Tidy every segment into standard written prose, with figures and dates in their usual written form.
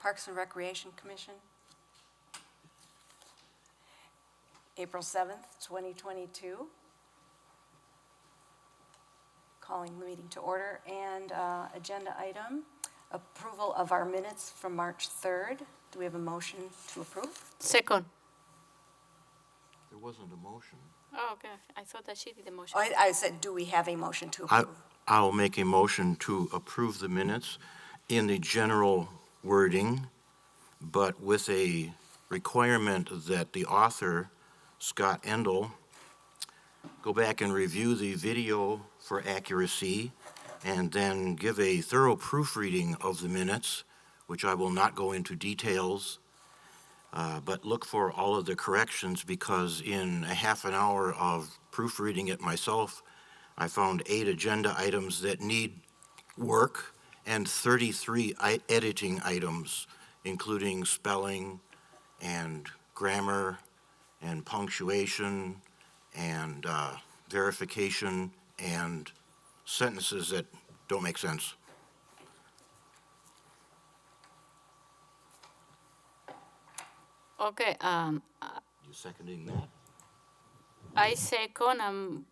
Parks and Recreation Commission. April 7th, 2022. Calling the meeting to order. And agenda item, approval of our minutes from March 3rd. Do we have a motion to approve? Second. There wasn't a motion. Oh, okay. I thought that she did the motion. Oh, I said, do we have a motion to approve? I'll make a motion to approve the minutes in the general wording, but with a requirement that the author, Scott Endel, go back and review the video for accuracy and then give a thorough proofreading of the minutes, which I will not go into details, but look for all of the corrections, because in a half an hour of proofreading it myself, I found 8 agenda items that need work and 33 editing items, including spelling and grammar and punctuation and verification and sentences that don't make sense. Okay. You seconding that? I second.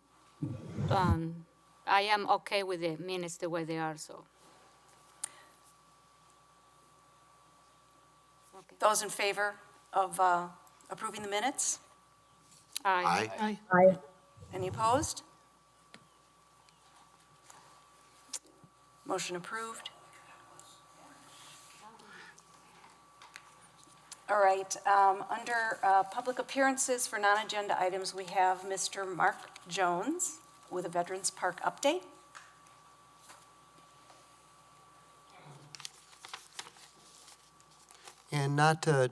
I am okay with the minutes the way they are. So. Okay. Those in favor of approving the minutes? Aye. Aye. Any opposed? Motion approved. All right, under public appearances for non-agenda items, we have Mr. Mark Jones with a Veterans Park update. And not to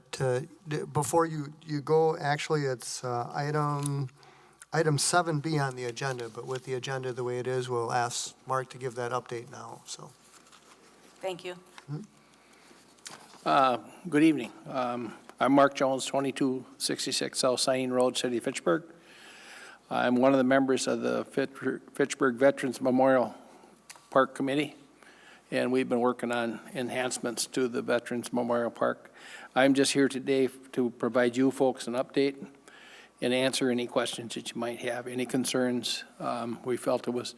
before you go, actually, it's item 7B on the agenda, but with the agenda the way it is, we'll ask Mark to give that update now, so. Thank you. Good evening. I'm Mark Jones, 2266 South Sain Road, City of Fitchburg. I'm one of the members of the Fitchburg Veterans Memorial Park Committee, and we've been working on enhancements to the Veterans Memorial Park. I'm just here today to provide you folks an update and answer any questions that you might have, any concerns. We felt it was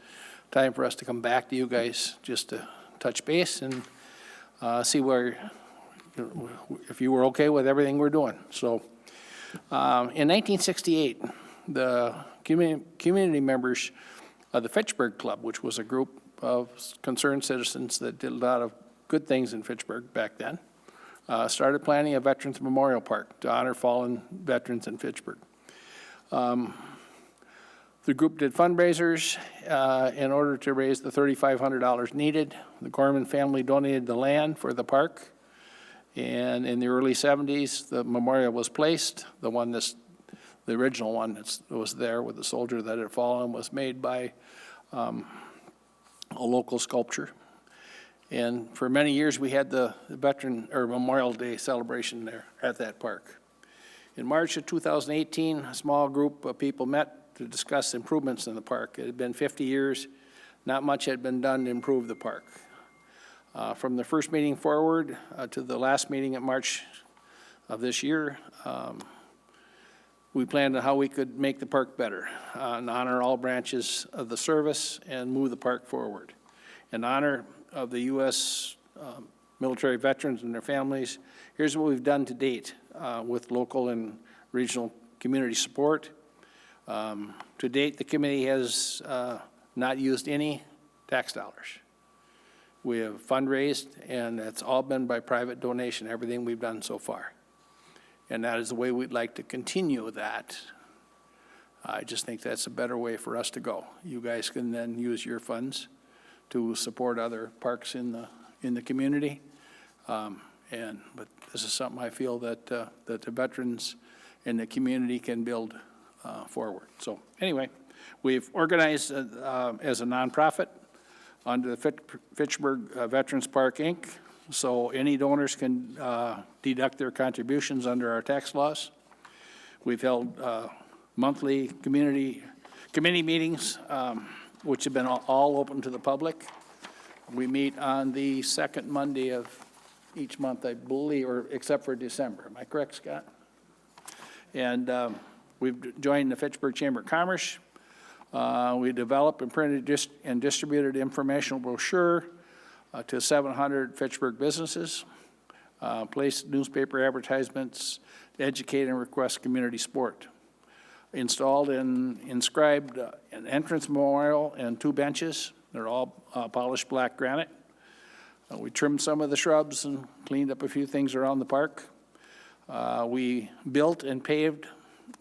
time for us to come back to you guys just to touch base and see where, if you were okay with everything we're doing. So in 1968, the community members of the Fitchburg Club, which was a group of concerned citizens that did a lot of good things in Fitchburg back then, started planning a Veterans Memorial Park to honor fallen veterans in Fitchburg. The group did fundraisers in order to raise the $3,500 needed. The Gorman family donated the land for the park. And in the early 70s, the memorial was placed. The original one that was there with the soldier that had fallen was made by a local sculptor. And for many years, we had the Memorial Day celebration there at that park. In March of 2018, a small group of people met to discuss improvements in the park. It had been 50 years. Not much had been done to improve the park. From the first meeting forward to the last meeting in March of this year, we planned on how we could make the park better, and honor all branches of the service and move the park forward. In honor of the U.S. Military veterans and their families, here's what we've done to date with local and regional community support. To date, the committee has not used any tax dollars. We have fundraised, and it's all been by private donation, everything we've done so far. And that is the way we'd like to continue that. I just think that's a better way for us to go. You guys can then use your funds to support other parks in the community. But this is something I feel that the veterans in the community can build forward. So anyway, we've organized as a nonprofit under the Fitchburg Veterans Park, Inc. So any donors can deduct their contributions under our tax laws. We've held monthly committee meetings, which have been all open to the public. We meet on the second Monday of each month, I believe, or except for December. Am I correct, Scott? And we've joined the Fitchburg Chamber of Commerce. We developed and printed and distributed informational brochure to 700 Fitchburg businesses, placed newspaper advertisements to educate and request community support. Installed and inscribed an entrance memorial and 2 benches. They're all polished black granite. We trimmed some of the shrubs and cleaned up a few things around the park. We built and paved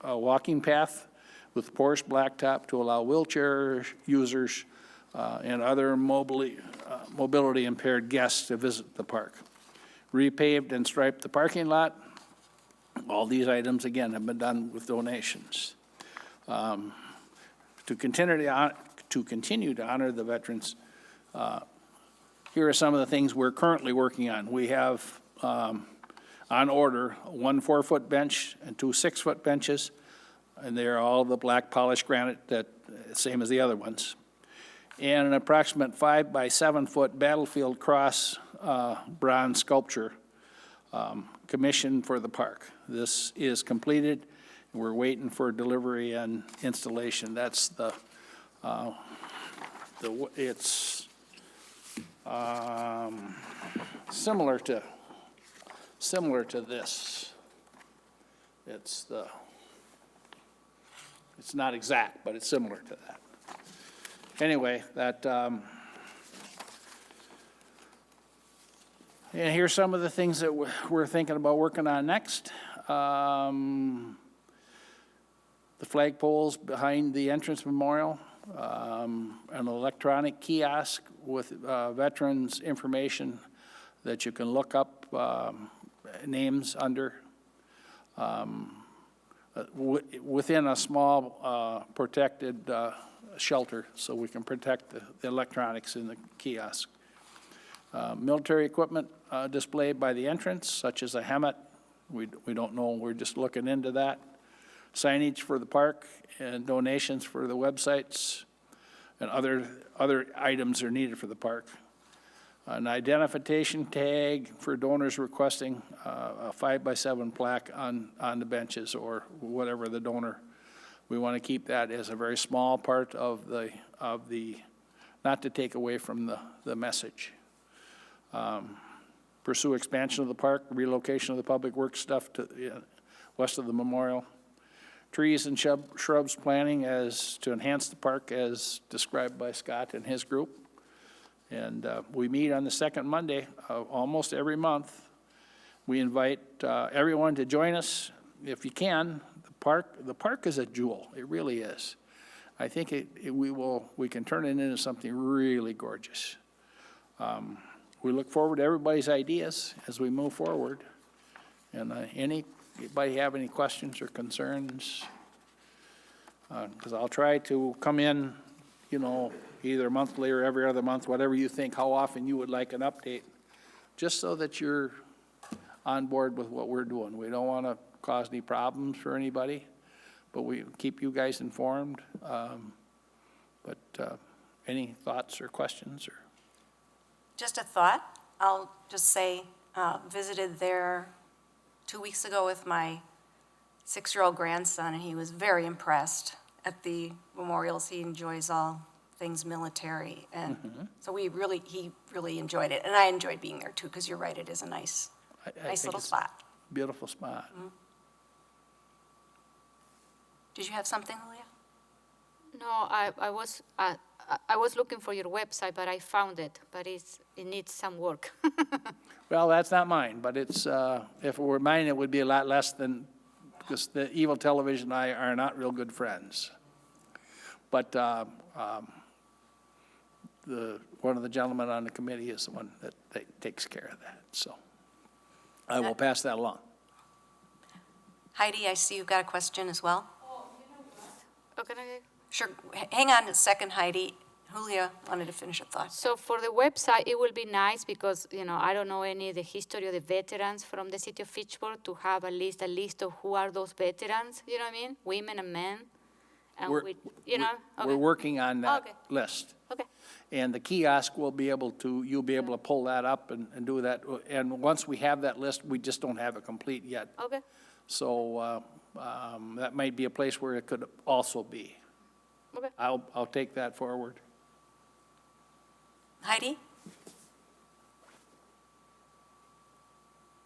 a walking path with porous blacktop to allow wheelchair users and other mobility impaired guests to visit the park. Repaved and striped the parking lot. All these items, again, have been done with donations. To continue to honor the veterans, here are some of the things we're currently working on. We have on order 1 4-foot bench and 2 6-foot benches, and they're all the black polished granite, that same as the other ones. And an approximate 5 by 7-foot battlefield cross bronze sculpture commissioned for the park. This is completed. We're waiting for delivery and installation. That's it's similar to this. It's not exact, but it's similar to that. Anyway, and here's some of the things that we're thinking about working on next. The flagpoles behind the entrance memorial, an electronic kiosk with veterans information that you can look up names under, within a small protected shelter, so we can protect the electronics in the kiosk. Military equipment displayed by the entrance, such as a helmet. We don't know, we're just looking into that. Signage for the park and donations for the websites and other items are needed for the park. An identification tag for donors requesting a 5 by 7 plaque on the benches or whatever the donor. We want to keep that as a very small part of the not to take away from the message. Pursue expansion of the park, relocation of the public works stuff to west of the memorial. Trees and shrubs planting to enhance the park as described by Scott and his group. And we meet on the second Monday of almost every month. We invite everyone to join us if you can. The park is a jewel. It really is. I think we can turn it into something really gorgeous. We look forward to everybody's ideas as we move forward. And anybody have any questions or concerns? Because I'll try to come in, either monthly or every other month, whatever you think, how often you would like an update, just so that you're on board with what we're doing. We don't want to cause any problems for anybody, but we keep you guys informed. Any thoughts or questions? Just a thought. I'll just say, visited there 2 weeks ago with my 6-year-old grandson, and he was very impressed at the memorials. He enjoys all things military, and so he really enjoyed it. And I enjoyed being there too, because you're right, it is a nice little spot. Beautiful spot. Mm-hmm. Did you have something, Julia? No, I was looking for your website, but I found it, but it needs some work. Well, that's not mine, but it's, if it were mine, it would be a lot less than, because the Evil Television and I are not real good friends. But one of the gentlemen on the committee is the one that takes care of that, so I will pass that along. Heidi, I see you've got a question as well. Okay. Sure, hang on a second, Heidi. Julia wanted to finish a thought. So for the website, it will be nice because, I don't know any of the history of the veterans from the city of Fitchburg, to have at least a list of who are those veterans, you know what I mean? Women and men. And We're working on that Okay. list. Okay. And the kiosk will be able to, you'll be able to pull that up and do that. And once we have that list, we just don't have it complete yet. Okay. So that might be a place where it could also be. Okay. I'll take that forward. Heidi?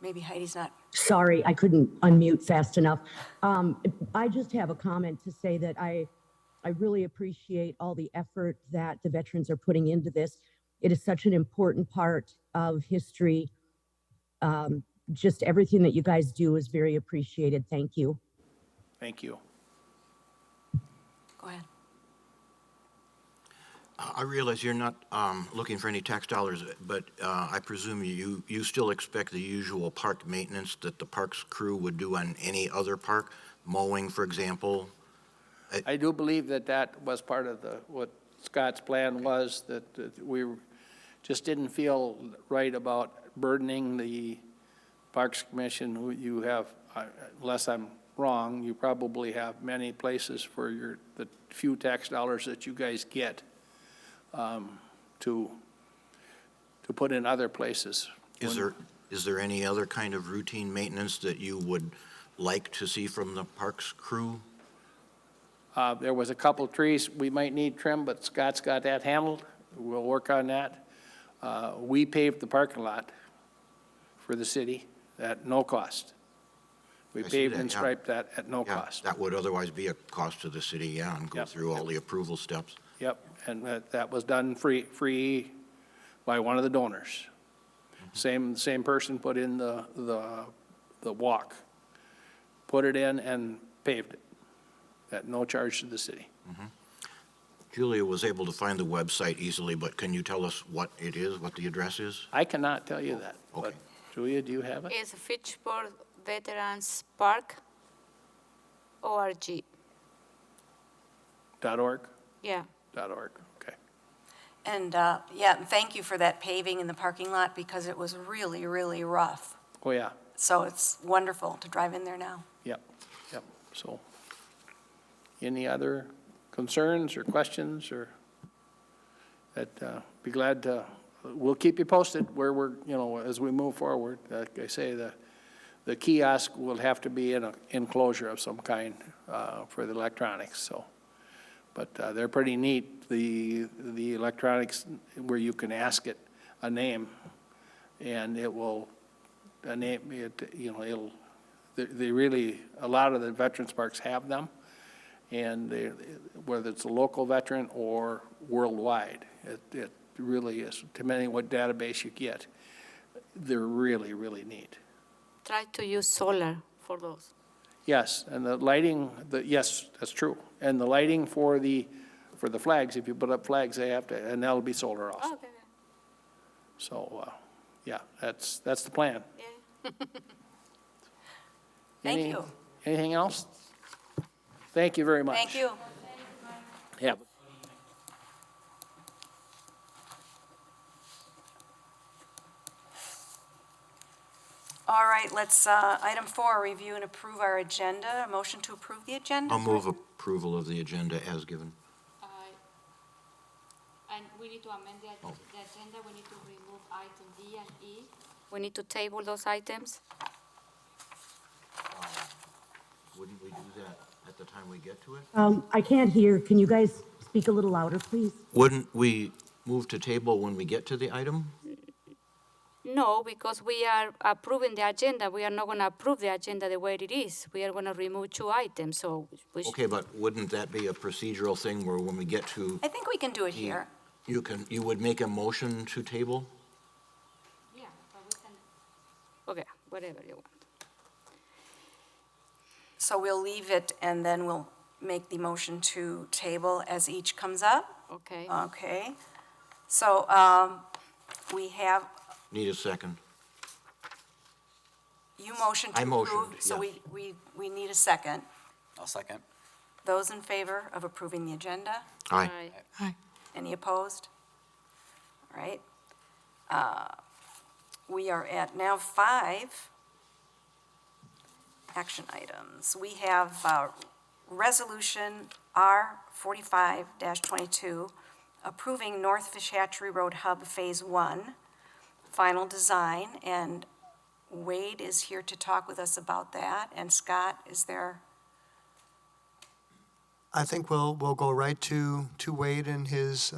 Maybe Heidi's not. Sorry, I couldn't unmute fast enough. I just have a comment to say that I really appreciate all the effort that the veterans are putting into this. It is such an important part of history. Just everything that you guys do is very appreciated. Thank you. Thank you. Go ahead. I realize you're not looking for any tax dollars, but I presume you still expect the usual park maintenance that the parks crew would do on any other park, mowing, for example? I do believe that was part of what Scott's plan was, that we just didn't feel right about burdening the Parks Commission, who you have, unless I'm wrong, you probably have many places for the few tax dollars that you guys get to put in other places. Is there any other kind of routine maintenance that you would like to see from the parks crew? There was a couple trees we might need trimmed, but Scott's got that handled. We'll work on that. We paved the parking lot for the city at no cost. We I see paved that, and yeah. striped that at no Yeah, cost. that would otherwise be a cost to the city, yeah, and go Yep. through all the approval steps. Yep, and that was done free by one of the donors. Same person put in the walk, put it in and paved it at no charge to the city. Julia was able to find the website easily, but can you tell us what it is, what the address is? I cannot tell you that, but Okay. Julia, do you have it? It's Fitchburg Veterans Park, .org. .org? Yeah. .org, okay. And, yeah, and thank you for that paving in the parking lot because it was really, really rough. Oh, yeah, So it's wonderful to drive in there now. yep, so. Any other concerns or questions or be glad to, we'll keep you posted where we're, as we move forward. Like I say, the kiosk will have to be in an enclosure of some kind for the electronics, so. But they're pretty neat, the electronics where you can ask it a name and it will, a name, it'll, they really, a lot of the veterans parks have them. And whether it's a local veteran or worldwide, it really is, depending on what database you get, they're really, really neat. Try to use solar for those. Yes, and the lighting, yes, that's true. And the lighting for the flags, if you put up flags, they have to, and that'll be solar also. Okay. So, yeah, that's the plan. Yeah. Thank you. Anything else? Thank you very much. Thank you. Yeah. All right, let's, item 4, review and approve our agenda. A motion to approve the agenda? I'll move approval of the agenda as given. And we need to amend the agenda. We need to remove item D and E. We need to table those items. Wouldn't we do that at the time we get to it? I can't hear. Can you guys speak a little louder, please? Wouldn't we move to table when we get to the item? No, because we are approving the agenda. We are not going to approve the agenda the way it is. We are going to remove 2 items, so we should. Okay, but wouldn't that be a procedural thing where when we get to, I think we can do it here. you would make a motion to table? Yeah, but we can. Okay, whatever you want. So we'll leave it and then we'll make the motion to table as each comes up? Okay. Okay. So, we have, Need a second. you motioned to I approve. motioned, So yes. we need a second. I'll second. Those in favor of approving the agenda? Aye. Any opposed? All right. We are at now 5 action items. We have Resolution R 45-22, approving North Fish Hatchery Road Hub Phase 1, final design, and Wade is here to talk with us about that, and Scott is there. I think we'll go right to Wade and his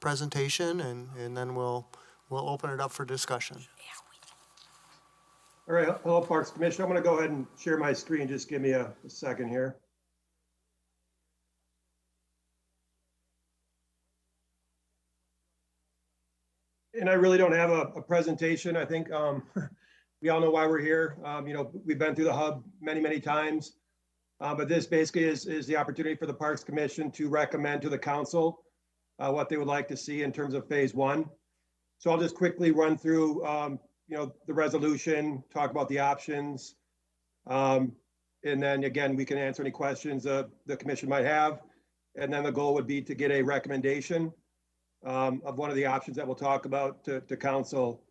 presentation, and then we'll open it up for discussion. All right, hello Parks Commission. I'm going to go ahead and share my screen. Just give me a second here. And I really don't have a presentation. I think we all know why we're here. You know, we've been through the hub many, many times. But this basically is the opportunity for the Parks Commission to recommend to the council what they would like to see in terms of Phase 1. So I'll just quickly run through you know, the resolution, talk about the options. And then again, we can answer any questions the commission might have. And then the goal would be to get a recommendation of one of the options that we'll talk about to council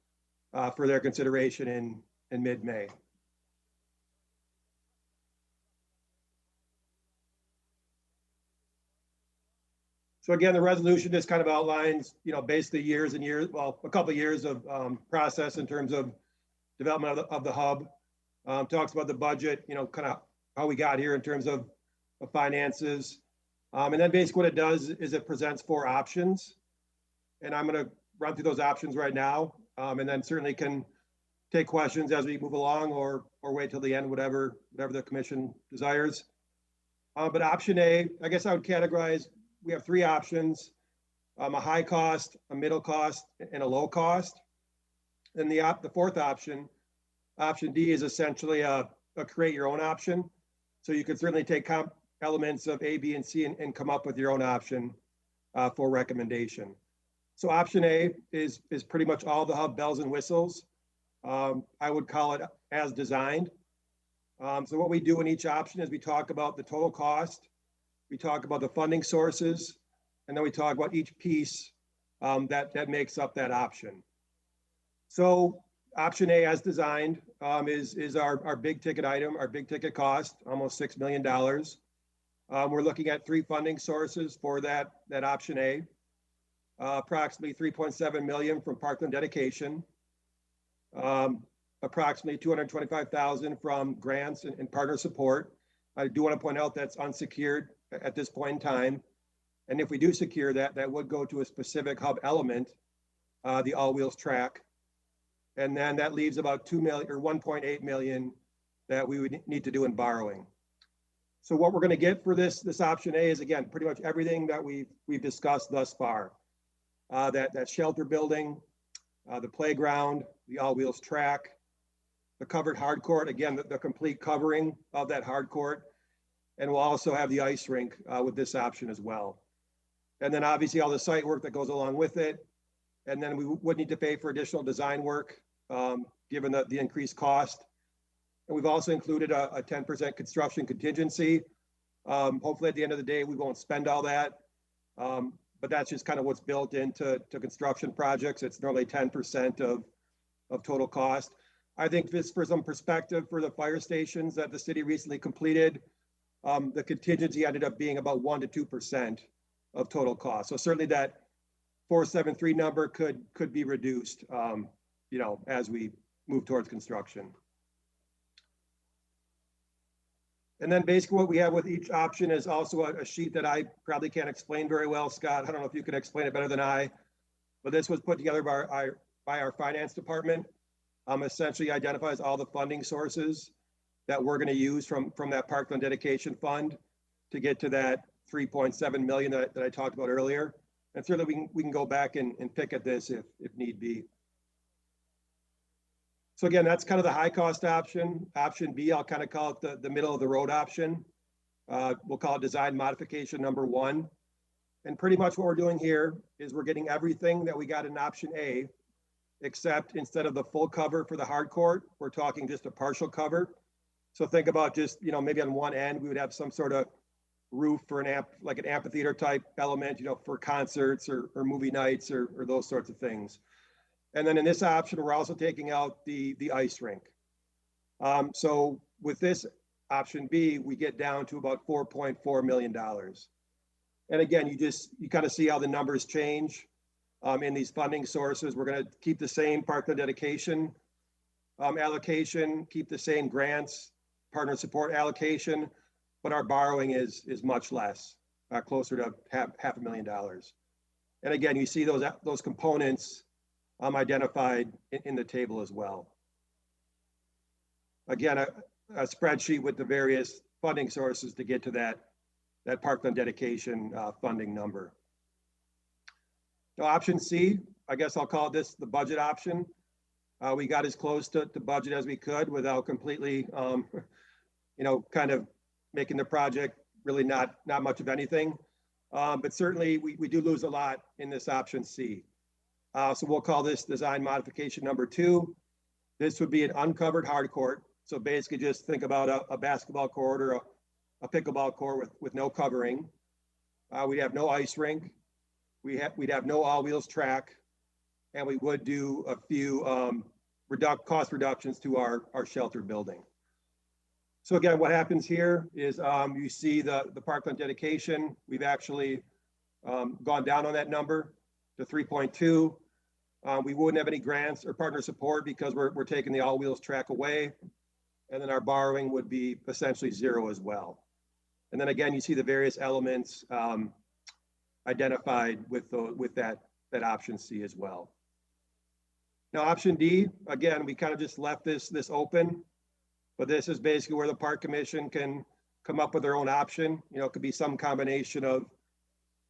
for their consideration in mid-May. So again, the resolution just kind of outlines, you know, basically years and years, well, a couple of years of process in terms of development of the hub. Talks about the budget, you know, kind of how we got here in terms of finances. And then basically what it does is it presents 4 options. And I'm going to run through those options right now, and then certainly can take questions as we move along or wait till the end, whatever the commission desires. But option A, I guess I would categorize, we have 3 options, a high cost, a middle cost, and a low cost. And the 4th option, option D, is essentially a create your own option. So you can certainly take elements of A, B, and C and come up with your own option for recommendation. So option A is pretty much all the hub bells and whistles. I would call it as designed. So what we do in each option is we talk about the total cost, we talk about the funding sources, and then we talk about each piece that makes up that option. So option A as designed is our big ticket item, our big ticket cost, almost $6 million. We're looking at 3 funding sources for that option A. Approximately $3.7 million from Parkland dedication, approximately $225,000 from grants and partner support. I do want to point out that's unsecured at this point in time. And if we do secure that, that would go to a specific hub element, the all-wheels track. And then that leaves about $2 million or $1.8 million that we would need to do in borrowing. So what we're going to get for this option A is, again, pretty much everything that we've discussed thus far. That shelter building, the playground, the all-wheels track, the covered hard court, again, the complete covering of that hard court. And we'll also have the ice rink with this option as well. And then obviously all the site work that goes along with it. And then we would need to pay for additional design work, given the increased cost. And we've also included a 10% construction contingency. Hopefully at the end of the day, we won't spend all that. But that's just kind of what's built into construction projects. It's normally 10% of total cost. I think this, for some perspective, for the fire stations that the city recently completed, the contingency ended up being about 1 to 2% of total cost. So certainly that 473 number could be reduced, you know, as we move towards construction. And then basically what we have with each option is also a sheet that I probably can't explain very well, Scott. I don't know if you can explain it better than I, but this was put together by our finance department. Essentially identifies all the funding sources that we're going to use from that Parkland dedication fund to get to that 3.7 million that I talked about earlier. And certainly we can go back and pick at this if need be. So again, that's kind of the high cost option. Option B, I'll kind of call it the middle of the road option. We'll call it design modification number 1. And pretty much what we're doing here is we're getting everything that we got in option A, except instead of the full cover for the hard court, we're talking just a partial cover. So think about just, you know, maybe on one end, we would have some sort of roof for like an amphitheater type element, you know, for concerts or movie nights or those sorts of things. And then in this option, we're also taking out the ice rink. So with this option B, we get down to about $4.4 million. And again, you kind of see how the numbers change in these funding sources. We're going to keep the same Parkland dedication allocation, keep the same grants, partner support allocation, but our borrowing is much less, closer to $500,000. And again, you see those components identified in the table as well. Again, a spreadsheet with the various funding sources to get to that Parkland dedication funding number. Now, option C, I guess I'll call this the budget option. We got as close to budget as we could without completely, kind of making the project really not much of anything. But certainly we do lose a lot in this option C. So we'll call this design modification number 2. This would be an uncovered hard court. So basically just think about a basketball court or a pickleball court with no covering. We'd have no ice rink. We'd have no all-wheels track. And we would do a few cost reductions to our shelter building. So again, what happens here is you see the Parkland dedication. We've actually gone down on that number to 3.2. We wouldn't have any grants or partner support because we're taking the all-wheels track away. And then our borrowing would be essentially 0 as well. And then again, you see the various elements identified with that option C as well. Now, option D, again, we kind of just left this open, but this is basically where the Park Commission can come up with their own option. It could be some combination of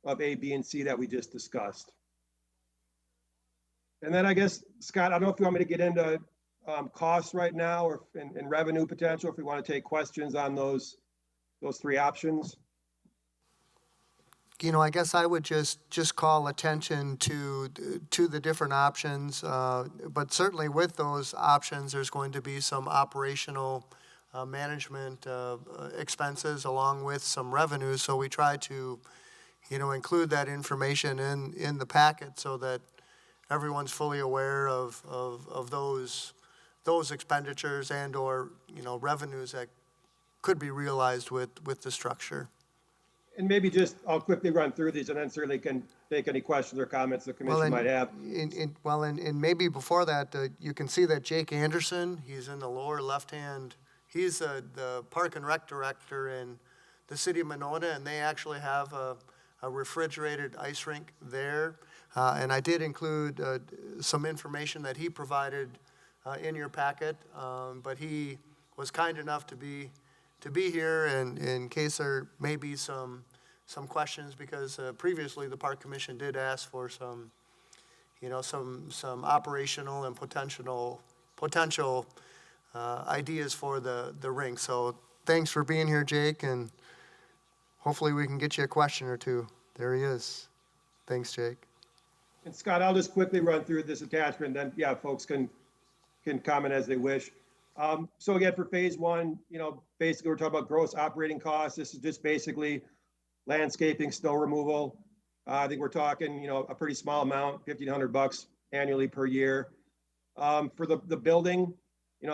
A, B, and C that we just discussed. And then I guess, Scott, I don't know if you want me to get into costs right now or in revenue potential, if we want to take questions on those 3 options. I guess I would just call attention to the different options, but certainly with those options, there's going to be some operational management expenses along with some revenues. So we try to, include that information in the packet so that everyone's fully aware of those expenditures and or revenues that could be realized with the structure. And maybe I'll quickly run through these and then certainly can take any questions or comments the commission might have. And maybe before that, you can see that Jake Anderson, he's in the lower left-hand, he's the Park and Rec Director in the city of Monona, and they actually have a refrigerated ice rink there. And I did include some information that he provided in your packet, but he was kind enough to be here, and in case there may be some questions, because previously the Park Commission did ask for some operational and potential ideas for the rink. So thanks for being here, Jake, and hopefully we can get you a question or two. There he is. Thanks, Jake. And Scott, I'll just quickly run through this attachment, and then folks can comment as they wish. So again, for phase 1, basically we're talking about gross operating costs. This is just basically landscaping, snow removal. I think we're talking, a pretty small amount, $1,500 annually per year. For the building,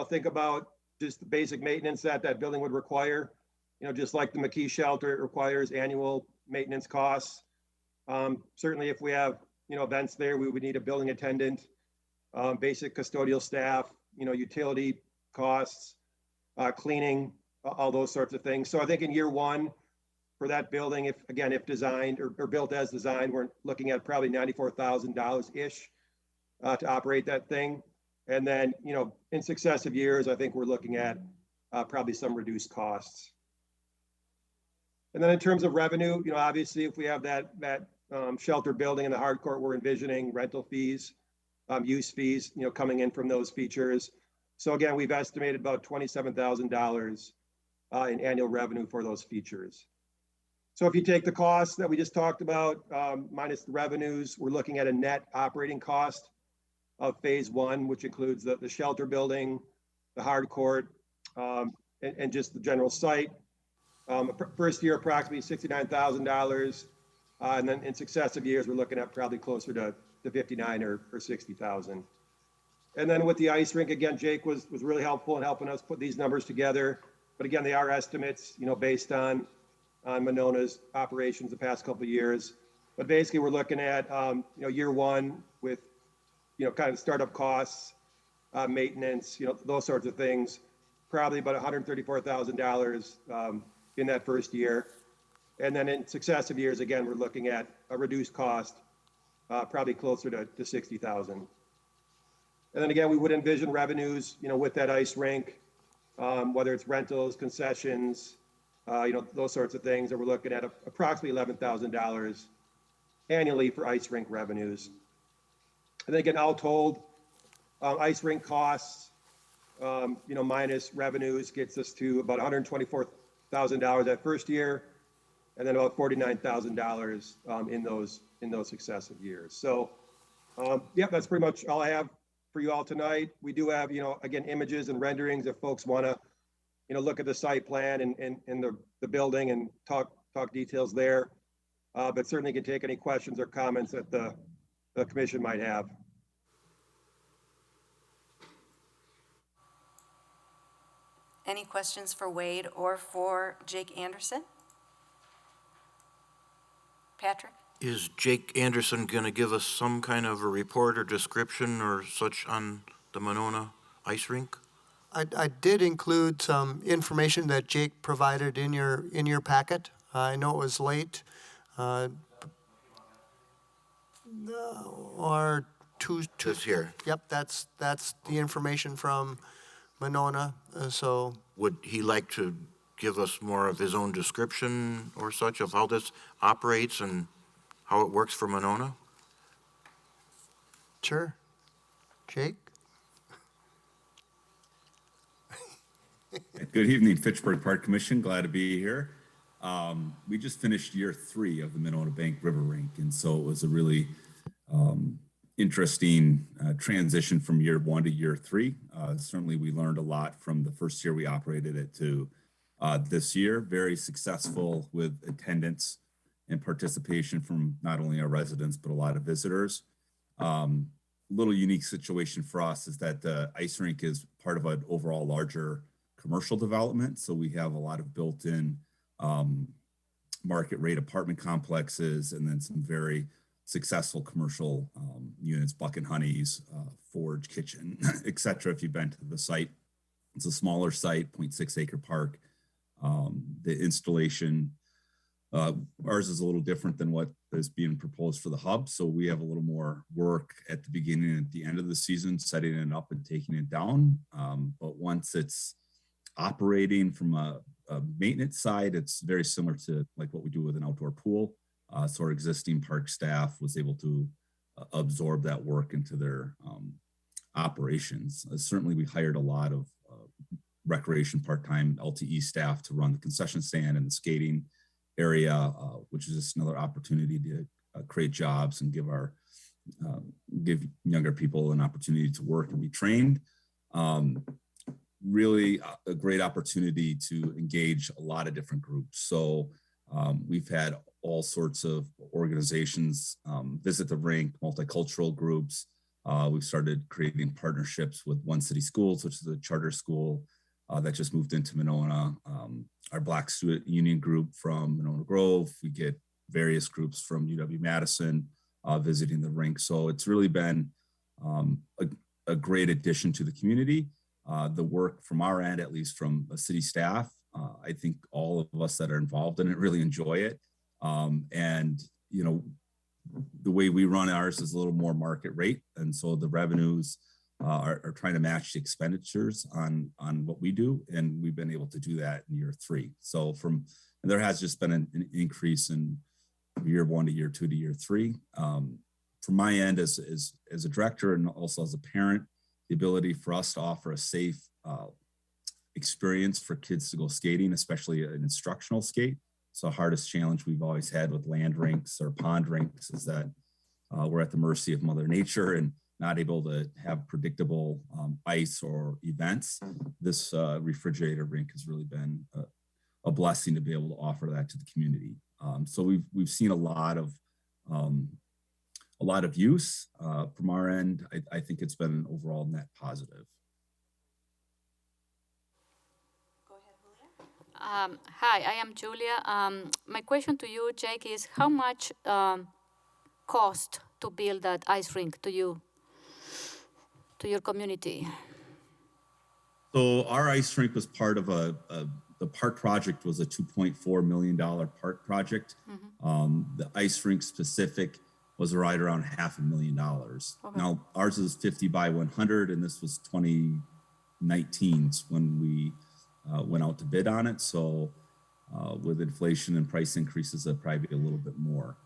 think about just the basic maintenance that building would require. Just like the McKee shelter, it requires annual maintenance costs. Certainly if we have, events there, we would need a building attendant, basic custodial staff, utility costs, cleaning, all those sorts of things. So I think in year 1 for that building, if designed or built as designed, we're looking at probably $94,000-ish to operate that thing. And then, in successive years, I think we're looking at probably some reduced costs. And then in terms of revenue, obviously if we have that shelter building in the hard court, we're envisioning rental fees, use fees, coming in from those features. So again, we've estimated about $27,000 in annual revenue for those features. So if you take the costs that we just talked about minus the revenues, we're looking at a net operating cost of phase 1, which includes the shelter building, the hard court, and just the general site. First year, approximately $69,000. And then in successive years, we're looking at probably closer to $59,000 or $60,000. And then with the ice rink, again, Jake was really helpful in helping us put these numbers together. But again, they are estimates, based on on Monona's operations the past couple of years. But basically, we're looking at, year one with, kind of startup costs, maintenance, those sorts of things, probably about $134,000 in that first year. And then in successive years, again, we're looking at a reduced cost, probably closer to $60,000. And then again, we would envision revenues, with that ice rink, whether it's rentals, concessions, those sorts of things. And we're looking at approximately $11,000 annually for ice rink revenues. And then again, all told, ice rink costs, minus revenues gets us to about $124,000 that first year, and then about $49,000 in those successive years. So, that's pretty much all I have for you all tonight. We do have, again, images and renderings if folks want to, look at the site plan and the building and talk details there. But certainly can take any questions or comments that the commission might have. Any questions for Wade or for Jake Anderson? Patrick? Is Jake Anderson going to give us some kind of a report or description or such on the Monona ice rink? I did include some information that Jake provided in your packet. I know it was late. Or two. It's here. Yep, that's the information from Monona. So Would he like to give us more of his own description or such of how this operates and how it works for Monona? sure, Jake. Good evening, Fitchburg Park Commission. Glad to be here. We just finished year 3 of the Monona Bank River Rink, and so it was a really interesting transition from year 1 to year 3. Certainly, we learned a lot from the first year we operated it to this year. Very successful with attendance and participation from not only our residents, but a lot of visitors. Little unique situation for us is that the ice rink is part of an overall larger commercial development. So we have a lot of built-in market rate apartment complexes, and then some very successful commercial units, Buck and Honey's, Forge Kitchen, et cetera. If you've been to the site, it's a smaller site, 0.6 acre park. The installation, ours is a little different than what is being proposed for the hub. So we have a little more work at the beginning and at the end of the season, setting it up and taking it down. But once it's operating from a maintenance side, it's very similar to like what we do with an outdoor pool. So our existing park staff was able to absorb that work into their operations. Certainly, we hired a lot of recreation part-time LTE staff to run the concession stand and the skating area, which is just another opportunity to create jobs and give younger people an opportunity to work and be trained. Really a great opportunity to engage a lot of different groups. So we've had all sorts of organizations visit the rink, multicultural groups. We've started creating partnerships with One City Schools, which is a charter school that just moved into Monona. Our Black Student Union group from Monona Grove. We get various groups from UW-Madison visiting the rink. So it's really been a great addition to the community. The work from our end, at least from a city staff, I think all of us that are involved in it really enjoy it. And, you know, the way we run ours is a little more market rate. And so the revenues are trying to match the expenditures on what we do. And we've been able to do that in year 3. So and there has just been an increase in year 1 to year 2 to year 3. From my end as a director and also as a parent, the ability for us to offer a safe experience for kids to go skating, especially an instructional skate. So the hardest challenge we've always had with land rinks or pond rinks is that we're at the mercy of Mother Nature and not able to have predictable ice or events. This refrigerator rink has really been a blessing to be able to offer that to the community. So we've seen a lot of use from our end. I think it's been an overall net positive. Go ahead, Julia. Hi, I am Julia. My question to you, Jake, is how much cost to build that ice rink to you, to your community? So our ice rink was part of the park project was a $2.4 million park project. The ice rink specific was right around $500,000. Okay. Now ours is 50 by 100, and this was 2019 when we went out to bid on it. So with inflation and price increases, that probably be a little bit more.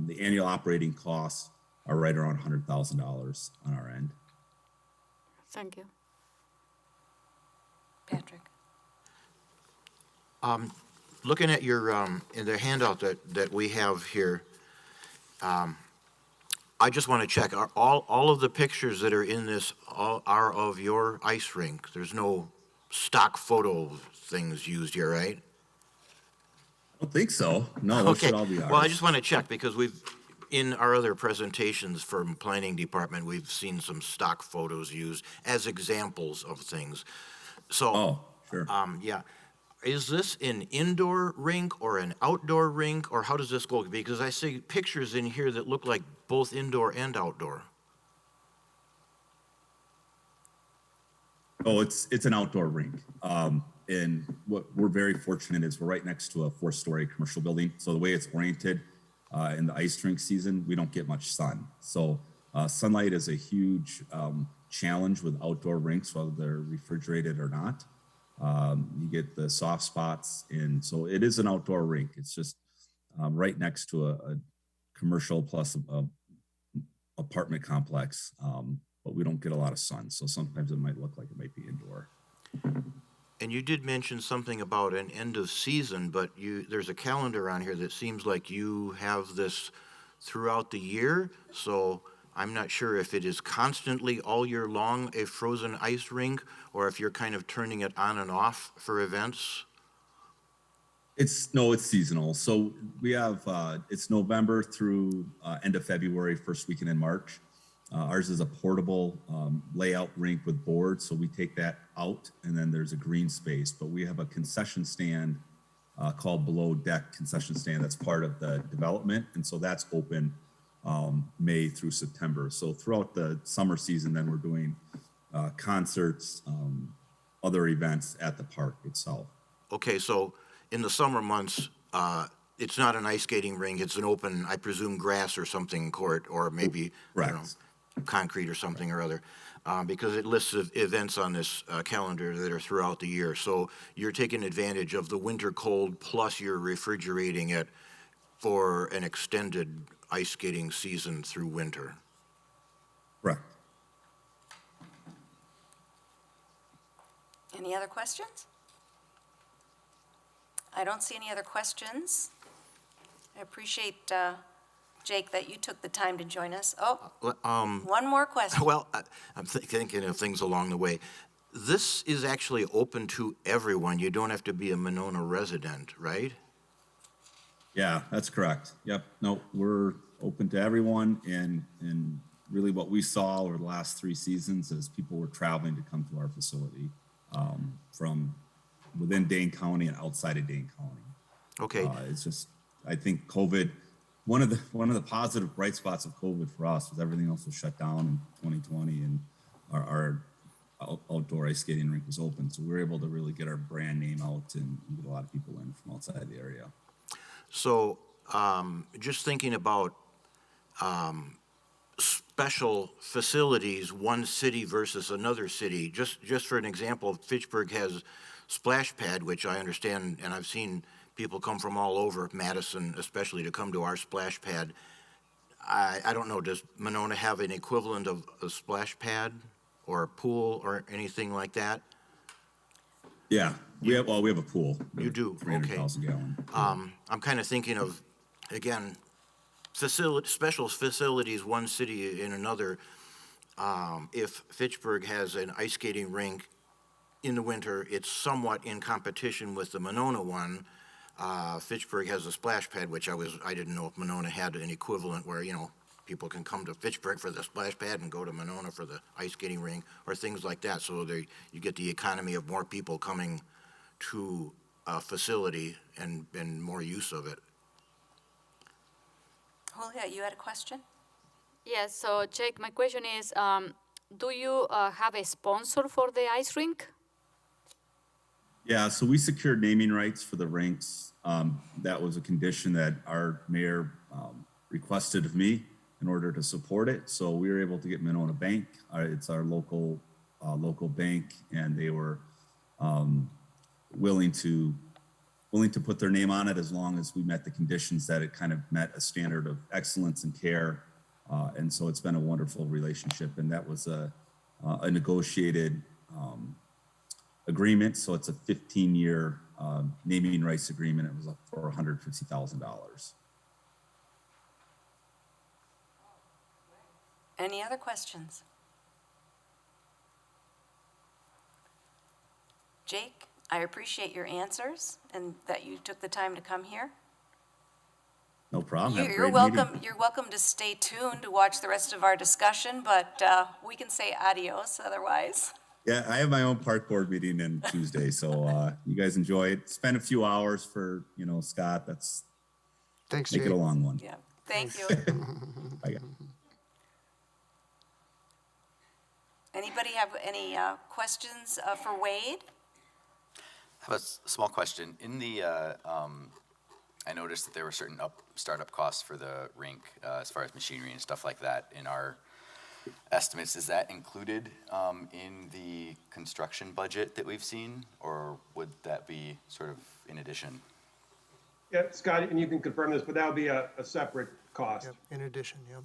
The annual operating costs are right around $100,000 on our end. Thank you. Patrick? Looking at your, in the handout that we have here, I just want to check, are all of the pictures that are in this are of your ice rink? There's no stock photo things used here, right? I don't think so. No, those Okay. should all be ours. Well, I just want to check because in our other presentations from planning department, we've seen some stock photos used as examples of things. So, Oh, sure. yeah. Is this an indoor rink or an outdoor rink, or how does this go? Because I see pictures in here that look like both indoor and outdoor. Oh, it's an outdoor rink. And what we're very fortunate is we're right next to a 4-story commercial building. So the way it's oriented in the ice rink season, we don't get much sun. So sunlight is a huge challenge with outdoor rinks, whether they're refrigerated or not. You get the soft spots, and so it is an outdoor rink. It's just right next to a commercial plus a apartment complex, but we don't get a lot of sun. So sometimes it might look like it might be indoor. And you did mention something about an end of season, but there's a calendar on here that seems like you have this throughout the year. So I'm not sure if it is constantly all year long a frozen ice rink, or if you're kind of turning it on and off for events. It's seasonal. So we have, it's November through end of February, first weekend in March. Ours is a portable layout rink with boards. So we take that out, and then there's a green space, but we have a concession stand called Below Deck Concession Stand. That's part of the development. And so that's open May through September. So throughout the summer season, then we're doing concerts, other events at the park itself. Okay, so in the summer months, it's not an ice skating rink, it's an open, I presume, grass or something court, or maybe, I don't know, concrete or something or other, because it lists events on this calendar that are throughout the year. So you're taking advantage of the winter cold, plus you're refrigerating it for an extended ice skating season through winter. Correct. Any other questions? I don't see any other questions. I appreciate, Jake, that you took the time to join us. Oh, one more question. Well, I'm thinking of things along the way. This is actually open to everyone. You don't have to be a Monona resident, right? Yeah, that's correct. Yep. No, we're open to everyone. And really what we saw over the last 3 seasons is people were traveling to come to our facility from within Dane County and outside of Dane County. Okay. It's just, I think COVID, one of the positive bright spots of COVID for us was everything else was shut down in 2020, and our outdoor ice skating rink was open. So we were able to really get our brand name out and get a lot of people in from outside the area. So just thinking about special facilities, one city versus another city, just for an example, Fitchburg has splash pad, which I understand, and I've seen people come from all over, Madison especially, to come to our splash pad. I don't know, does Monona have an equivalent of a splash pad or a pool or anything like that? Yeah, we have a pool. You do, okay. 300,000 gallon. I'm kind of thinking of, again, special facilities, one city in another. If Fitchburg has an ice skating rink in the winter, it's somewhat in competition with the Monona one. Fitchburg has a splash pad, which I didn't know if Monona had an equivalent where, people can come to Fitchburg for the splash pad and go to Monona for the ice skating rink or things like that. So you get the economy of more people coming to facility and more use of it. Julia, you had a question? Yes, so Jake, my question is, do you have a sponsor for the ice rink? Yeah, so we secured naming rights for the rinks. That was a condition that our mayor requested of me in order to support it. So we were able to get Monona Bank. It's our local bank, and they were willing to put their name on it as long as we met the conditions that it kind of met a standard of excellence and care. And so it's been a wonderful relationship, and that was a negotiated agreement. So it's a 15-year naming rights agreement. It was up for $150,000. Any other questions? Jake, I appreciate your answers and that you took the time to come here. No problem. Have a You're great welcome. meeting. You're welcome to stay tuned to watch the rest of our discussion, but we can say adios otherwise. Yeah, I have my own park board meeting on Tuesday, so you guys enjoy it. Spend a few hours for, Scott. Thanks, Make Jake. it a long one. Yeah, thank you. Bye, guys. Anybody have any questions for Wade? I have a small question. In the, I noticed that there were certain startup costs for the rink as far as machinery and stuff like that in our estimates. Is that included in the construction budget that we've seen, or would that be sort of in addition? Yeah, Scott, and you can confirm this, but that would be a separate cost. Yep, in addition, yep.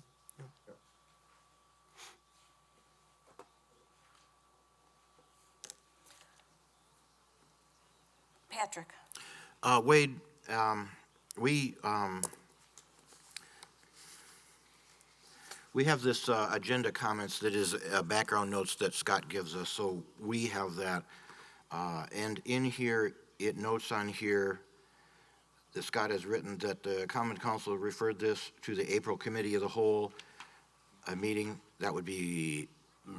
Patrick? Wade, we have this agenda comments that is background notes that Scott gives us, so we have that. And in here, it notes on here that Scott has written that the Common Council referred this to the April Committee of the Whole, a meeting that would be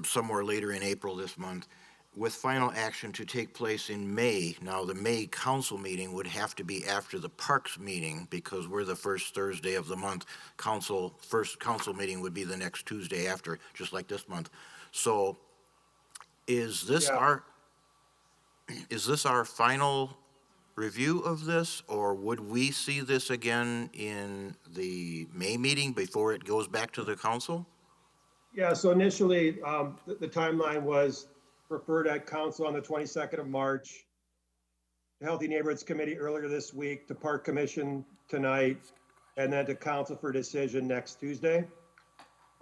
somewhere later in April this month, with final action to take place in May. Now, the May council meeting would have to be after the Parks meeting because we're the first Thursday of the month. First council meeting would be the next Tuesday after, just like this month. So is this Yeah. our final review of this, or would we see this again in the May meeting before it goes back to the council? Yeah, so initially, the timeline was referred at council on the 22nd of March, to Healthy Neighborhoods Committee earlier this week, to Park Commission tonight, and then to council for decision next Tuesday.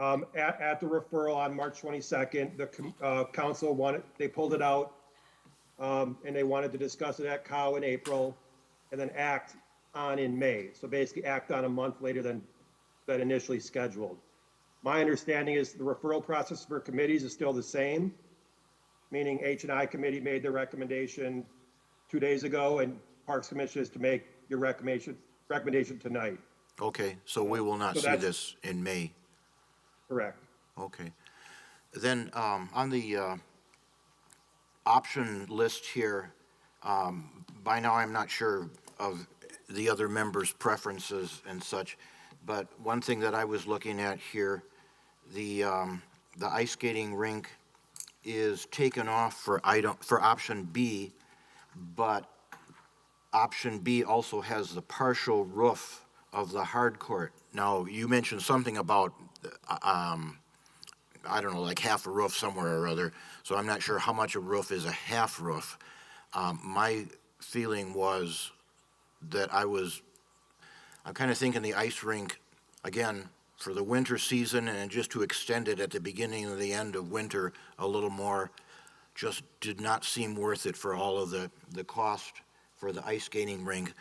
At the referral on March 22nd, the council they pulled it out, and they wanted to discuss it at COW in April, and then act on in May. So basically act on a month later than initially scheduled. My understanding is the referral process for committees is still the same, meaning H&I committee made their recommendation 2 days ago, and Parks Commission is to make your recommendation tonight. Okay, so we will not So see that's- this in May. Correct. Okay. Then on the option list here, by now I'm not sure of the other members' preferences and such, but one thing that I was looking at here, the ice skating rink is taken off for option B, but option B also has the partial roof of the hard court. Now, you mentioned something about, I don't know, like half a roof somewhere or other, so I'm not sure how much a roof is a half roof. My feeling was that I'm kind of thinking the ice rink, again, for the winter season and just to extend it at the beginning and the end of winter a little more, just did not seem worth it for all of the cost for the ice skating rink.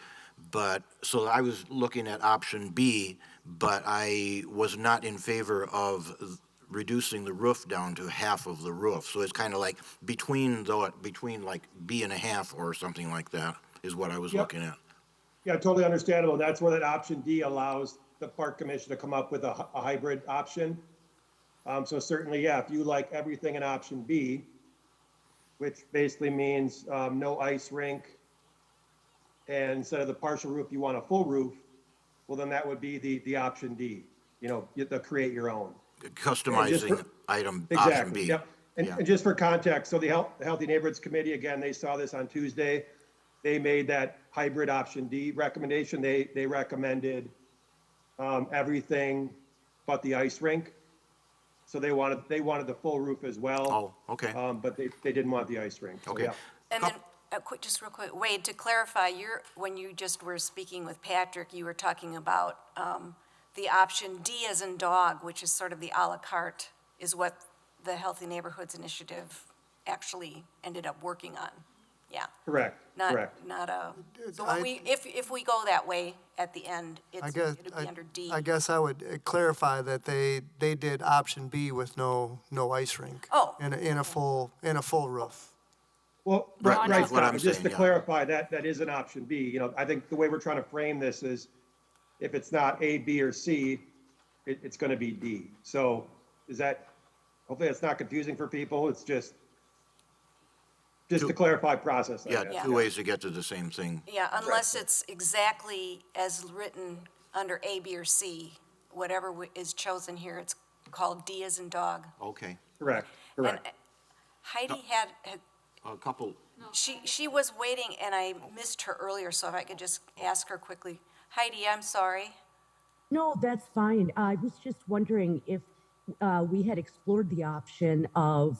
But, so I was looking at option B, but I was not in favor of reducing the roof down to half of the roof. So it's kind of like between like B and a half or something like that is what I was Yep. looking at. Yeah, totally understandable. That's where that option D allows the Park Commission to come up with a hybrid option. So certainly, yeah, if you like everything in option B, which basically means no ice rink, and instead of the partial roof, you want a full roof, well, then that would be the option D, you know, you have to create your own. Customizing item, option Exactly, B. yep. Yeah. And just for context, so the Healthy Neighborhoods Committee, again, they saw this on Tuesday. They made that hybrid option D recommendation. They recommended everything but the ice rink. So they wanted the full roof as well. Oh, okay. But they didn't want the ice rink, so Okay. yeah. And then, just real quick, Wade, to clarify, when you just were speaking with Patrick, you were talking about the option D as in dog, which is sort of the à la carte, is what the Healthy Neighborhoods Initiative actually ended up working on. Yeah. Correct. Not a, so when if we go that way at the end, it'll be under D. I guess I would clarify that they did option B with no ice rink. Oh. In a full roof. Well, Right, right, that's what I'm Scott, just saying, to yeah. clarify, that is an option B. You know, I think the way we're trying to frame this is if it's not A, B, or C, it's gonna be D. So hopefully it's not confusing for people. It's just to clarify process. I Yeah, guess. two ways to get to the same thing. Yeah, unless it's exactly as written under A, B, or C, whatever is chosen here, it's called D as in dog. Okay. Correct. And Heidi had, A couple, she was waiting, and I missed her earlier, so if I could just ask her quickly. Heidi, I'm sorry. No, that's fine. I was just wondering if we had explored the option of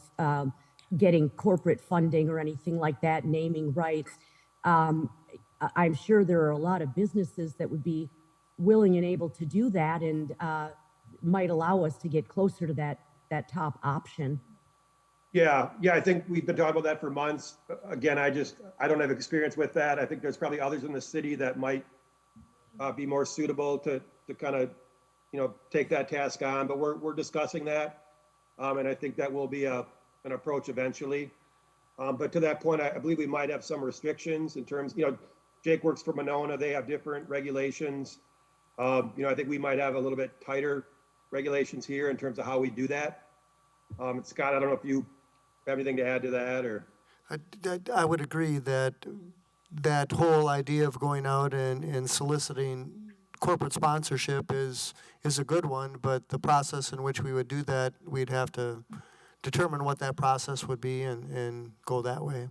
getting corporate funding or anything like that, naming rights. I'm sure there are a lot of businesses that would be willing and able to do that and might allow us to get closer to that top option. Yeah, I think we've been talking about that for months. Again, I don't have experience with that. I think there's probably others in the city that might be more suitable to kind of, you know, take that task on, but we're discussing that. And I think that will be an approach eventually. But to that point, I believe we might have some restrictions in terms, you know, Jake works for Monona, they have different regulations. You know, I think we might have a little bit tighter regulations here in terms of how we do that. Scott, I don't know if you have anything to add to that, or? I would agree that whole idea of going out and soliciting corporate sponsorship is a good one, but the process in which we would do that, we'd have to determine what that process would be and go that way.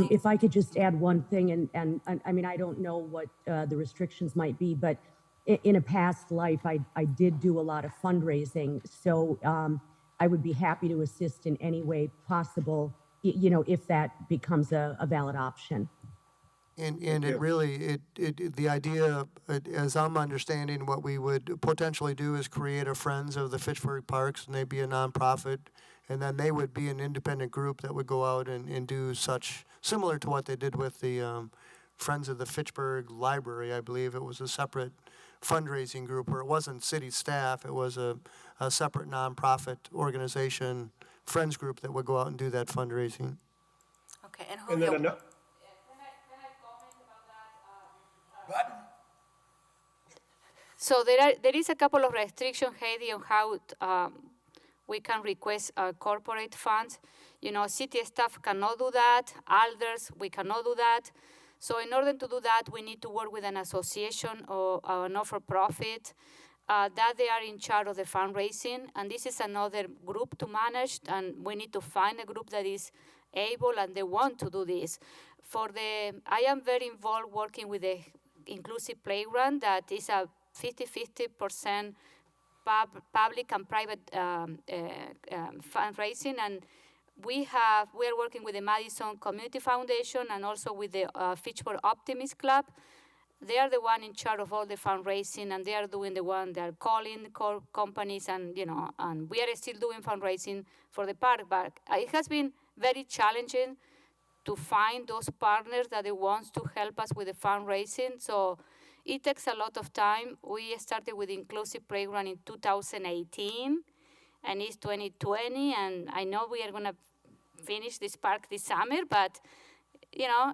If I could just add one thing, and I mean, I don't know what the restrictions might be, but in a past life, I did do a lot of fundraising, so I would be happy to assist in any way possible, you know, if that becomes a valid option. And it really, the idea, as I'm understanding, what we would potentially do is create a Friends of the Fitchburg Parks, and they'd be a nonprofit, and then they would be an independent group that would go out and do such, similar to what they did with the Friends of the Fitchburg Library, I believe. It was a separate fundraising group where it wasn't city staff, it was a separate nonprofit organization, Friends group that would go out and do that fundraising. Okay, and And then Julio, So there is a couple of restrictions, Heidi, on how we can request corporate funds. You know, city staff cannot do that. Alders, we cannot do that. So in order to do that, we need to work with an association or a not-for-profit that they are in charge of the fundraising. And this is another group to manage, and we need to find a group that is able and they want to do this. I am very involved working with the inclusive playground that is a 50-50% public and private fundraising, and we are working with the Madison Community Foundation and also with the Fitchburg Optimist Club. They are the one in charge of all the fundraising, and they are doing the one. They are calling companies, and you know, and we are still doing fundraising for the park. But it has been very challenging to find those partners that they want to help us with the fundraising. So it takes a lot of time. We started with Inclusive Playground in 2018, and it's 2020, and I know we are going to finish this park this summer, but, you know,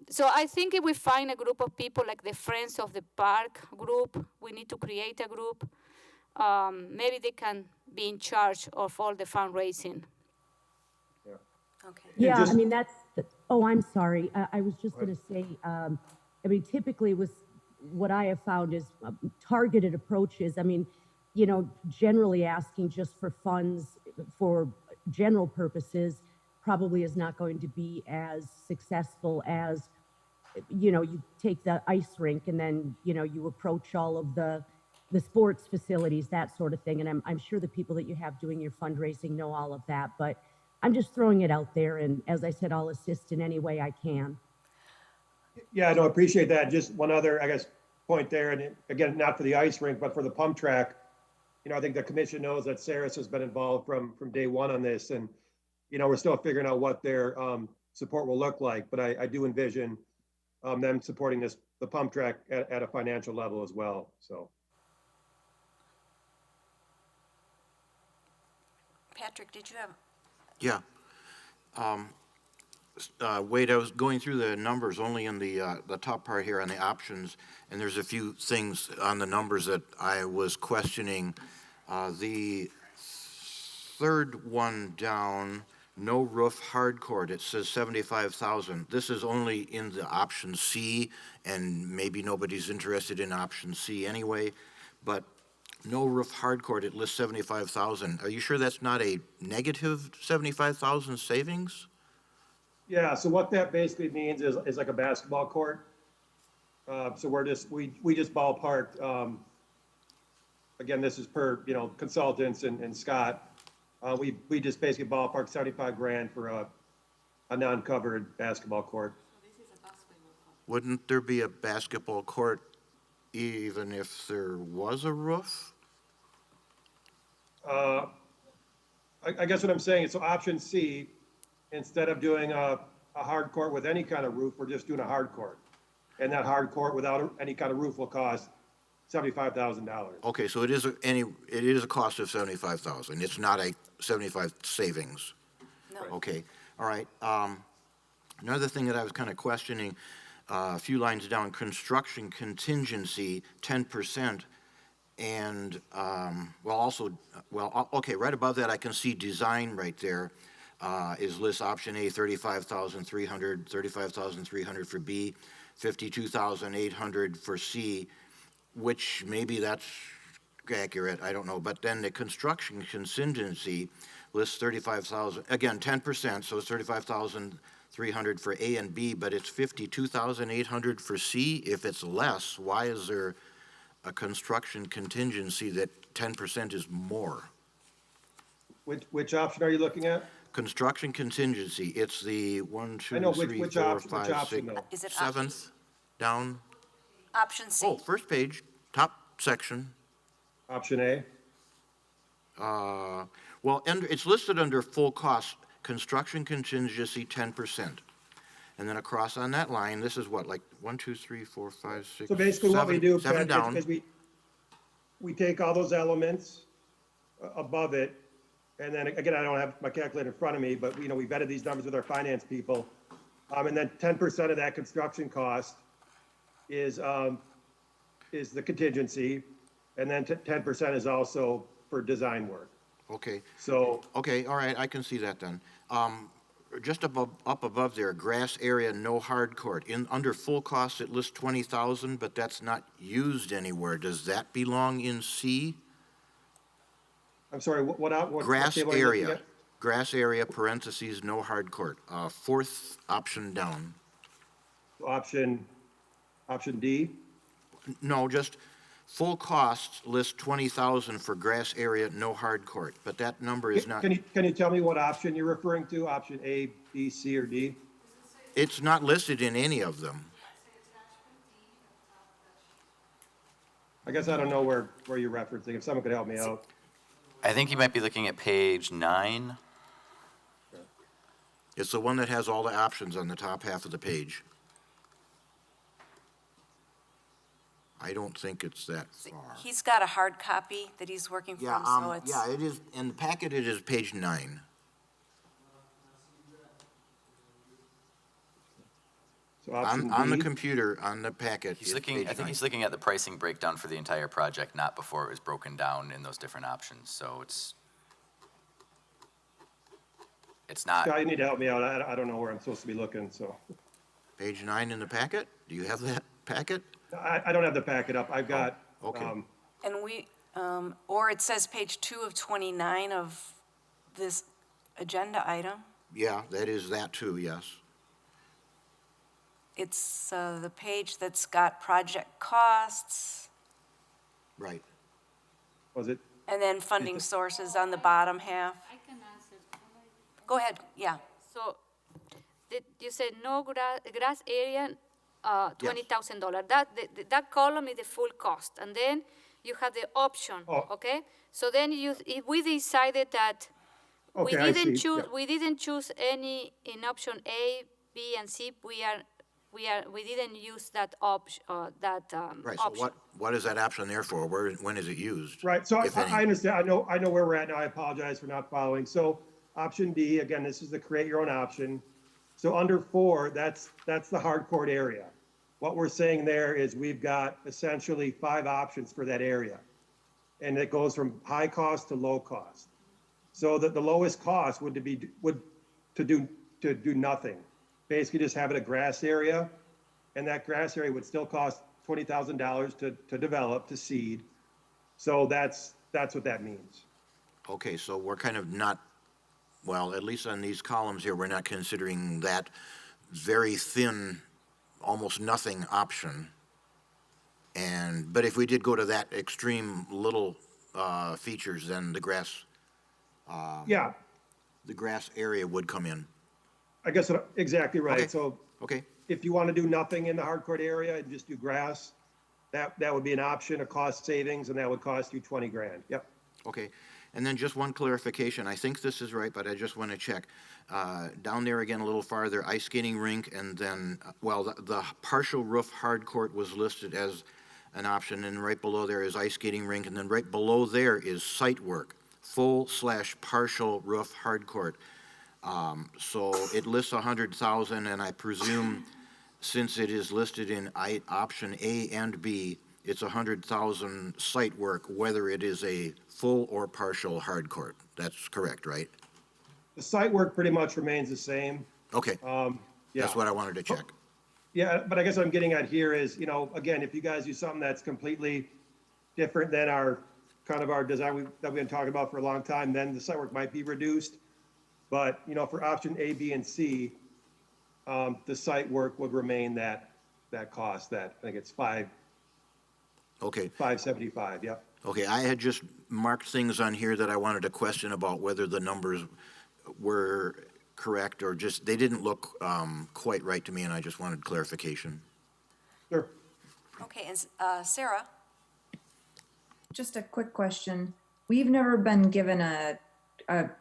so I think if we find a group of people like the Friends of the Park group, we need to create a group, maybe they can be in charge of all the fundraising. okay. Yeah, just- I mean, Oh, I'm sorry. I was just going to say, I mean, typically with what I have found is targeted approaches. I mean, you know, generally asking just for funds for general purposes probably is not going to be as successful as, you know, you take the ice rink and then, you know, you approach all of the sports facilities, that sort of thing. And I'm sure the people that you have doing your fundraising know all of that, but I'm just throwing it out there. And as I said, I'll assist in any way I can. Yeah, no, appreciate that. Just one other, I guess, point there, and again, not for the ice rink, but for the pump track. You know, I think the commission knows that Saris has been involved from day one on this, and, you know, we're still figuring out what their support will look like, but I do envision them supporting the pump track at a financial level as well, so. Patrick, did you have? Yeah. Wade, I was going through the numbers only in the top part here on the options, and there's a few things on the numbers that I was questioning. The third one down, no roof hard court, it says 75,000. This is only in the option C, and maybe nobody's interested in option C anyway, but no roof hard court, it lists 75,000. Are you sure that's not a negative 75,000 savings? Yeah, so what that basically means is like a basketball court. So we just ballparked, again, this is per, you know, consultants and Scott. We just basically ballparked 75 grand for a non-covered basketball court. Wouldn't there be a basketball court even if there was a roof? I guess what I'm saying is, so option C, instead of doing a hard court with any kind of roof, we're just doing a hard court. And that hard court without any kind of roof will cost $75,000. Okay, so it is a cost of 75,000. It's not a 75 savings. No. Okay, all right. Another thing that I was kind of questioning, a few lines down, construction contingency, 10%. And, okay, right above that, I can see design right there. Is list option A, 35,300, 35,300 for B, 52,800 for C, which maybe that's accurate, I don't know. But then the construction contingency lists 35,000, again, 10%, so it's 35,300 for A and B, but it's 52,800 for C. If it's less, why is there a construction contingency that 10% is more? Which option are you looking at? Construction contingency, it's the 1, 2, I know 3, which 4, option 5, though? 6, Is it option? seventh down. Option C. Oh, first page, top section. Option A? Well, and it's listed under full cost, construction contingency 10%. And then across on that line, this is what, like 1, 2, 3, 4, 5, 6, So basically what we do, seven Pat, down. is we take all those elements above it, and then, again, I don't have my calculator in front of me, but, you know, we vetted these numbers with our finance people. And then 10% of that construction cost is the contingency, and then 10% is also for design work. Okay. So, Okay, all right, I can see that then. Just up above there, grass area, no hard court. Under full cost, it lists 20,000, but that's not used anywhere. Does that belong in C? I'm sorry, what Grass table are you looking area, at? grass area, parentheses, no hard court. Fourth option down. Option D? No, just full costs list 20,000 for grass area, no hard court, but that number is not. Can you tell me what option you're referring to? Option A, B, C, or D? It's not listed in any of them. I guess I don't know where you're referencing. If someone could help me out. I think you might be looking at page 9. It's the one that has all the options on the top half of the page. I don't think it's that far. He's got a hard copy that he's working Yeah, from, so it's. yeah, it is, in the packet, it is page 9. So option On the D? computer, on the packet, He's it's looking, page I think 9. he's looking at the pricing breakdown for the entire project, not before it was broken down in those different options. So it's, It's not, Scott, you need to help me out. I don't know where I'm supposed to be looking, so. Page 9 in the packet? Do you have that packet? I don't have the packet up. I've got, okay. And or it says page 2 of 29 of this agenda item. Yeah, that is that too, yes. It's the page that's got project costs Right. was it? and then funding sources on the bottom half. I can answer. Go ahead, yeah. So, you said no grass area, $20,000. That column is the full cost, and then you have the option. Oh. Okay. So then if we decided that Okay, I see. Yeah. we didn't choose any in option A, B, and C. We didn't use that option. Right, so what is that option there for? When is it used? Right, so if any? I understand, I know where we're at now, I apologize for not following. So option D, again, this is the create your own option. So under 4, that's the hardcourt area. What we're saying there is we've got essentially 5 options for that area. And it goes from high cost to low cost. So that the lowest cost would do nothing. Basically just have it a grass area, and that grass area would still cost $20,000 to develop, to seed. So that's what that means. Okay, so we're kind of not, well, at least on these columns here, we're not considering that very thin, almost nothing option. But if we did go to that extreme little features, then the grass Yeah, the grass area would come in. I guess exactly right. Okay. So Okay, if you want to do nothing in the hardcourt area and just do grass, that would be an option, a cost savings, and that would cost you 20 grand. Yep. okay. And then just one clarification. I think this is right, but I just want to check. Down there again, a little farther, ice skating rink, and then, the partial roof hardcourt was listed as an option, and right below there is ice skating rink, and then right below there is site work, full/partial roof hardcourt. So it lists 100,000, and I presume since it is listed in option A and B, it's 100,000 site work, whether it is a full or partial hardcourt. That's correct, right? The site work pretty much remains the same. Okay, Yeah. that's what I wanted to check. Yeah, but I guess what I'm getting at here is, again, if you guys do something that's completely different than our design that we've been talking about for a long time, then the site work might be reduced. But, for option A, B, and C, the site work would remain that cost, I think it's Okay. $575, yep. Okay, I had just marked things on here that I wanted to question about whether the numbers were correct or just, they didn't look quite right to me, and I just wanted clarification. Sure. Okay, and Sarah? Just a quick question. We've never been given a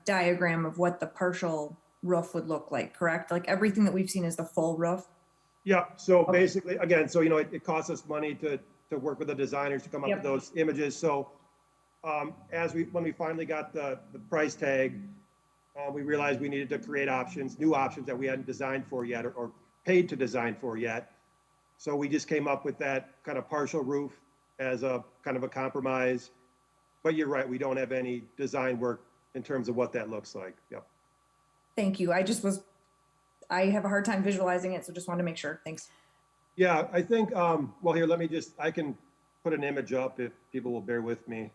diagram of what the partial roof would look like, correct? Like everything that we've seen is the full roof? Yeah, so basically, again, so, it costs us money to work with the designers to come up with those images. So when we finally got the price tag, we realized we needed to create new options that we hadn't designed for yet or paid to design for yet. So we just came up with that kind of partial roof as a kind of a compromise. But you're right, we don't have any design work in terms of what that looks like. Yep. Thank you. I have a hard time visualizing it, so just wanted to make sure. Thanks. Yeah, I think, well, here, I can put an image up if people will bear with me.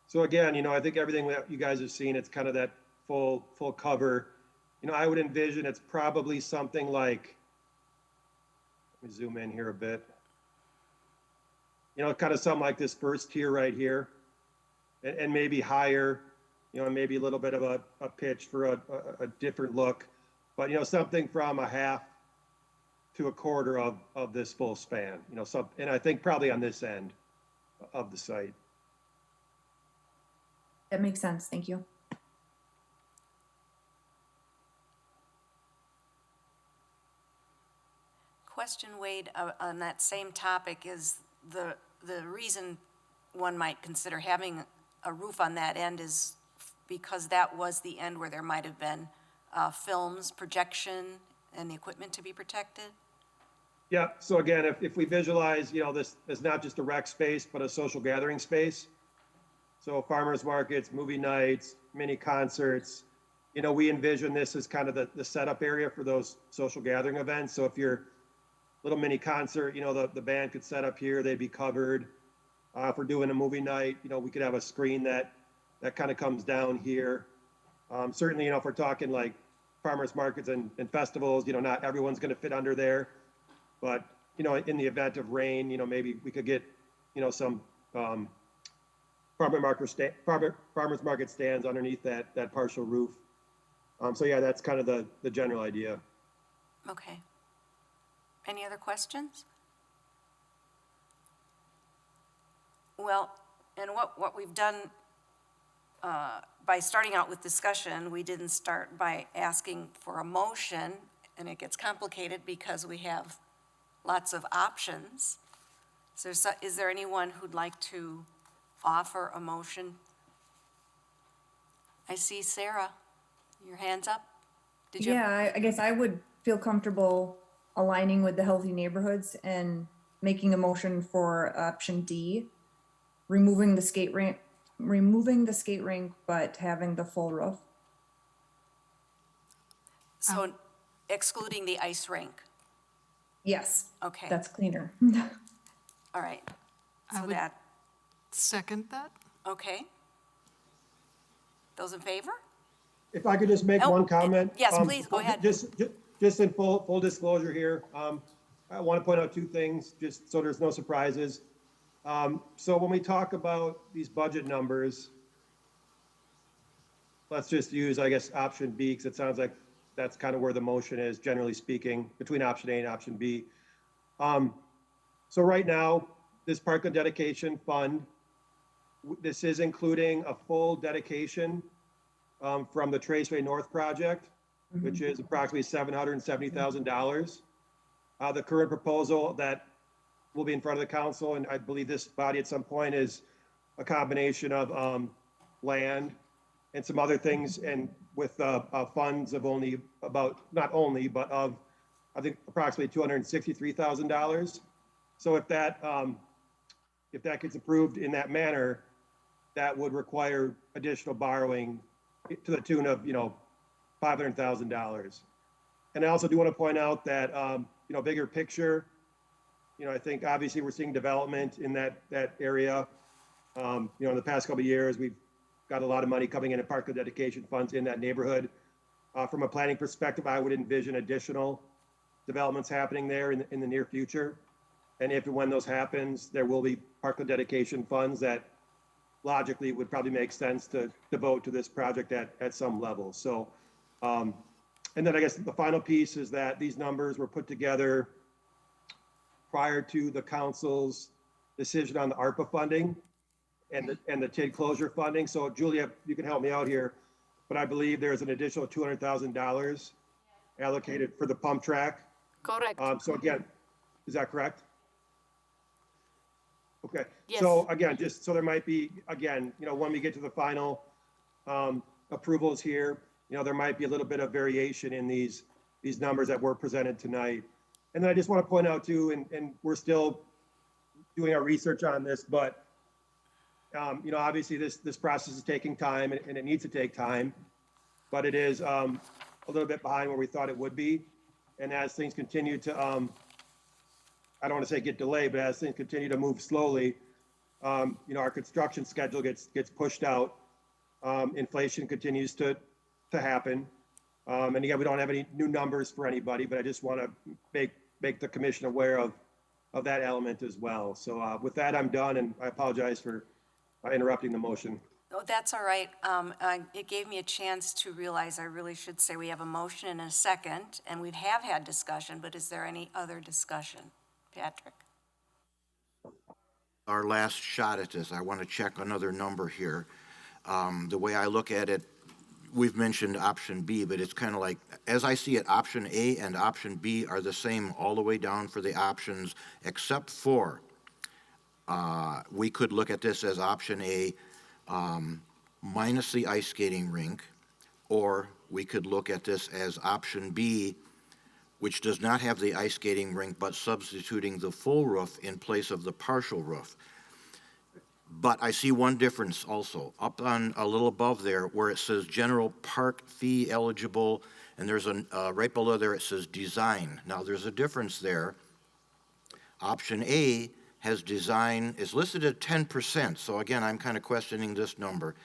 So again, I think everything that you guys have seen, it's kind of that full cover. I would envision it's probably something like, let me zoom in here a bit. Kind of something like this first tier right here, and maybe higher, maybe a little bit of a pitch for a different look, but something from a half to a quarter of this full span, and I think probably on this end of the site. That makes sense. Thank you. Question, Wade, on that same topic is the reason one might consider having a roof on that end is because that was the end where there might have been films, projection, and the equipment to be protected? Yeah, so again, if we visualize, this is not just a rec space, but a social gathering space. So farmers markets, movie nights, mini concerts, we envision this as kind of the setup area for those social gathering events. So if you're little mini concert, the band could set up here, they'd be covered. If we're doing a movie night, we could have a screen that kind of comes down here. Certainly, if we're talking like farmers markets and festivals, not everyone's going to fit under there. But, in the event of rain, maybe we could get, some farmers market stands underneath that partial roof. So yeah, that's kind of the general idea. Okay. Any other questions? Well, and what we've done by starting out with discussion, we didn't start by asking for a motion, and it gets complicated because we have lots of options. So is there anyone who'd like to offer a motion? I see Sarah, your hand's up. Did you? Yeah, I guess I would feel comfortable aligning with the healthy neighborhoods and making a motion for option D, removing the skate rink, but having the full roof. So excluding the ice rink. Yes. Okay. That's cleaner. All right. I So would that, second that. okay. Those in favor? If I could just make Oh, one comment. yes, please, go ahead. Just in full disclosure here, I want to point out two things, just so there's no surprises. So when we talk about these budget numbers, let's just use, I guess, option B, because it sounds like that's kind of where the motion is, generally speaking, between option A and option B. So right now, this Parkland Dedication Fund, this is including a full dedication from the Traceway North project, which is approximately $770,000. The current proposal that will be in front of the council, and I believe this body at some point, is a combination of land and some other things, and with funds of only about, not only, but of, I think, approximately $263,000. So if that gets approved in that manner, that would require additional borrowing to the tune of, $500,000. And I also do want to point out that, bigger picture, I think obviously we're seeing development in that area. In the past couple of years, we've got a lot of money coming in at Parkland dedication funds in that neighborhood. From a planning perspective, I would envision additional developments happening there in the near future. And if and when those happens, there will be Parkland dedication funds that logically would probably make sense to devote to this project at some level. So, and then I guess the final piece is that these numbers were put together prior to the council's decision on the ARPA funding and the TID closure funding. So Julia, you can help me out here, but I believe there's an additional $200,000 allocated for the pump track. Correct. So again, is that correct? Okay. Yes. So again, just so there might be, again, when we get to the final approvals here, there might be a little bit of variation in these numbers that were presented tonight. And then I just want to point out too, and we're still doing our research on this, but obviously this process is taking time and it needs to take time, but it is a little bit behind where we thought it would be. And as things continue to, I don't want to say get delayed, but as things continue to move slowly, our construction schedule gets pushed out. Inflation continues to happen. And again, we don't have any new numbers for anybody, but I just want to make the commission aware of that element as well. So with that, I'm done, and I apologize for interrupting the motion. Oh, that's all right. It gave me a chance to realize I really should say we have a motion and a second, and we have had discussion, but is there any other discussion? Patrick? Our last shot at this, I want to check another number here. The way I look at it, we've mentioned option B, but it's kind of like, as I see it, option A and option B are the same all the way down for the options, except for we could look at this as option A, minus the ice skating rink, or we could look at this as option B, which does not have the ice skating rink, but substituting the full roof in place of the partial roof. But I see one difference also, up on, a little above there, where it says general park fee eligible, and there's right below there it says design. Now, there's a difference there. Option A has design, is listed at 10%, so again, I'm kind of questioning this number.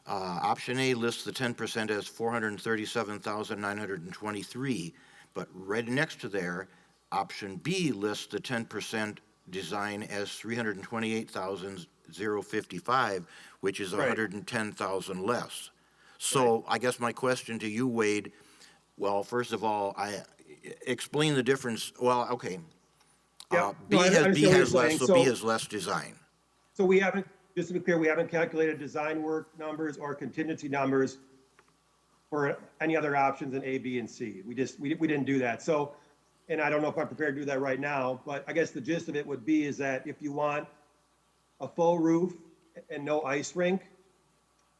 Option A lists the 10% as 437,923, but right next to there, option B lists the 10% design as 328,055, which is Right. 110,000 less. So I guess my question to you, Wade, well, first of all, explain the difference. Well, okay. Yeah, B no, I has understand what you're less, saying. so B has less design. So we haven't, just to be clear, we haven't calculated design work numbers or contingency numbers for any other options in A, B, and C. We didn't do that. So, and I don't know if I'm prepared to do that right now, but I guess the gist of it would be is that if you want a full roof and no ice rink,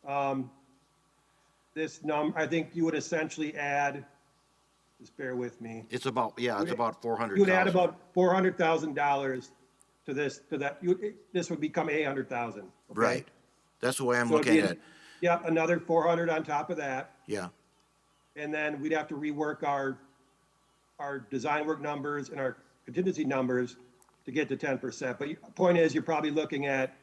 I think you would essentially add, just bear with me. It's about, yeah, it's about 400,000. You would add about $400,000 to this, to that. This would become 800,000. Okay? Right. That's the way I'm So it'd looking be at it. Yeah, another 400 on top of that. Yeah. And then we'd have to rework our design work numbers and our contingency numbers to get to 10%. But the point is, you're probably looking at,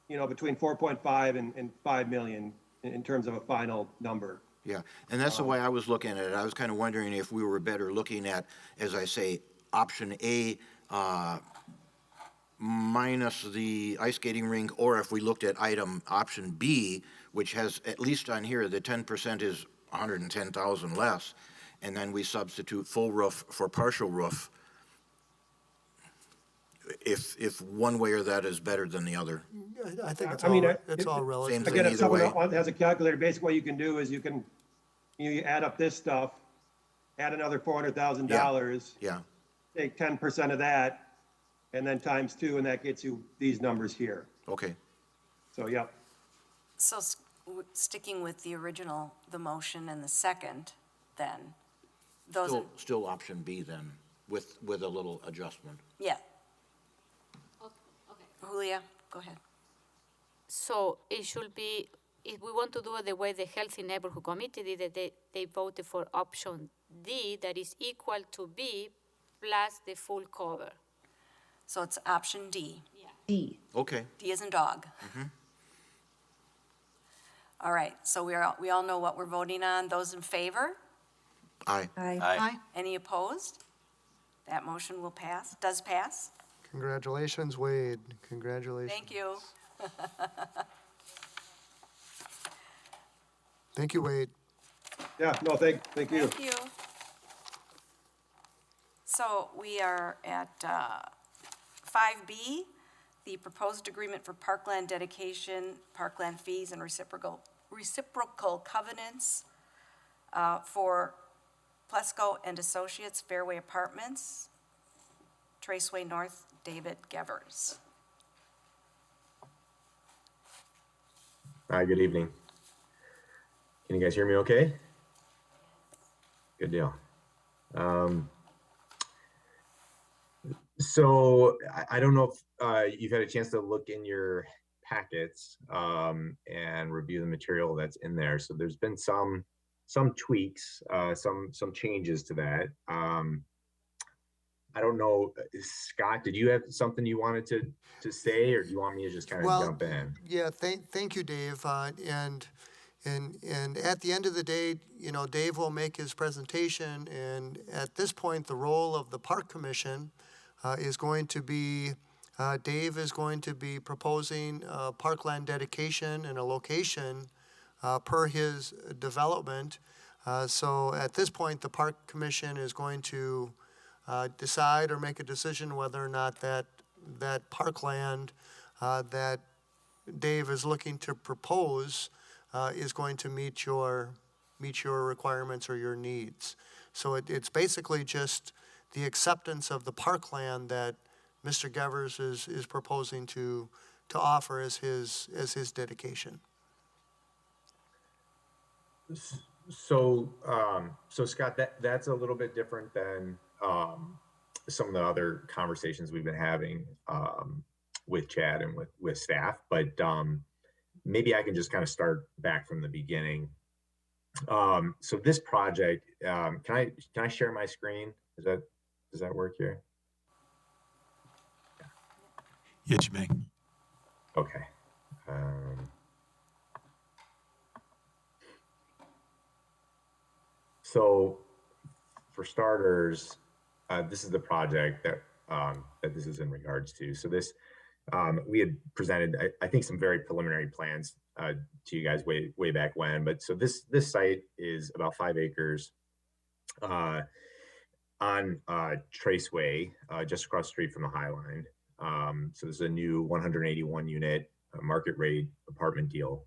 between 4.5 and 5 million in terms of a final number. Yeah, and that's the way I was looking at it. I was kind of wondering if we were better looking at, as I say, option A minus the ice skating rink, or if we looked at option B, which has, at least on here, the 10% is 110,000 less, and then we substitute full roof for partial roof, if one way or that is better than the other. I think it's I mean, all relative. Same thing Again, if either someone way. has a calculator, basically what you can do is you add up this stuff, add another $400,000. Yeah, Take 10% of that, and then times 2, and that gets you these numbers here. okay. So, yeah. So sticking with the original, the motion and the second, then, those, Still option B then, with a little adjustment. yeah. Julia, go ahead. So it should be, if we want to do it the way the Healthy Neighborhood Committee did it, they voted for option D, that is equal to B plus the full cover. So it's option D. D. Okay. D as in dog. All right, so we all know what we're voting on. Those in favor? Aye. Aye. Aye. Any opposed? That motion will pass, does pass. Congratulations, Wade. Congratulations. Thank you. Thank you, Wade. Yeah, no, thank you. Thank you. So we are at 5B, the proposed agreement for Parkland dedication, Parkland fees, and reciprocal covenants for Plesco and Associates Fairway Apartments, Traceway North, David Gevers. Hi, good evening. Can you guys hear me okay? Good deal. So I don't know if you've had a chance to look in your packets and review the material that's in there. So there's been some tweaks, some changes to that. I don't know, Scott, did you have something you wanted to say, or do you want me to just kind of jump in? Yeah, thank you, Dave. And at the end of the day, Dave will make his presentation, and at this point, the role of the Park Commission is going to be, Dave is going to be proposing parkland dedication and a location per his development. So at this point, the Park Commission is going to decide or make a decision whether or not that parkland that Dave is looking to propose is going to meet your requirements or your needs. So it's basically just the acceptance of the parkland that Mr. Gevers is proposing to offer as his dedication. So Scott, that's a little bit different than some of the other conversations we've been having with Chad and with staff, but maybe I can just kind of start back from the beginning. So this project, can I share my screen? Does that work here? Yes, you may. Okay. Um, so for starters, this is the project that this is in regards to. So this, we had presented, I think, some very preliminary plans to you guys way back when. But so this site is about 5 acres on Traceway, just across the street from the High Line. So this is a new 181 unit market rate apartment deal,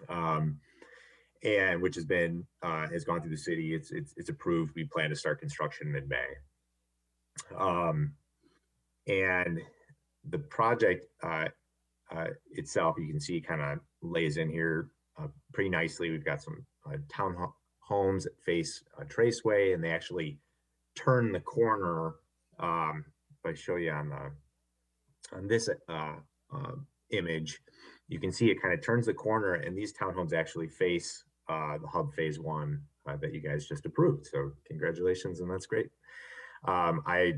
and which has gone through the city. It's approved. We plan to start construction mid-May. And the project itself, you can see, kind of lays in here pretty nicely. We've got some town homes that face Traceway, and they actually turn the corner. If I show you on this image, you can see it kind of turns the corner, and these townhomes actually face the hub phase 1 that you guys just approved. So congratulations, and that's great. I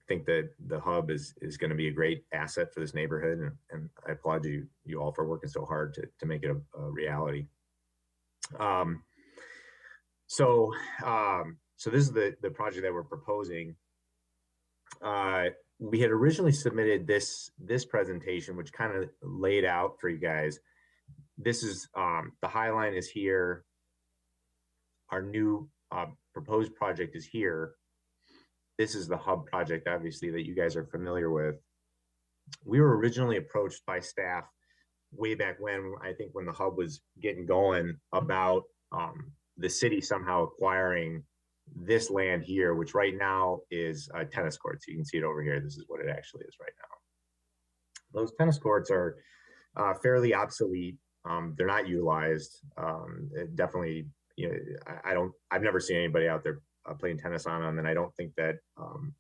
think that the hub is going to be a great asset for this neighborhood, and I applaud you all for working so hard to make it a reality. So this is the project that we're proposing. We had originally submitted this presentation, which kind of laid out for you guys. This is the High Line is here. Our new proposed project is here. This is the hub project, obviously, that you guys are familiar with. We were originally approached by staff way back when, I think when the hub was getting going, about the city somehow acquiring this land here, which right now is tennis courts. You can see it over here. This is what it actually is right now. Those tennis courts are fairly obsolete. They're not utilized. Definitely, I've never seen anybody out there playing tennis on them, and I don't think that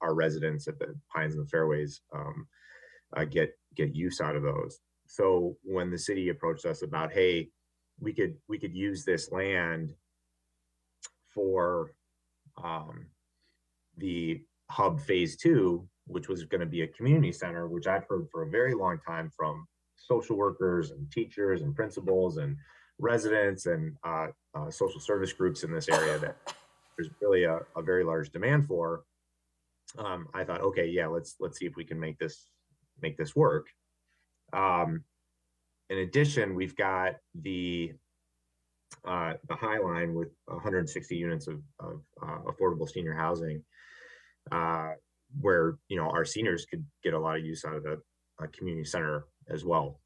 our residents at the Pines and the Fairways get use out of those. So when the city approached us about, hey, we could use this land for the hub phase 2, which was going to be a community center, which I've heard for a very long time from social workers and teachers and principals and residents and social service groups in this area, that there's really a very large demand for. I thought, okay, yeah, let's see if we can make this work. In addition, we've got the High Line with 160 units of affordable senior housing, where our seniors could get a lot of use out of the community center as well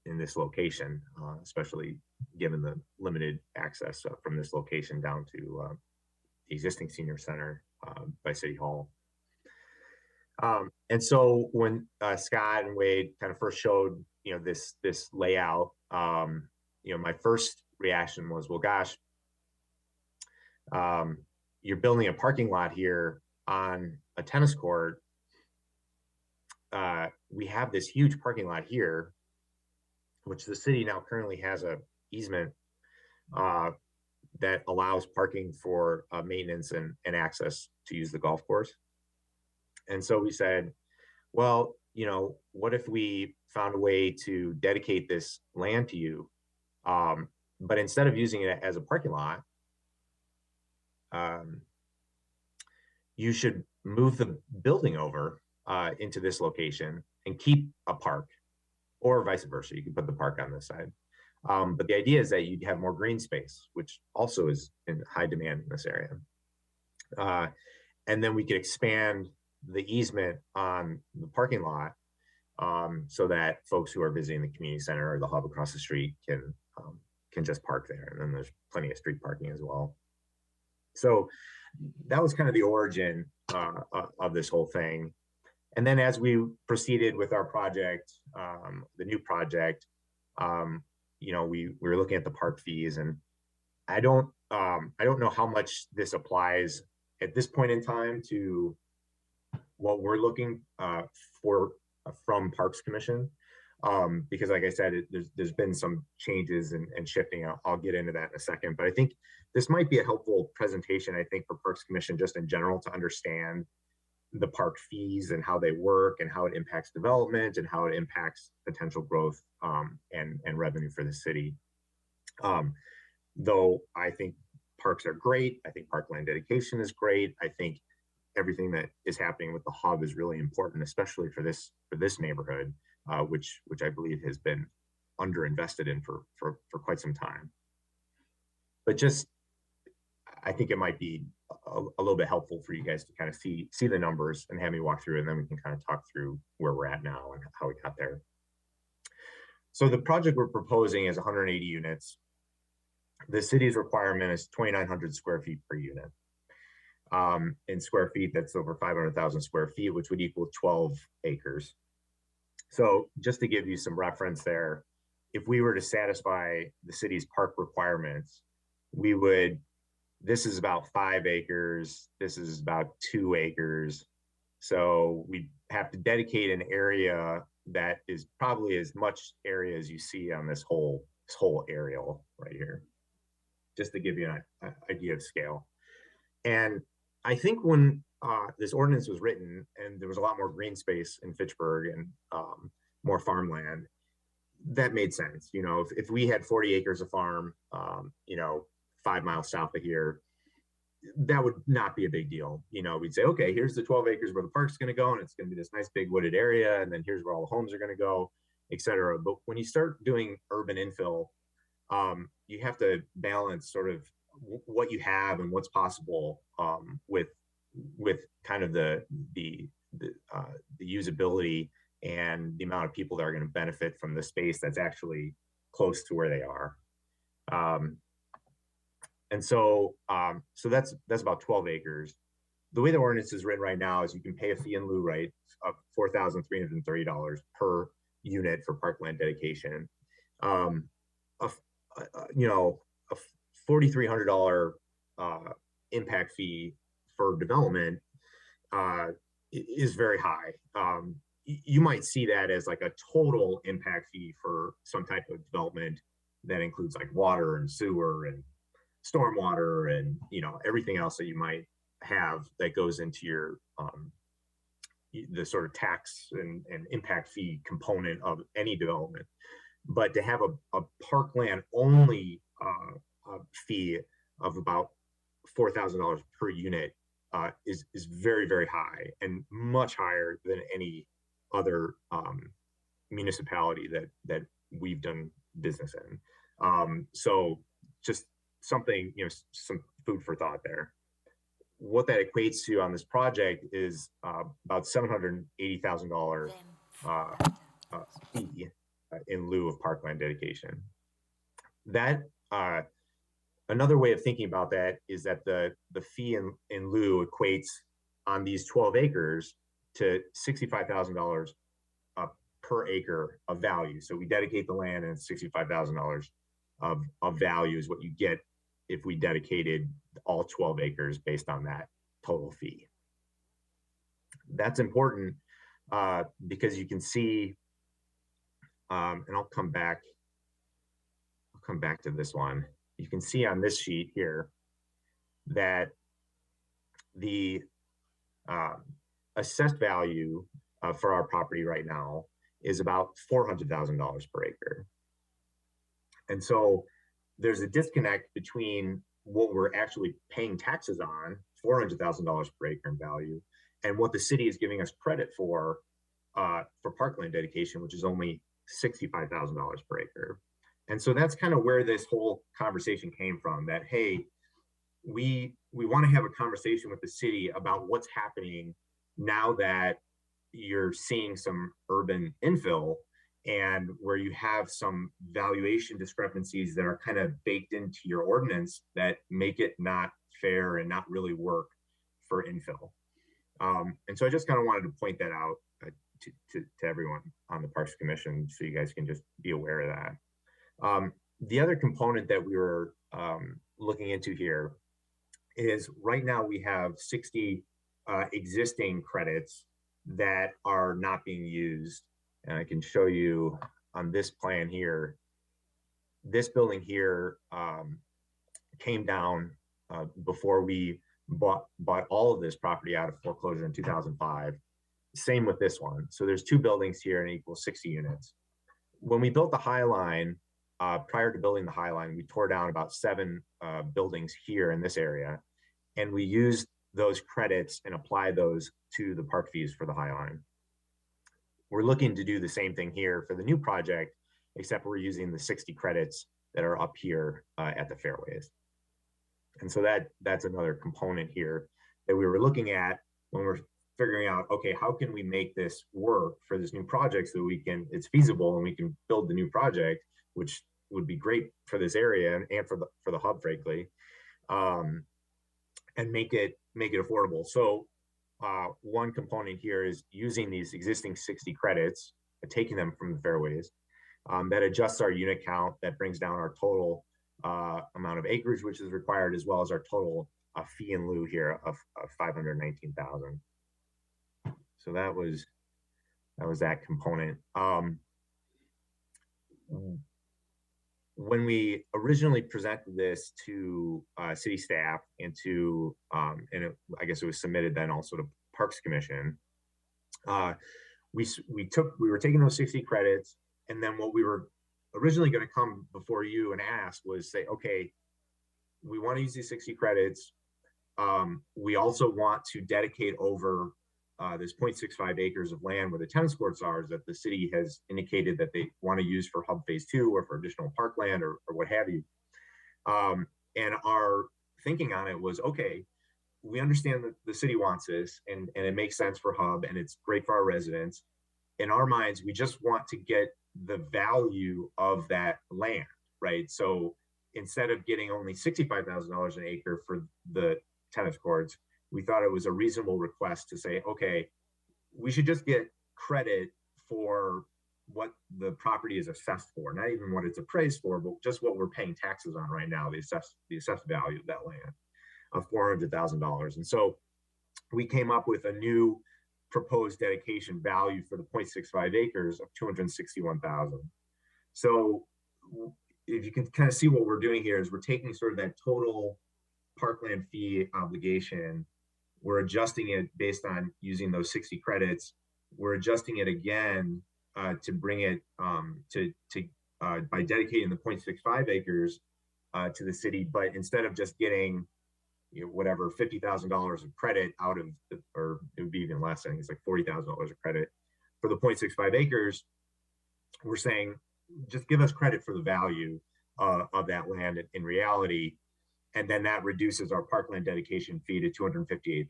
in this location, especially given the limited access from this location down to the existing senior center by City Hall. And so when Scott and Wade kind of first showed this layout, my first reaction was, well, gosh, you're building a parking lot here on a tennis court. We have this huge parking lot here, which the city now currently has a easement that allows parking for maintenance and access to use the golf course. And so we said, well, what if we found a way to dedicate this land to you, but instead of using it as a parking lot, you should move the building over into this location and keep a park, or vice versa. You can put the park on this side. But the idea is that you'd have more green space, which also is in high demand in this area. And then we could expand the easement on the parking lot so that folks who are visiting the community center or the hub across the street can just park there. And then there's plenty of street parking as well. So that was kind of the origin of this whole thing. And then as we proceeded with our project, the new project, we were looking at the park fees, and I don't know how much this applies at this point in time to what we're looking for from Parks Commission. Because like I said, there's been some changes and shifting. I'll get into that in a second, but I think this might be a helpful presentation, I think, for Parks Commission just in general to understand the park fees and how they work and how it impacts development and how it impacts potential growth and revenue for the city. Though I think parks are great. I think parkland dedication is great. I think everything that is happening with the hub is really important, especially for this neighborhood, which I believe has been underinvested in for quite some time. But just, I think it might be a little bit helpful for you guys to kind of see the numbers and have me walk through, and then we can kind of talk through where we're at now and how we got there. So the project we're proposing is 180 units. The city's requirement is 2,900 square feet per unit. In square feet, that's over 500,000 square feet, which would equal 12 acres. So just to give you some reference there, if we were to satisfy the city's park requirements, this is about 5 acres, this is about 2 acres. So we have to dedicate an area that is probably as much area as you see on this whole aerial right here, just to give you an idea of scale. And I think when this ordinance was written and there was a lot more green space in Fitchburg and more farmland, that made sense. If we had 40 acres of farm, 5 miles south of here, that would not be a big deal. We'd say, okay, here's the 12 acres where the park's going to go, and it's going to be this nice big wooded area, and then here's where all the homes are going to go, et cetera. But when you start doing urban infill, you have to balance sort of what you have and what's possible with kind of the usability and the amount of people that are going to benefit from the space that's actually close to where they are. And so that's about 12 acres. The way the ordinance is written right now is you can pay a fee in lieu rate of $4,330 per unit for parkland dedication. A $4,300 impact fee for development is very high. You might see that as like a total impact fee for some type of development that includes like water and sewer and stormwater and everything else that you might have that goes into your the sort of tax and impact fee component of any development. But to have a parkland only fee of about $4,000 per unit is very, very high and much higher than any other municipality that we've done business in. So just something, some food for thought there. What that equates to on this project is about $780,000 fee in lieu of parkland dedication. That another way of thinking about that is that the fee in lieu equates on these 12 acres to $65,000 per acre of value. So we dedicate the land, and $65,000 of value is what you get if we dedicated all 12 acres based on that total fee. That's important because you can see, and I'll come back to this one. You can see on this sheet here that the assessed value for our property right now is about $400,000 per acre. And so there's a disconnect between what we're actually paying taxes on, $400,000 per acre in value, and what the city is giving us credit for parkland dedication, which is only $65,000 per acre. And so that's kind of where this whole conversation came from, that, hey, we want to have a conversation with the city about what's happening now that you're seeing some urban infill and where you have some valuation discrepancies that are kind of baked into your ordinance that make it not fair and not really work for infill. And so I just kind of wanted to point that out to everyone on the Parks Commission so you guys can just be aware of that. The other component that we were looking into here is right now we have 60 existing credits that are not being used. And I can show you on this plan here, this building here came down before we bought all of this property out of foreclosure in 2005. Same with this one. So there's two buildings here and equals 60 units. When we built the High Line, prior to building the High Line, we tore down about 7 buildings here in this area, and we used those credits and applied those to the park fees for the High Line. We're looking to do the same thing here for the new project, except we're using the 60 credits that are up here at the fairways. And so that's another component here that we were looking at when we're figuring out, okay, how can we make this work for this new project so it's feasible and we can build the new project, which would be great for this area and for the hub, frankly, and make it affordable. So one component here is using these existing 60 credits, taking them from the fairways, that adjusts our unit count, that brings down our total amount of acreage which is required, as well as our total fee in lieu here of 519,000. So that was that component. When we originally presented this to city staff and to I guess it was submitted then also to Parks Commission, we were taking those 60 credits, and then what we were originally going to come before you and ask was say, okay, we want to use these 60 credits. We also want to dedicate over this 0.65 acres of land where the tennis courts are, that the city has indicated that they want to use for Hub Phase 2 or for additional parkland or what have you. And our thinking on it was, okay, we understand that the city wants this and it makes sense for Hub and it's great for our residents. In our minds, we just want to get the value of that land, right? So instead of getting only $65,000 an acre for the tennis courts, we thought it was a reasonable request to say, okay, we should just get credit for what the property is assessed for, not even what it's appraised for, but just what we're paying taxes on right now, the assessed value of that land of $400,000. And so we came up with a new proposed dedication value for the 0.65 acres of $261,000. So if you can kind of see what we're doing here is we're taking sort of that total parkland fee obligation, we're adjusting it based on using those 60 credits. We're adjusting it again to bring it by dedicating the 0.65 acres to the city, but instead of just getting whatever $50,000 of credit out of, or it would be even less, I think it's like $40,000 of credit for the 0.65 acres, we're saying just give us credit for the value of that land in reality, and then that reduces our parkland dedication fee to $258,000,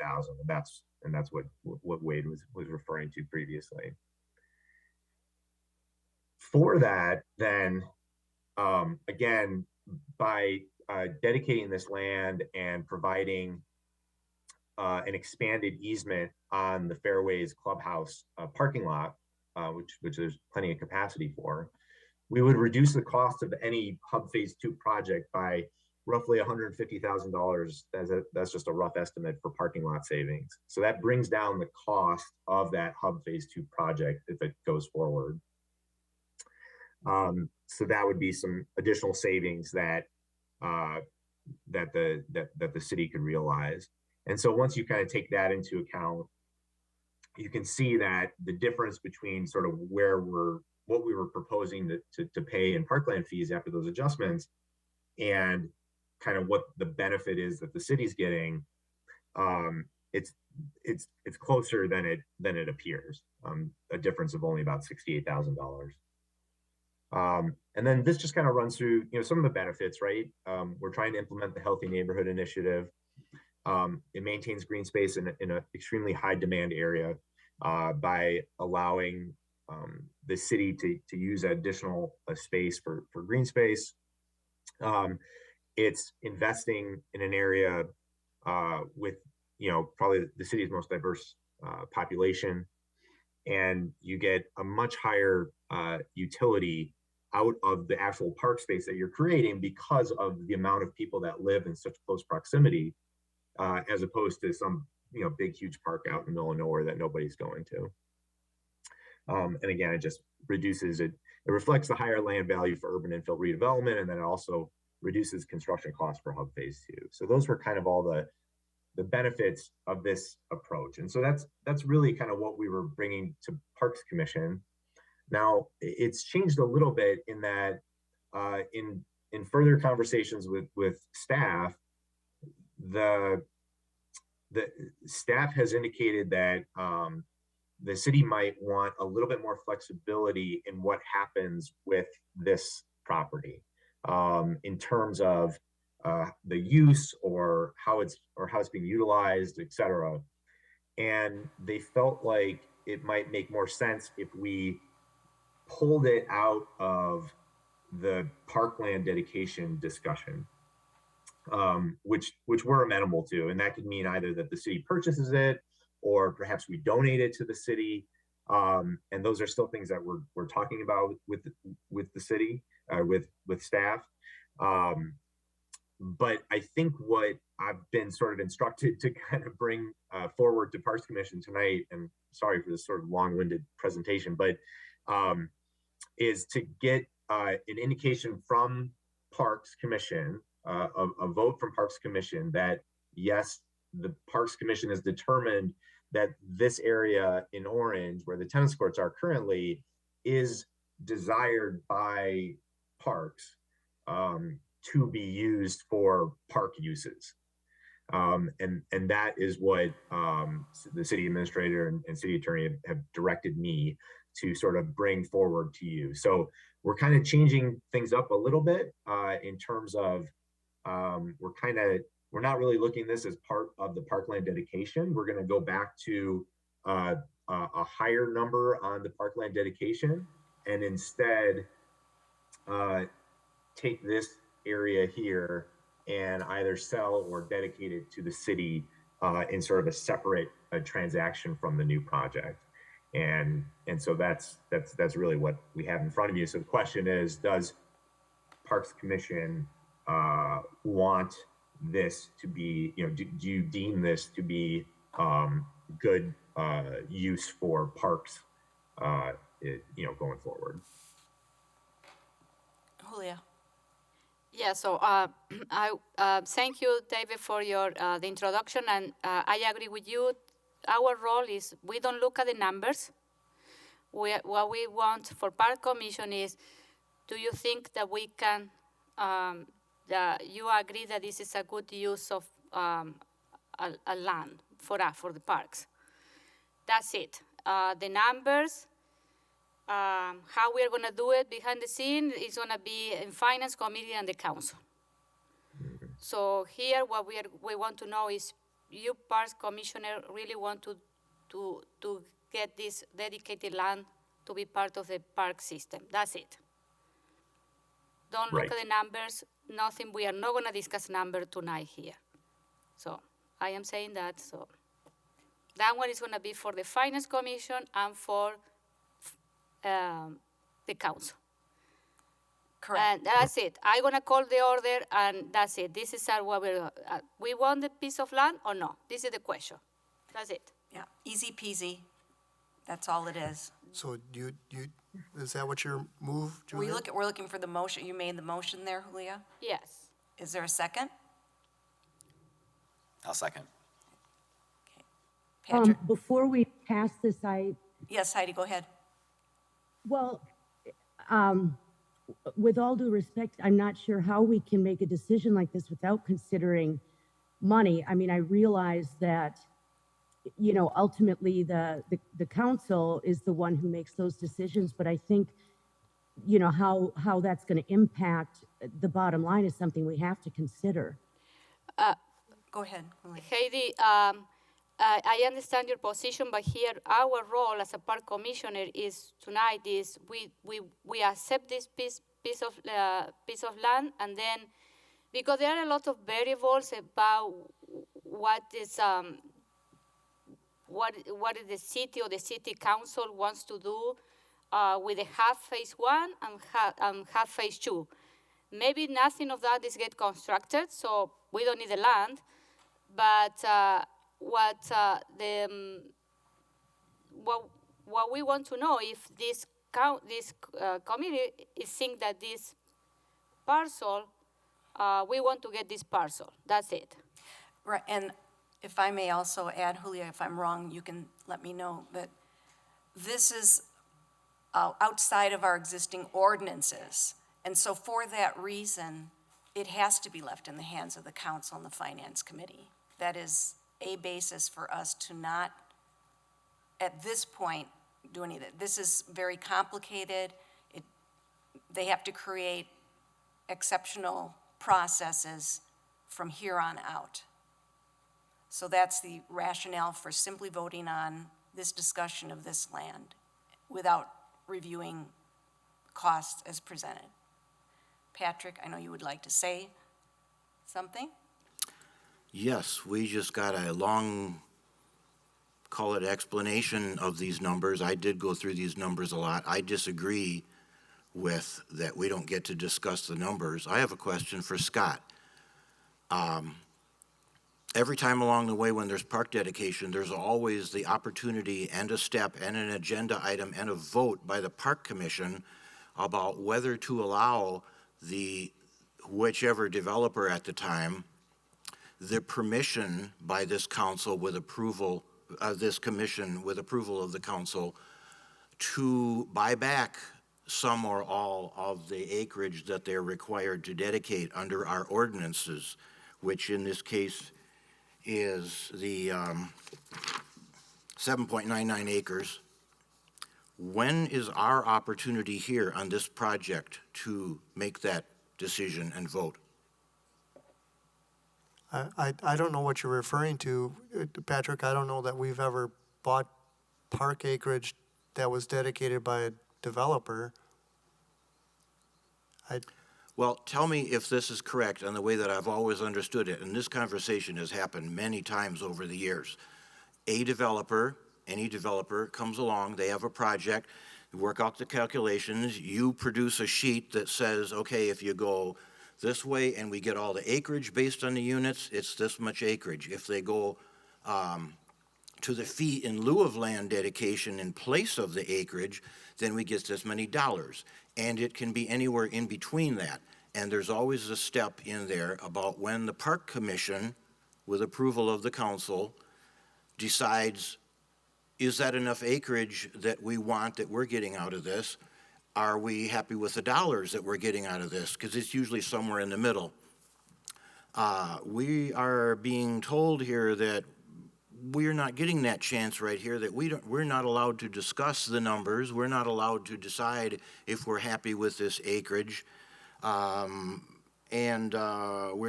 and that's what Wade was referring to previously. For that, then again, by dedicating this land and providing an expanded easement on the Fairways Clubhouse parking lot, which there's plenty of capacity for, we would reduce the cost of any Hub Phase 2 project by roughly $150,000. That's just a rough estimate for parking lot savings. So that brings down the cost of that Hub Phase 2 project if it goes forward. So that would be some additional savings that the city could realize. And so once you kind of take that into account, you can see that the difference between sort of what we were proposing to pay in parkland fees after those adjustments and kind of what the benefit is that the city's getting, it's closer than it appears. A difference of only about $68,000. And then this just kind of runs through, some of the benefits, right? We're trying to implement the Healthy Neighborhood Initiative. It maintains green space in an extremely high demand area by allowing the city to use additional space for green space. It's investing in an area with, probably the city's most diverse population, and you get a much higher utility out of the actual park space that you're creating because of the amount of people that live in such close proximity, as opposed to some, big, huge park out in the middle of nowhere that nobody's going to. And again, it just reduces it. It reflects the higher land value for urban infill redevelopment, and then it also reduces construction costs for Hub Phase 2. So those were kind of all the benefits of this approach. And so that's really kind of what we were bringing to Parks Commission. Now, it's changed a little bit in that in further conversations with staff, the staff has indicated that the city might want a little bit more flexibility in what happens with this property, in terms of the use or how it's being utilized, et cetera. And they felt like it might make more sense if we pulled it out of the Parkland dedication discussion, which we're amenable to. And that could mean either that the city purchases it, or perhaps we donate it to the city. And those are still things that we're talking about with the city, with staff. But I think what I've been sort of instructed to kind of bring forward to Parks Commission tonight, and sorry for this sort of long-winded presentation, but is to get an indication from Parks Commission, a vote from Parks Commission that yes, the Parks Commission has determined that this area in Orange, where the tennis courts are currently, is desired by Parks to be used for park uses. And that is what the city administrator and city attorney have directed me to sort of bring forward to you. So we're kind of changing things up a little bit in terms of we're not really looking at this as part of the Parkland dedication. We're going to go back to a higher number on the Parkland dedication, and instead take this area here and either sell or dedicate it to the city in sort of a separate transaction from the new project. And so that's really what we have in front of you. So the question is, does Parks Commission want this to be, do you deem this to be good use for parks, going forward? Julia. Yeah, so I thank you, David, for your the introduction, and I agree with you. Our role is we don't look at the numbers. What we want for Park Commission is, do you think that we can, you agree that this is a good use of a land for the parks? That's it. The numbers, how we're going to do it behind the scene is going to be in Finance Committee and the Council. So here, what we want to know is, you Parks Commissioner really want to get this dedicated land to be part of the park system. That's it. Don't look at the numbers. Nothing. We are not going to discuss numbers tonight here. So I am saying that. So that one is going to be for the Finance Commission and for the Council. Correct. And that's it. I'm going to call the order, and that's it. This is what we want the piece of land or no? This is the question. That's it. Yeah, easy peasy. That's all it is. So you is that what your move, Julia? We're looking for the motion. You made the motion there, Julia? Yes. Is there a second? I'll second. Okay. Patrick? Before we pass this, Yes, Heidi, go ahead. well, with all due respect, I'm not sure how we can make a decision like this without considering money. I mean, I realize that, ultimately the council is the one who makes those decisions, but I think, how that's going to impact the bottom line is something we have to consider. Go ahead. Heidi, I understand your position, but here our role as a park commissioner is tonight is we accept this piece of land, and then because there are a lot of variables about what is the city or the city council wants to do. with a half phase 1 and half phase 2. Maybe nothing of that is get constructed, so we don't need the land. But what we want to know if this committee is think that this parcel, we want to get this parcel. That's it. Right, and if I may also add, Julia, if I'm wrong, you can let me know, that this is outside of our existing ordinances. And so for that reason, it has to be left in the hands of the council and the finance committee. That is a basis for us to not, at this point, do any of that. This is very complicated. They have to create exceptional processes from here on out. So that's the rationale for simply voting on this discussion of this land without reviewing costs as presented. Patrick, I know you would like to say something? Yes, we just got a long, call it explanation of these numbers. I did go through these numbers a lot. I disagree with that we don't get to discuss the numbers. I have a question for Scott. Every time along the way when there's park dedication, there's always the opportunity and a step and an agenda item and a vote by the park commission about whether to allow whichever developer at the time the permission by this council with approval, this commission with approval of the council to buy back some or all of the acreage that they're required to dedicate under our ordinances, which in this case is the 7.99 acres. When is our opportunity here on this project to make that decision and vote? I don't know what you're referring to, Patrick. I don't know that we've ever bought park acreage that was dedicated by a developer. Well, tell me if this is correct on the way that I've always understood it, and this conversation has happened many times over the years. A developer, any developer comes along, they have a project, you work out the calculations, you produce a sheet that says, okay, if you go this way and we get all the acreage based on the units, it's this much acreage. If they go to the fee in lieu of land dedication in place of the acreage, then we get this many dollars. And it can be anywhere in between that. And there's always a step in there about when the park commission, with approval of the council, decides, is that enough acreage that we want, that we're getting out of this? Are we happy with the dollars that we're getting out of this? Because it's usually somewhere in the middle. We are being told here that we're not getting that chance right here, that we're not allowed to discuss the numbers. We're not allowed to decide if we're happy with this acreage. We're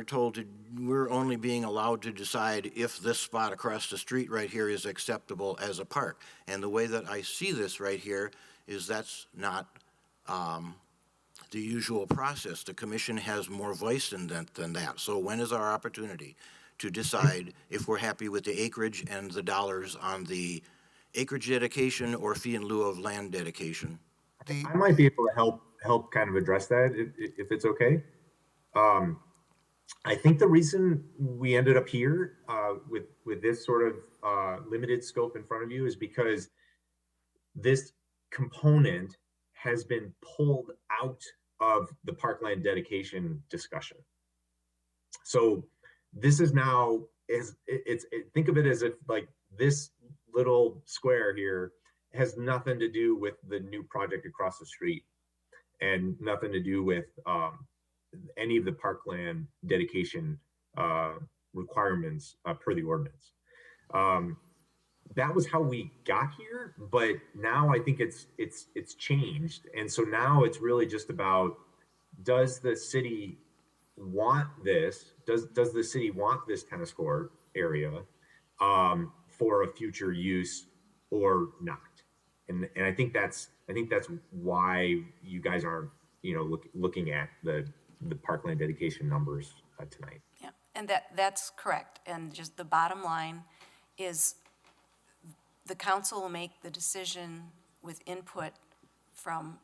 told we're only being allowed to decide if this spot across the street right here is acceptable as a park. And the way that I see this right here is that's not the usual process. The commission has more voice than that. So when is our opportunity to decide if we're happy with the acreage and the dollars on the acreage dedication or fee in lieu of land dedication? I might be able to help kind of address that if it's okay. I think the reason we ended up here with this sort of limited scope in front of you is because this component has been pulled out of the parkland dedication discussion. So this is now, think of it as if like this little square here has nothing to do with the new project across the street and nothing to do with any of the parkland dedication requirements per the ordinance. That was how we got here, but now I think it's changed. And so now it's really just about, does the city want this? Does the city want this tennis court area for a future use or not? And I think that's why you guys aren't looking at the parkland dedication numbers tonight. Yeah, and that's correct. And just the bottom line is the council will make the decision with input from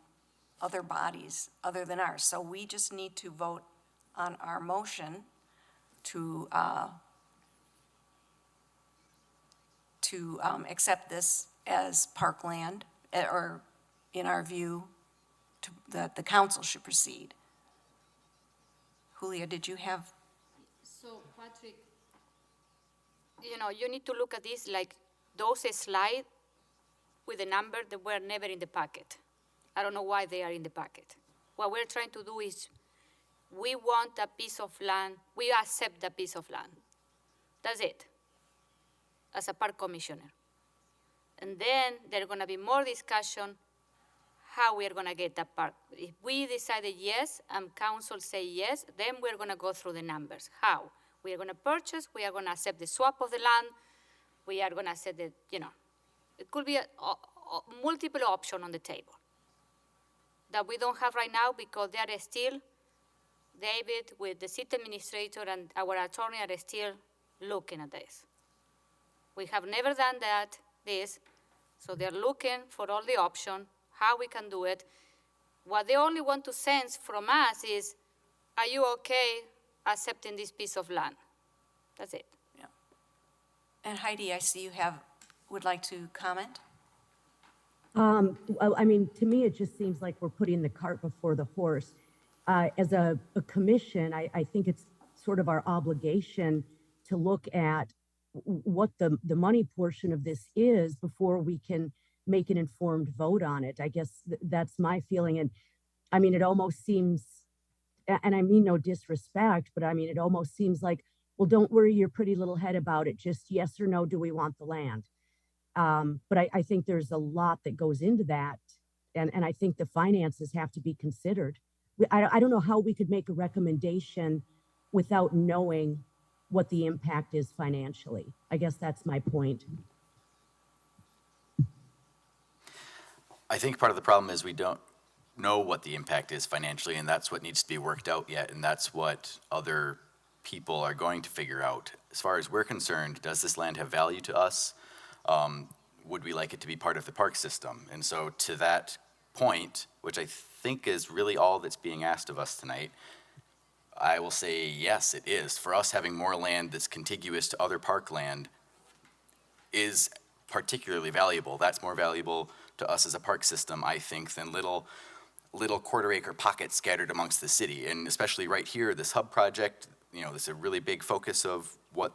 other bodies other than ours. So we just need to vote on our motion to accept this as Parkland, or in our view, that the council should proceed. Julia, did you have? So, Patrick, you need to look at this like those slides with the number that were never in the packet. I don't know why they are in the packet. What we're trying to do is we want a piece of land, we accept a piece of land. That's it, as a park commissioner. And then there's gonna be more discussion how we are gonna get that park. If we decided yes, and council say yes, then we're gonna go through the numbers. How? We are gonna purchase, we are gonna accept the swap of the land, we are gonna set the, it could be a multiple option on the table that we don't have right now because they are still, David with the city administrator and our attorney are still looking at this. We have never done this, so they're looking for all the options, how we can do it. What they only want to sense from us is, are you okay accepting this piece of land? That's it. Yeah. And Heidi, I see you would like to comment? Well, I mean, to me, it just seems like we're putting the cart before the horse. As a commission, I think it's sort of our obligation to look at what the money portion of this is before we can make an informed vote on it. I guess that's my feeling. And I mean, it almost seems, and I mean no disrespect, but I mean, it almost seems like, well, don't worry your pretty little head about it. Just yes or no, do we want the land? But I think there's a lot that goes into that. And I think the finances have to be considered. I don't know how we could make a recommendation without knowing what the impact is financially. I guess that's my point. I think part of the problem is we don't know what the impact is financially, and that's what needs to be worked out yet, and that's what other people are going to figure out. As far as we're concerned, does this land have value to us? Would we like it to be part of the park system? And so to that point, which I think is really all that's being asked of us tonight, I will say yes, it is. For us, having more land that's contiguous to other parkland is particularly valuable. That's more valuable to us as a park system, I think, than little quarter-acre pockets scattered amongst the city. And especially right here, this hub project, this is a really big focus of what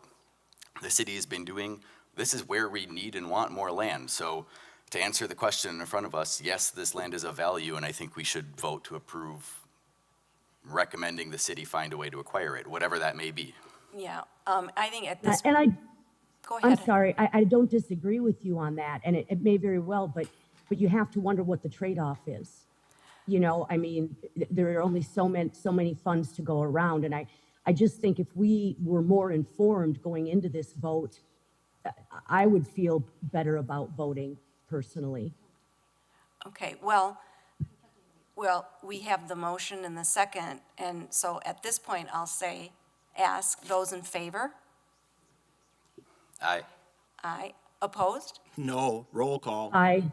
the city has been doing. This is where we need and want more land. So to answer the question in front of us, yes, this land is of value, and I think we should vote to approve recommending the city find a way to acquire it, whatever that may be. Yeah, I think at this. Go ahead. I'm sorry, I don't disagree with you on that, and it may very well, but you have to wonder what the trade-off is. I mean, there are only so many funds to go around, and I just think if we were more informed going into this vote, I would feel better about voting personally. Okay, well, we have the motion and the second, and so at this point, I'll ask those in favor. Aye. Aye. Opposed? No. Roll call. Aye.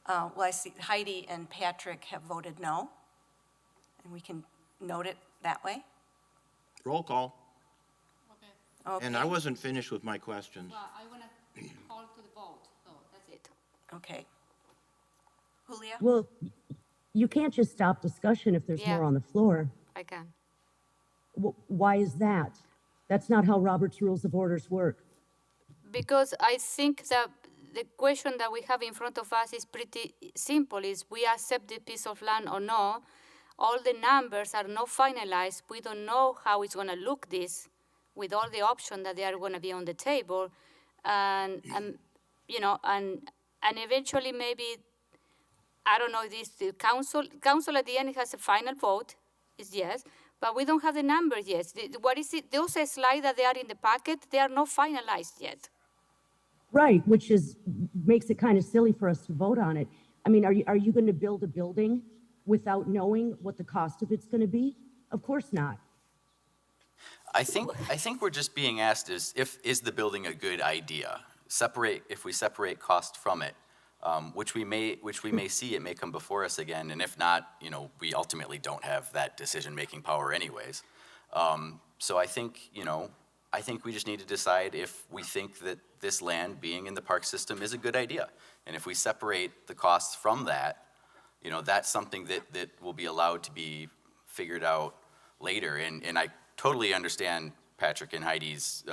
Well, I see Heidi and Patrick have voted no, and we can note it that way. Roll call. Okay. And I wasn't finished with my questions. Well, I want to call to the vote, so that's it. Okay. Julia? Well, you can't just stop discussion if there's more on the floor. I can. Why is that? That's not how Robert's Rules of Orders work. Because I think that the question that we have in front of us is pretty simple, is we accept the piece of land or no. All the numbers are not finalized. We don't know how it's going to look this with all the options that they are going to be on the table. And eventually maybe, I don't know, the council at the end has a final vote, is yes, but we don't have the numbers yet. What is it? Those slides that they are in the packet, they are not finalized yet. Right, which makes it kind of silly for us to vote on it. I mean, are you going to build a building without knowing what the cost of it's going to be? Of course not. I think we're just being asked is the building a good idea? If we separate cost from it, which we may see. It may come before us again, and if not, we ultimately don't have that decision-making power anyways. So I think we just need to decide if we think that this land being in the park system is a good idea. And if we separate the costs from that, that's something that will be allowed to be figured out later. And I totally understand Patrick and Heidi's,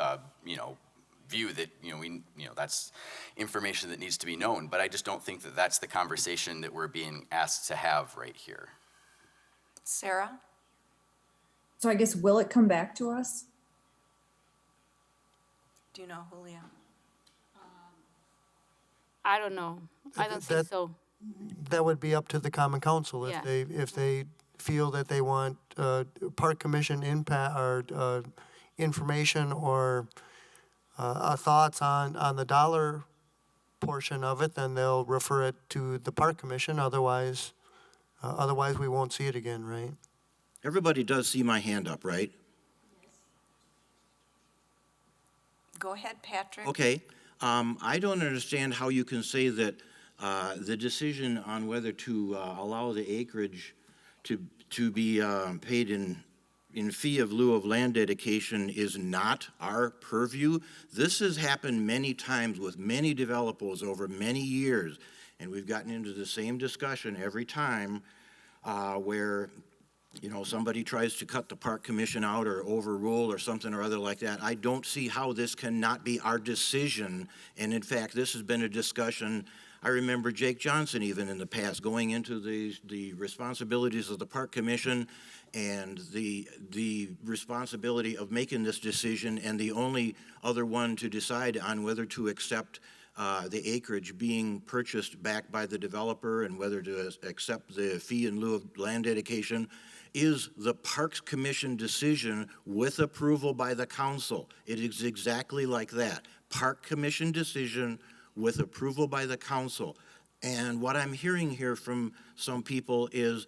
view that, that's information that needs to be known. But I just don't think that that's the conversation that we're being asked to have right here. Sarah? So I guess, will it come back to us? Do you know, Julia? I don't know. I don't think so. That would be up to the Common Council Yeah. if they feel that they want Park Commission impact or information or thoughts on the dollar portion of it, then they'll refer it to the Park Commission. Otherwise, we won't see it again, right? Everybody does see my hand up, right? Go ahead, Patrick. Okay. I don't understand how you can say that the decision on whether to allow the acreage to be paid in fee of lieu of land dedication is not our purview. This has happened many times with many developers over many years, and we've gotten into the same discussion every time where somebody tries to cut the Park Commission out or overrule or something or other like that. I don't see how this cannot be our decision. And in fact, this has been a discussion. I remember Jake Johnson even in the past going into the responsibilities of the Park Commission and the responsibility of making this decision, and the only other one to decide on whether to accept the acreage being purchased back by the developer and whether to accept the fee in lieu of land dedication is the Parks Commission decision with approval by the council. It is exactly like that. Park Commission decision with approval by the council. And what I'm hearing here from some people is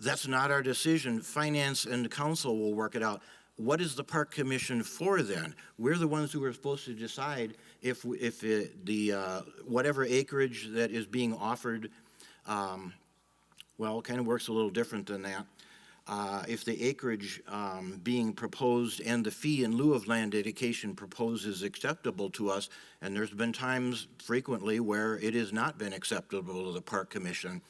that's not our decision. Finance and the council will work it out. What is the Park Commission for then? We're the ones who are supposed to decide if whatever acreage that is being offered, well, it kind of works a little different than that. If the acreage being proposed and the fee in lieu of land dedication proposed is acceptable to us, and there's been times frequently where it has not been acceptable to the Park Commission.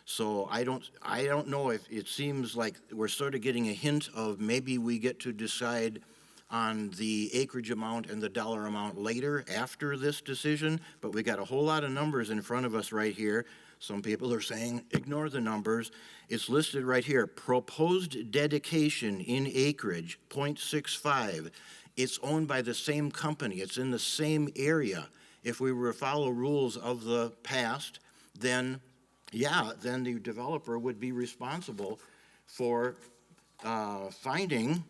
So I don't know if it seems like we're sort of getting a hint of maybe we get to decide on the acreage amount and the dollar amount later after this decision, but we got a whole lot of numbers in front of us right here. Some people are saying, ignore the numbers. It's listed right here, proposed dedication in acreage, 0.65. It's owned by the same company. It's in the same area. If we were to follow rules of the past, then the developer would be responsible for finding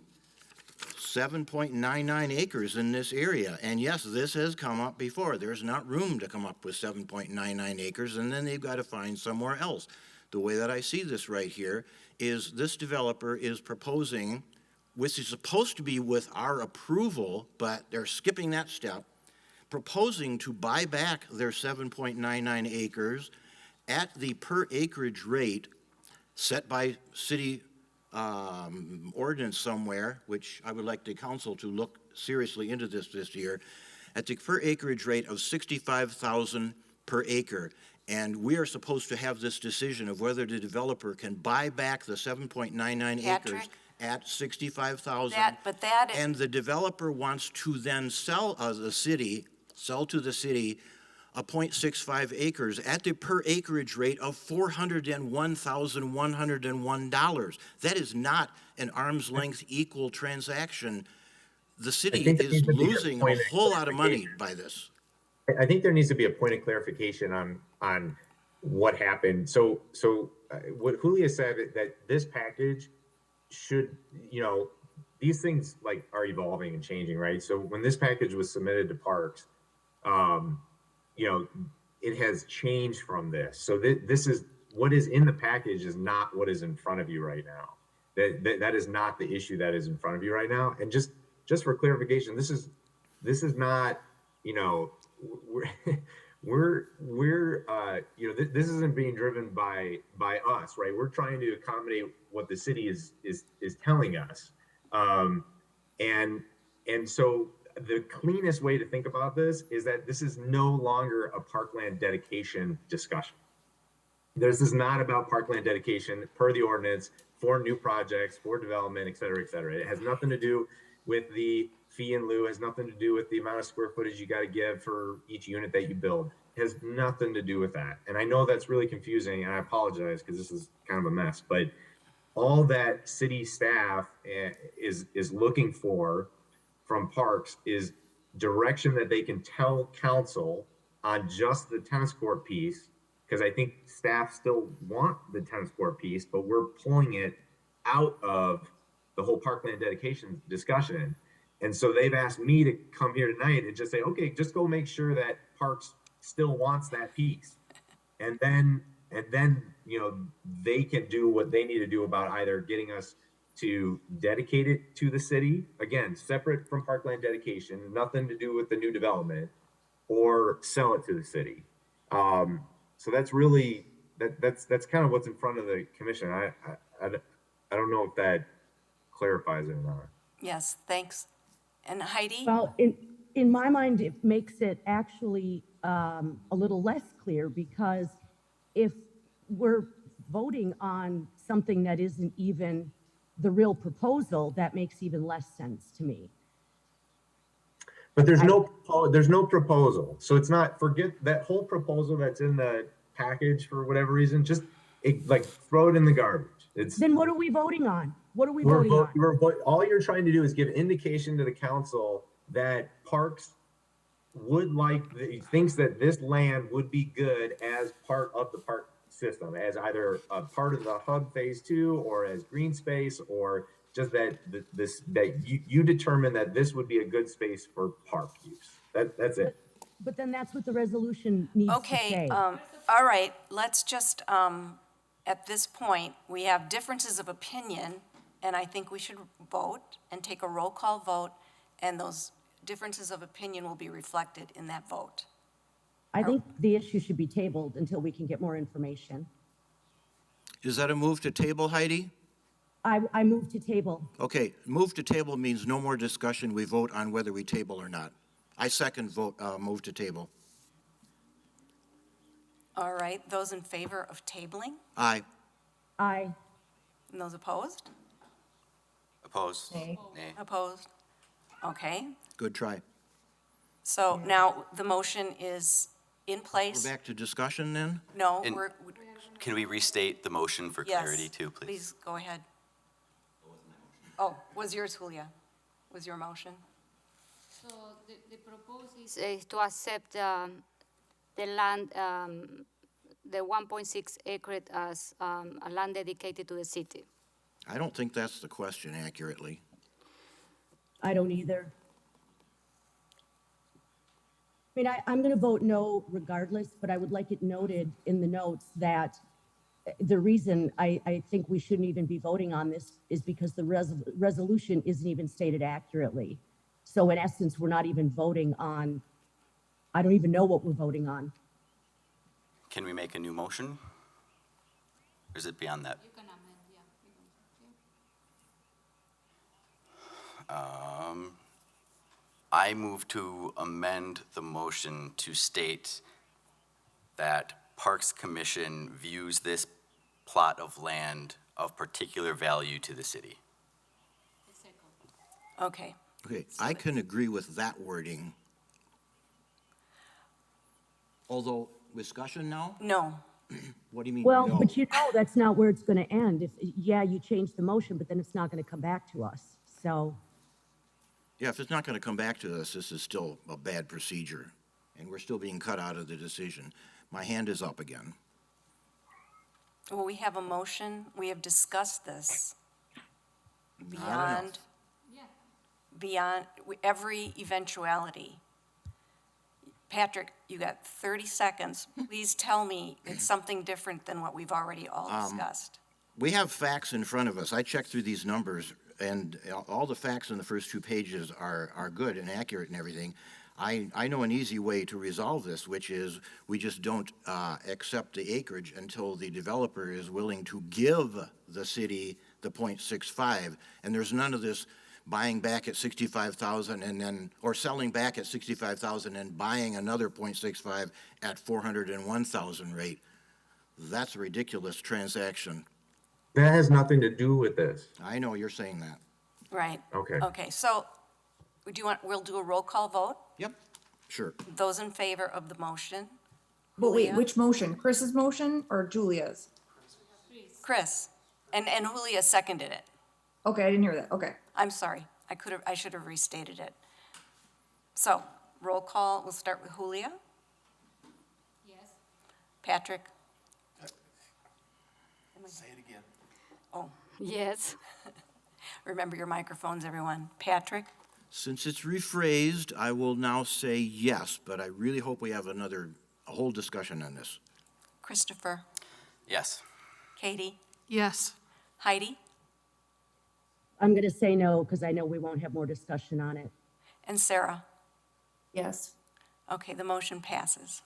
7.99 acres in this area. And yes, this has come up before. There's not room to come up with 7.99 acres, and then they've got to find somewhere else. The way that I see this right here is this developer is proposing, which is supposed to be with our approval, but they're skipping that step, proposing to buy back their 7.99 acres at the per acreage rate set by city ordinance somewhere, which I would like the council to look seriously into this year, at the per acreage rate of $65,000 per acre. And we are supposed to have this decision of whether the developer can buy back the 7.99 acres at $65,000. And the developer wants to then sell to the city a 0.65 acres at the per acreage rate of $401,101. That is not an arm's length equal transaction. The city is losing a whole lot of money by this. I think there needs to be a point of clarification on what happened. So what Julia said, that this package should, these things are evolving and changing, right? So when this package was submitted to Parks, it has changed from this. So this is what is in the package is not what is in front of you right now. That is not the issue that is in front of you right now. And just for clarification, this is not, this isn't being driven by us, right? We're trying to accommodate what the city is telling us. And so the cleanest way to think about this is that this is no longer a Parkland dedication discussion. This is not about Parkland dedication per the ordinance for new projects, for development, et cetera, et cetera. It has nothing to do with the fee in lieu, has nothing to do with the amount of square footage you got to give for each unit that you build. It has nothing to do with that. And I know that's really confusing, and I apologize because this is kind of a mess, but all that city staff is looking for from parks is direction that they can tell council on just the tennis court piece, because I think staff still want the tennis court piece, but we're pulling it out of the whole Parkland dedication discussion. And so they've asked me to come here tonight and just say, okay, just go make sure that Parks still wants that piece. And then, they can do what they need to do about either getting us to dedicate it to the city, again, separate from Parkland dedication, nothing to do with the new development, or sell it to the city. So that's really, that's kind of what's in front of the commission. I don't know if that clarifies it or not. Yes, thanks. And Heidi? Well, in my mind, it makes it actually a little less clear, because if we're voting on something that isn't even the real proposal, that makes even less sense to me. But there's no proposal. So it's not, forget that whole proposal that's in the package for whatever reason, just throw it in the garbage. Then what are we voting on? What are we voting on? All you're trying to do is give indication to the council that Parks thinks that this land would be good as part of the park system, as either a part of the hub phase 2 or as green space, or just that you determine that this would be a good space for park use. That's it. But then that's what the resolution needs to say. Okay, all right, let's just, at this point, we have differences of opinion, and I think we should vote and take a roll call vote, and those differences of opinion will be reflected in that vote. I think the issue should be tabled until we can get more information. Is that a move to table, Heidi? I move to table. Okay, move to table means no more discussion. We vote on whether we table or not. I second move to table. All right, those in favor of tabling? Aye. Aye. And those opposed? Opposed? Nay. Nay. Opposed? Okay, Good try. so now the motion is in place? We're back to discussion then? No, And- Can we restate the motion for yes, clarity too, please? please, go ahead. Oh, was yours, Julia? Was your motion? So the proposal is to accept the land, the 1.6 acre as a land dedicated to the city. I don't think that's the question accurately. I don't either. I mean, I'm going to vote no regardless, but I would like it noted in the notes that the reason I think we shouldn't even be voting on this is because the resolution isn't even stated accurately. So in essence, we're not even voting on, I don't even know what we're voting on. Can we make a new motion? Or is it beyond that? You can amend, yeah. I move to amend the motion to state that Parks Commission views this plot of land of particular value to the city. Okay, Okay, I can agree with that wording. Although, discussion now? no, What do you mean, Well, no? but you know that's not where it's going to end. If, yeah, you change the motion, but then it's not going to come back to us. So, Yeah, if it's not going to come back to us, this is still a bad procedure, and we're still being cut out of the decision. My hand is up again. well, we have a motion, we have discussed this Not enough. beyond every eventuality. Patrick, you got 30 seconds. Please tell me it's something different than what we've already all discussed. We have facts in front of us. I checked through these numbers, and all the facts in the first 2 pages are good and accurate and everything. I know an easy way to resolve this, which is we just don't accept the acreage until the developer is willing to give the city the .65, and there's none of this buying back at 65,000 and then, or selling back at 65,000 and buying another .65 at 401,000 rate. That's a ridiculous transaction. That has nothing to do with this. I know you're saying that. Right. Okay. Okay, so we'll do a roll call vote? Yep, sure. Those in favor of the motion? But wait, Julia? which motion? Chris's motion or Julia's? Chris, and Julia seconded it. Okay, I didn't hear that. Okay. I'm sorry, I should have restated it. So, roll call, we'll start with Julia. Yes. Patrick? Say it again. Oh, Yes. remember your microphones, everyone. Patrick? Since it's rephrased, I will now say yes, but I really hope we have a whole discussion on this. Christopher? Yes. Katie? Yes. Heidi? I'm going to say no because I know we won't have more discussion on it. And Sarah? Yes. Okay, the motion passes.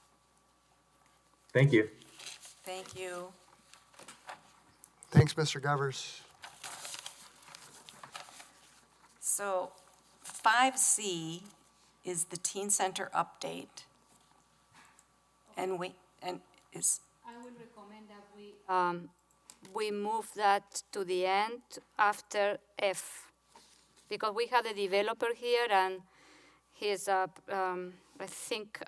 Thank you. Thank you. Thanks, Mr. Govers. So 5C is the teen center update. And is, I would recommend that we move that to the end after F, because we have the developer here and his, I think,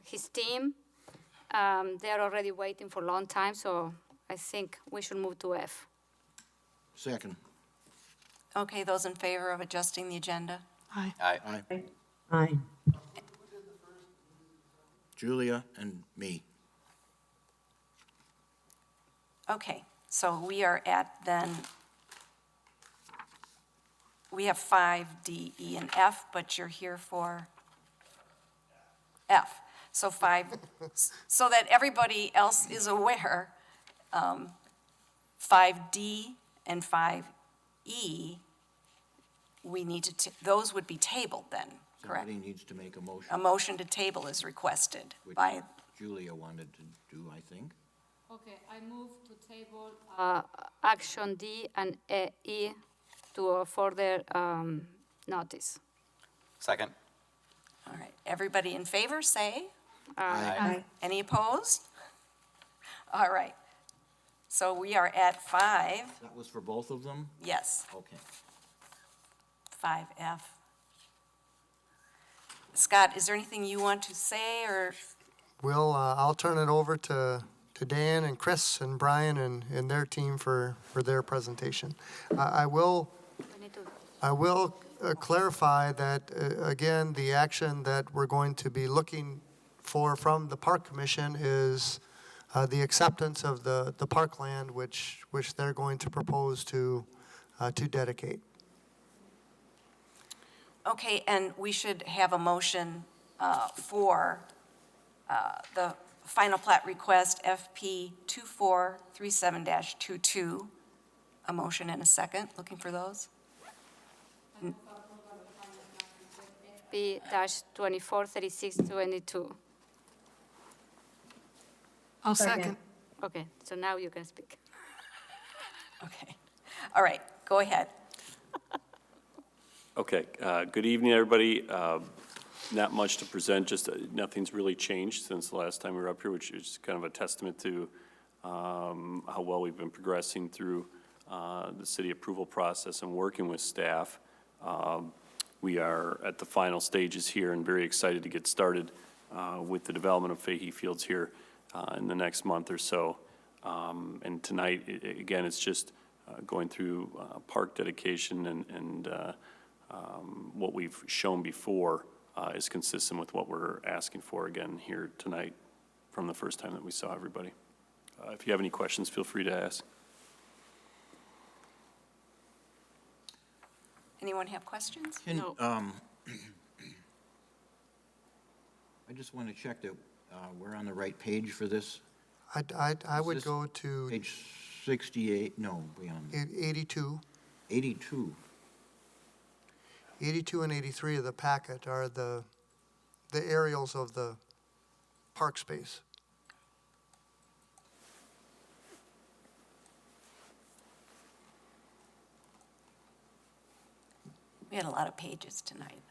his team, they're already waiting for a long time, so I think we should move to F. Second. okay, those in favor of adjusting the agenda? Aye. Aye. Aye. Aye. Julia and me. Okay, so we are at then, we have 5, D, E, and F, but you're here for F. So 5, so that everybody else is aware, 5D and 5E, we need to, those would be tabled then, correct? Somebody needs to make a motion, A motion to table is requested which by, Julia wanted to do, I think. Okay, I move to table action D and E to a further notice. Second. all right, everybody in favor, say. Aye. Any opposed? All right. So we are at 5, That was for both of them? yes, Okay. 5F. Scott, is there anything you want to say, or, I'll turn it over to Dan and Chris and Brian and their team for their presentation. I will clarify that, again, the action that we're going to be looking for from the Park Commission is the acceptance of the parkland, which they're going to propose to dedicate. okay, and we should have a motion for the final plat request, FP 2437-22. A motion and a second, looking for those? P-243622. I'll second. Okay, so now you can speak. Okay, all right, go ahead. Okay, good evening, everybody. Not much to present, just nothing's really changed since the last time we were up here, which is kind of a testament to how well we've been progressing through the city approval process and working with staff. We are at the final stages here and very excited to get started with the development of Fahey Fields here in the next month or so. And tonight, again, it's just going through park dedication and what we've shown before is consistent with what we're asking for again here tonight from the first time that we saw everybody. If you have any questions, feel free to ask. Anyone have questions? No. I just want to check that we're on the right page for this. I would this go to Page 68, no, beyond 82. 82. 82 and 83 of the packet are the the aerials of the park space. We had a lot of pages tonight.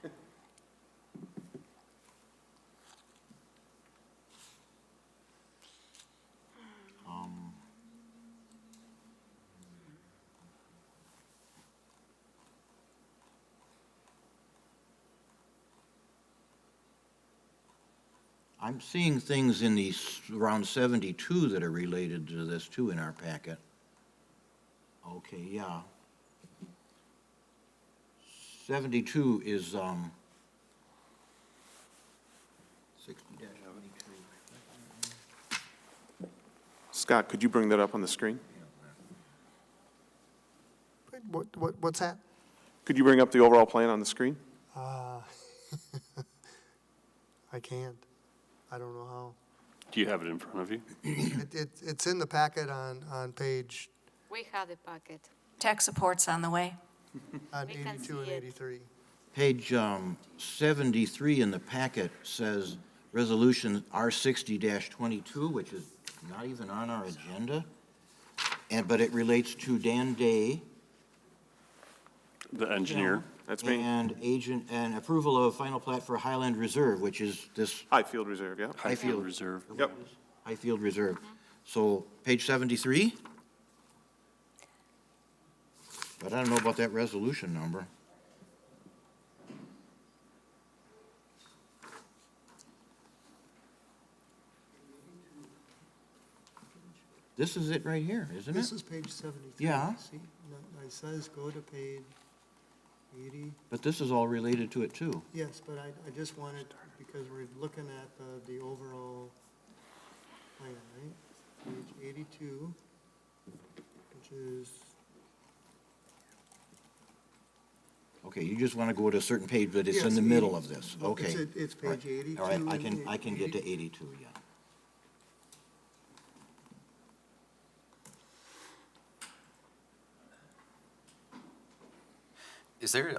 I'm seeing things in around 72 that are related to this too in our packet. Okay, yeah. 72 is, 60-72. Scott, could you bring that up on the screen? What's that? Could you bring up the overall plan on the screen? I can't. I don't know how. Do you have it in front of you? It's in the packet on page, We have the packet. Tech support's on the way. on We can 82 and see it. 83. Page 73 in the packet says Resolution R60-22, which is not even on our agenda, but it relates to Dan Day. The engineer? That's me. And approval of final plat for Highland Reserve, which is this Highfield Reserve, yeah. Highfield Reserve. Yep. Highfield Reserve. So page 73? But I don't know about that resolution number. This is it right here, isn't This it? is page 73. Yeah. See, it says go to page 80. But this is all related to it too. Yes, but I just wanted, because we're looking at the overall plan, right? Page 82, which is, Okay, you just want to go to a certain page, but it's in Yes, the middle 80. of this. Well, Okay. it's All right. page 82 All right, I and can get to 82, yeah.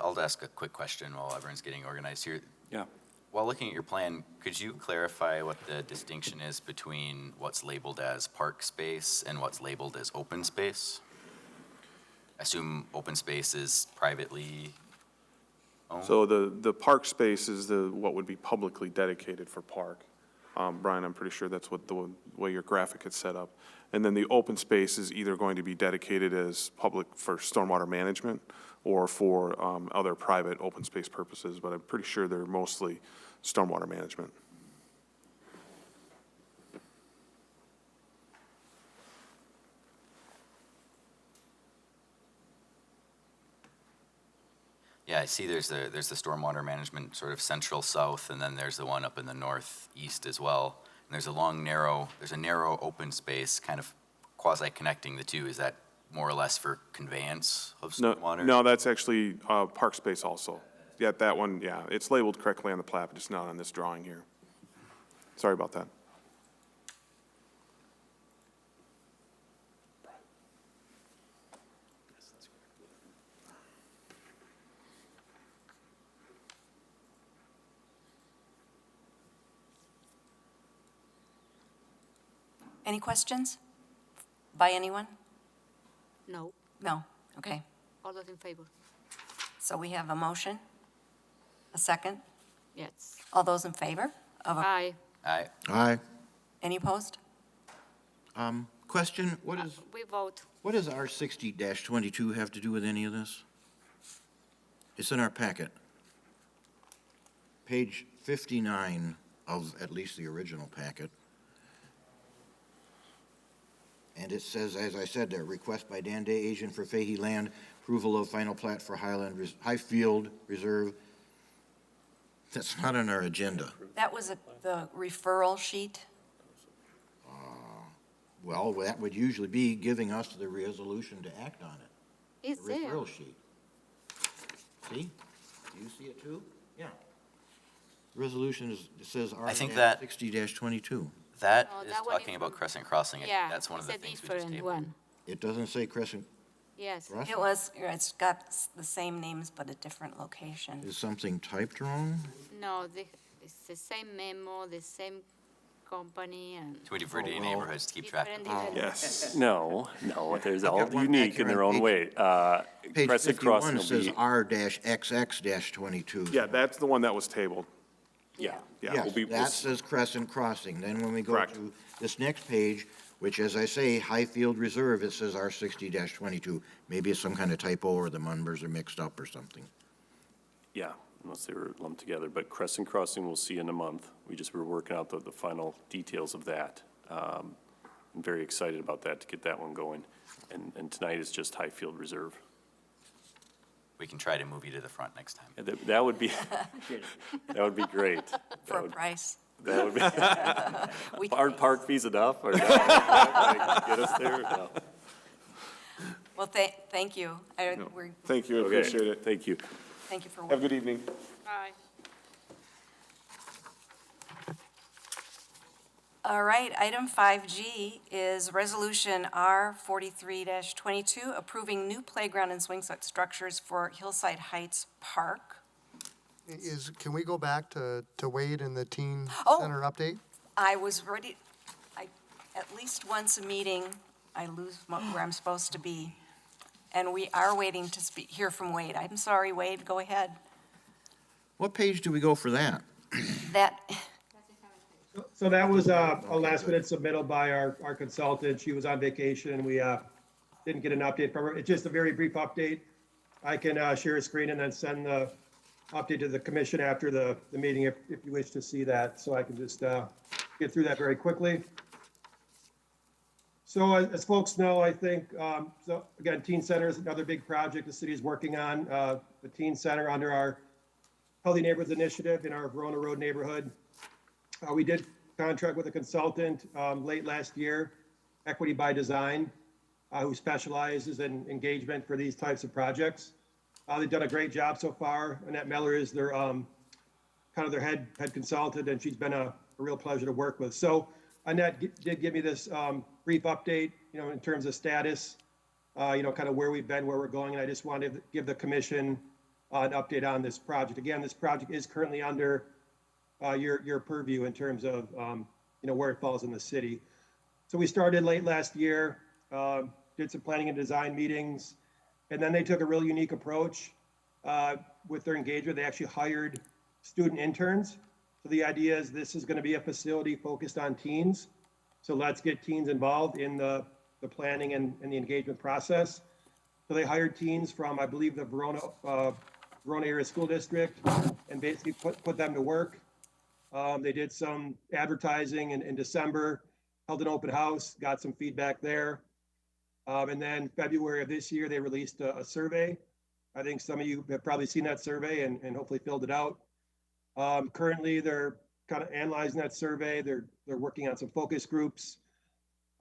I'll ask a quick question while everyone's getting organized here. Yeah. While looking at your plan, could you clarify what the distinction is between what's labeled as park space and what's labeled as open space? I assume open space is privately owned? So the park space is what would be publicly dedicated for park. Brian, I'm pretty sure that's what the way your graphic is set up. And then the open space is either going to be dedicated as public for stormwater management or for other private open space purposes, but I'm pretty sure they're mostly stormwater management. Yeah, I see there's the stormwater management sort of central south, and then there's the one up in the northeast as well. And there's a narrow open space kind of quasi-connecting the two. Is that more or less for conveyance of stormwater? No, that's actually park space also. Yeah, that one, yeah, it's labeled correctly on the plat, but it's not on this drawing here. Sorry about that. Any questions by anyone? No. No, okay. All those in favor? So we have a motion, a second. Yes. All those in favor of, Aye. Aye. Aye. any opposed? Question, what We vote. does R60-22 have to do with any of this? It's in our packet. Page 59 of at least the original packet. And it says, as I said, there, request by Dan Day, agent for Fahey Land, approval of final plat for Highfield Reserve. That's not on our agenda. That was the referral sheet. Well, that would usually be giving us the resolution to act on it. It's The there. referral sheet. See? Do you see it too? Yeah. Resolution it says I think that- R60-22. That No, is that one talking is about from- Crescent Crossing. I think Yeah. that's one of the it's a things we just different tabled. one. It doesn't say Crescent Yes. Crossing? It's got the same names but a different location. Is something typed wrong? No, It's the same memo, the same company, and Too many Virginia neighborhoods to keep track of. different. Yes. No, there's I've all got one unique back in here their on own way. Page Crescent Crossing 51 will says be, R-XX-22. Yeah, that's the one that was tabled. yeah. Yes, we'll that says Crescent Crossing. Then when we go Correct. to this next page, which, as I say, Highfield Reserve, it says R-60-22. Maybe it's some kind of typo or the numbers are mixed up or something. Yeah, unless they were lumped together, but Crescent Crossing we'll see in a month. We're working out the final details of that. I'm very excited about that, to get that one going. And tonight is just Highfield Reserve. We can try to move you to the front next time. And that would be, that would be great. For a price. That would be, We aren't park fees enough, or not? Like, get us there? No. Well, thank you. Thank you, I Okay, appreciate it. thank you. Thank you for Have a good evening. Bye. All right, item 5G is Resolution R43-22, approving new playground and swing set structures for Hillside Heights Park. Can we go back to Wade and the teen Oh. center update? I was ready, at least once a meeting, I lose where I'm supposed to be. And we are waiting to hear from Wade. I'm sorry, Wade, go ahead. What page do we go for that? That, So that was a last minute submittal by our consultant. She was on vacation and we didn't get an update from her. It's just a very brief update. I can share a screen and then send the update to the commission after the meeting if you wish to see that. So I can just get through that very quickly. So as folks know, I think, so again, Teen Center is another big project the city is working on. The Teen Center under our Healthy Neighborhoods Initiative in our Verona Road neighborhood. We did contract with a consultant late last year, Equity by Design, who specializes in engagement for these types of projects. They've done a great job so far. Annette Miller is their kind of their head consultant, and she's been a real pleasure to work with. So Annette did give me this brief update, in terms of status, kind of where we've been, where we're going, and I just wanted to give the commission an update on this project. Again, this project is currently under your purview in terms of where it falls in the city. So we started late last year, did some planning and design meetings, and then they took a really unique approach with their engagement. They actually hired student interns. So the idea is this is going to be a facility focused on teens. So let's get teens involved in the planning and the engagement process. So they hired teens from, I believe, the Verona Area School District, and basically put them to work. They did some advertising in December, held an open house, got some feedback there. And then February of this year, they released a survey. I think some of you have probably seen that survey and hopefully filled it out. Currently, they're kind of analyzing that survey. They're working on some focus groups.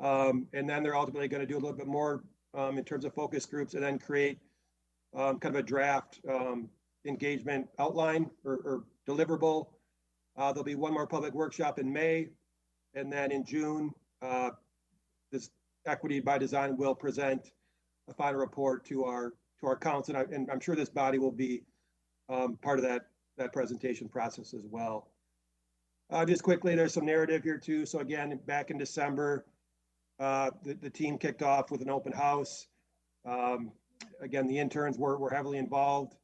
And then they're ultimately going to do a little bit more in terms of focus groups and then create kind of a draft engagement outline or deliverable. There'll be one more public workshop in May, and then in June, this Equity by Design will present a final report to our council, and I'm sure this body will be part of that presentation process as well. Just quickly, there's some narrative here too. So again, back in December, the team kicked off with an open house. Again, the interns were heavily involved.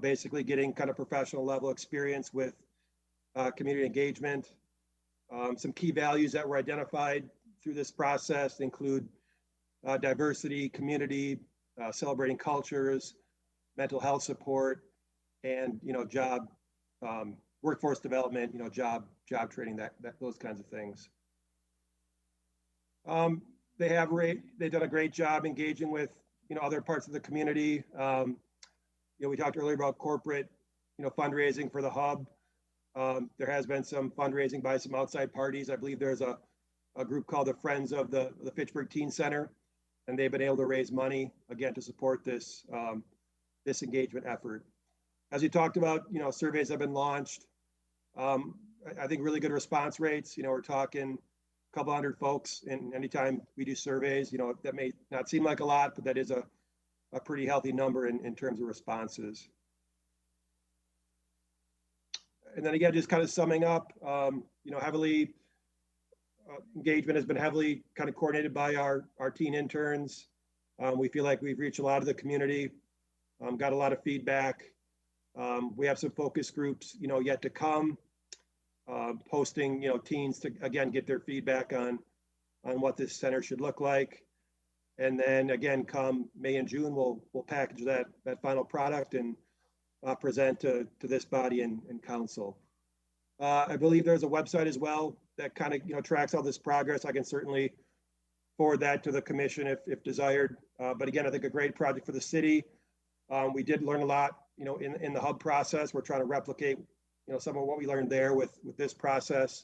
Basically getting kind of professional level experience with community engagement. Some key values that were identified through this process include diversity, community, celebrating cultures, mental health support, and job workforce development, job training, those kinds of things. They've done a great job engaging with other parts of the community. We talked earlier about corporate, fundraising for the hub. There has been some fundraising by some outside parties. I believe there's a group called the Friends of the Fitchburg Teen Center, and they've been able to raise money again to support this this engagement effort. As we talked about, surveys have been launched. I think really good response rates. We're talking a couple hundred folks, and anytime we do surveys, that may not seem like a lot, but that is a pretty healthy number in terms of responses. And then again, just kind of summing up, heavily engagement has been heavily kind of coordinated by our teen interns. We feel like we've reached a lot of the community, got a lot of feedback. We have some focus groups, yet to come, hosting, teens to, again, get their feedback on what this center should look like. And then again, come May and June, we'll package that final product and present to this body and council. I believe there's a website as well that kind of, tracks all this progress. I can certainly forward that to the commission if desired. But again, I think a great project for the city. We did learn a lot, in the hub process. We're trying to replicate, some of what we learned there with this process,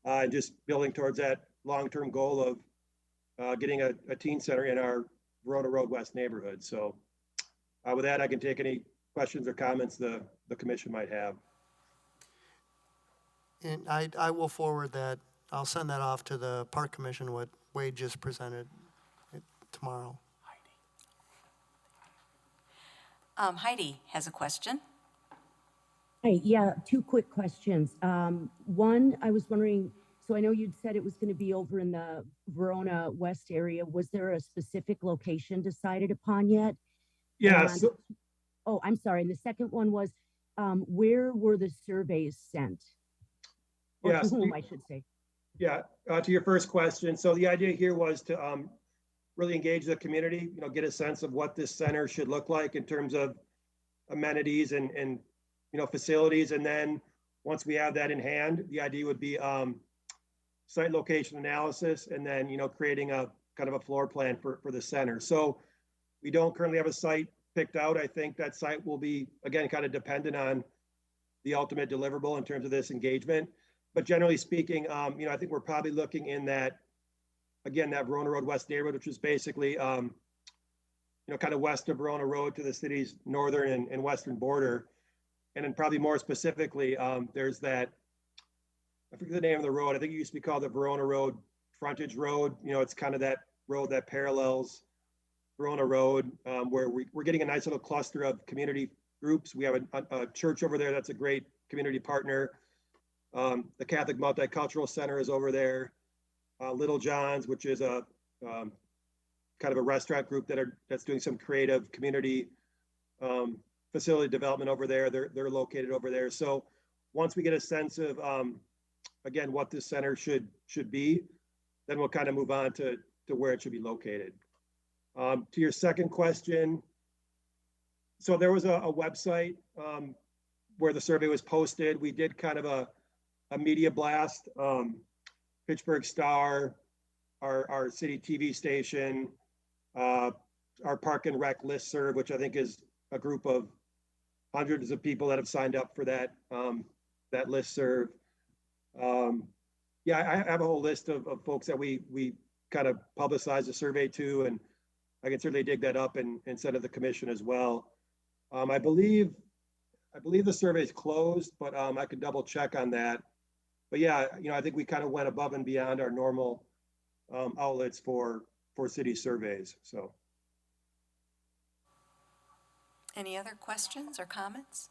and just building towards that long-term goal of getting a teen center in our Verona Road West neighborhood. So with that, I can take any questions or comments the commission might have. And I will forward that. I'll send that off to the Park Commission, what Wade just presented tomorrow. Heidi has a question. Hey, yeah, two quick questions. One, I was wondering, so I know you'd said it was going to be over in the Verona West area. Was there a specific location decided upon yet? Yes. And, oh, I'm sorry. And the second one was, where were the surveys sent? Or Yes. to whom, I should say. Yeah, to your first question. So the idea here was to really engage the community, get a sense of what this center should look like in terms of amenities and facilities. And then once we have that in hand, the idea would be site location analysis and then, creating a kind of a floor plan for the center. So we don't currently have a site picked out. I think that site will be, again, kind of dependent on the ultimate deliverable in terms of this engagement. But generally speaking, I think we're probably looking in that, again, that Verona Road West neighborhood, which is basically, kind of west of Verona Road to the city's northern and western border. And then probably more specifically, there's that, I forget the name of the road. I think it used to be called the Verona Road Frontage Road. It's kind of that road that parallels Verona Road, where we're getting a nice little cluster of community groups. We have a church over there that's a great community partner. The Catholic Multicultural Center is over there. Little John's, which is a kind of a restaurant group that's doing some creative community facility development over there. They're located over there. So once we get a sense of, again, what this center should be, then we'll kind of move on to where it should be located. To your second question, so there was a website where the survey was posted. We did kind of a media blast, Fitchburg Star, our city TV station, our Park and Rec listserv, which I think is a group of hundreds of people that have signed up for that listserv. Yeah, I have a whole list of folks that we kind of publicize the survey to, and I can certainly dig that up and send to the commission as well. I believe the survey is closed, but I could double check on that. But yeah, I think we kind of went above and beyond our normal outlets for city surveys. So. Any other questions or comments?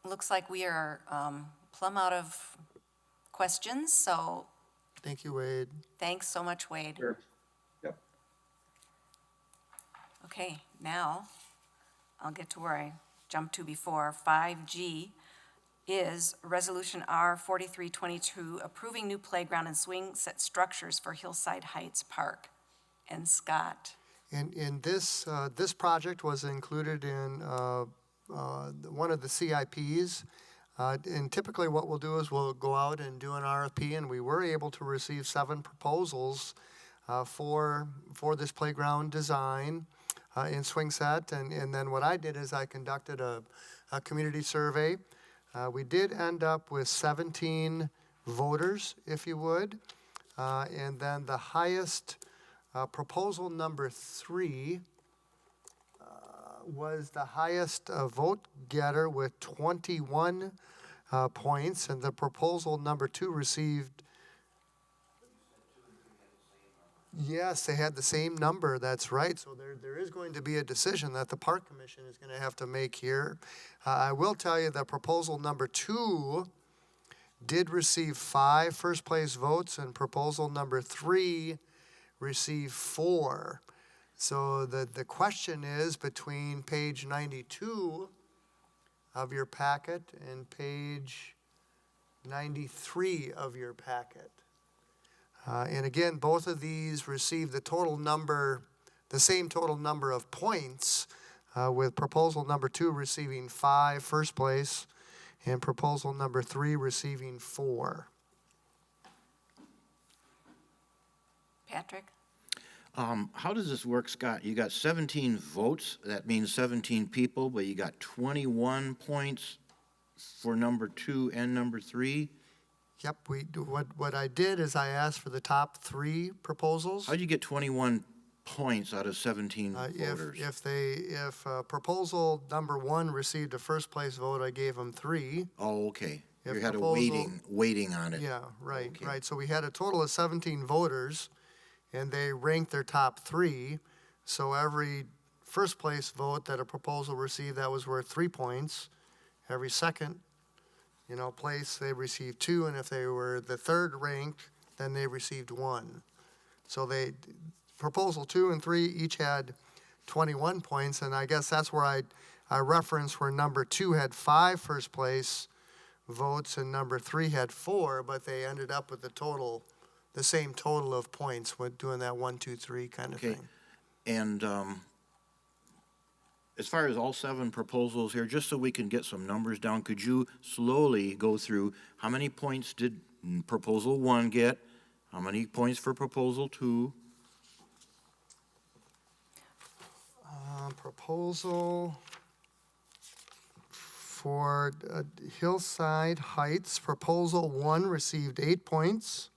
Looks like we are plumb out of questions, so. Thank you, Wade. Thanks so much, Wade. Sure. Yep. Okay, now I'll get to where I jumped to before. 5G is Resolution R 4322, approving new playground and swing set structures for Hillside Heights Park. And Scott. And this project was included in one of the CIPs. And typically what we'll do is we'll go out and do an RFP, and we were able to receive 7 proposals for this playground design in swing set. And then what I did is I conducted a community survey. We did end up with 17 voters, if you would. And then the highest proposal number 3 was the highest vote getter with 21 points, and the proposal number 2 received. Yes, they had the same number, that's right. So there is going to be a decision that the Park Commission is going to have to make here. I will tell you that proposal number 2 did receive 5 first-place votes, and proposal number 3 received 4. So the question is between page 92 of your packet and page 93 of your packet. And again, both of these received the same total number of points, with proposal number 2 receiving 5 first place and proposal number 3 receiving 4. Patrick? How does this work, Scott? You got 17 votes, that means 17 people, but you got 21 points for number 2 and number 3? Yep, what I did is I asked for the top 3 proposals. How'd you get 21 points out of 17 voters? If proposal number 1 received a first place vote, I gave them 3. Oh, okay. If You had a proposal- waiting on it. Yeah, right, Okay. right. So we had a total of 17 voters, and they ranked their top 3. So every first place vote that a proposal received, that was worth 3 points. Every second, place, they received 2, and if they were the third ranked, then they received 1. So proposal 2 and 3 each had 21 points, and I guess that's where I referenced where number 2 had 5 first place votes and number 3 had 4, but they ended up with the same total of points with doing that 1, 2, 3 kind of Okay. thing. And as far as all 7 proposals here, just so we can get some numbers down, could you slowly go through how many points did proposal 1 get? How many points for proposal 2? Proposal for Hillside Heights, proposal 1 received 8 points.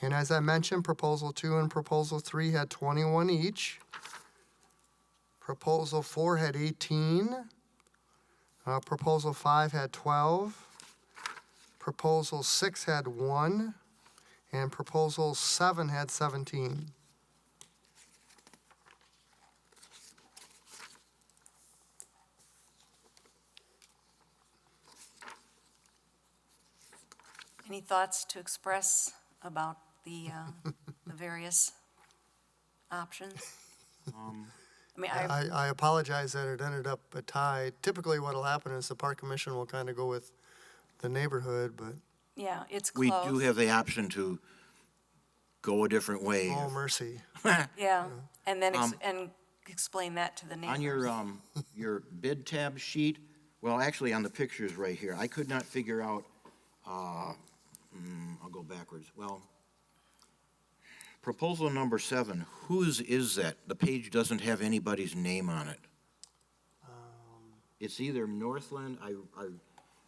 And as I mentioned, proposal 2 and proposal 3 had 21 each. Proposal 4 had 18. Proposal 5 had 12. Proposal 6 had 1. And proposal 7 had 17. Any thoughts to express about the various options? I mean, I apologize that it ended up a tie. Typically, what'll happen is the Park Commission will kind of go with the neighborhood, but, yeah, it's We close. do have the option to go a different way. oh, mercy. Yeah, and then and explain that to the neighbors. On your bid tab sheet, well, actually on the pictures right here, I could not figure out, I'll go backwards. Well, proposal number 7, whose is that? The page doesn't have anybody's name on it. It's either Northland, I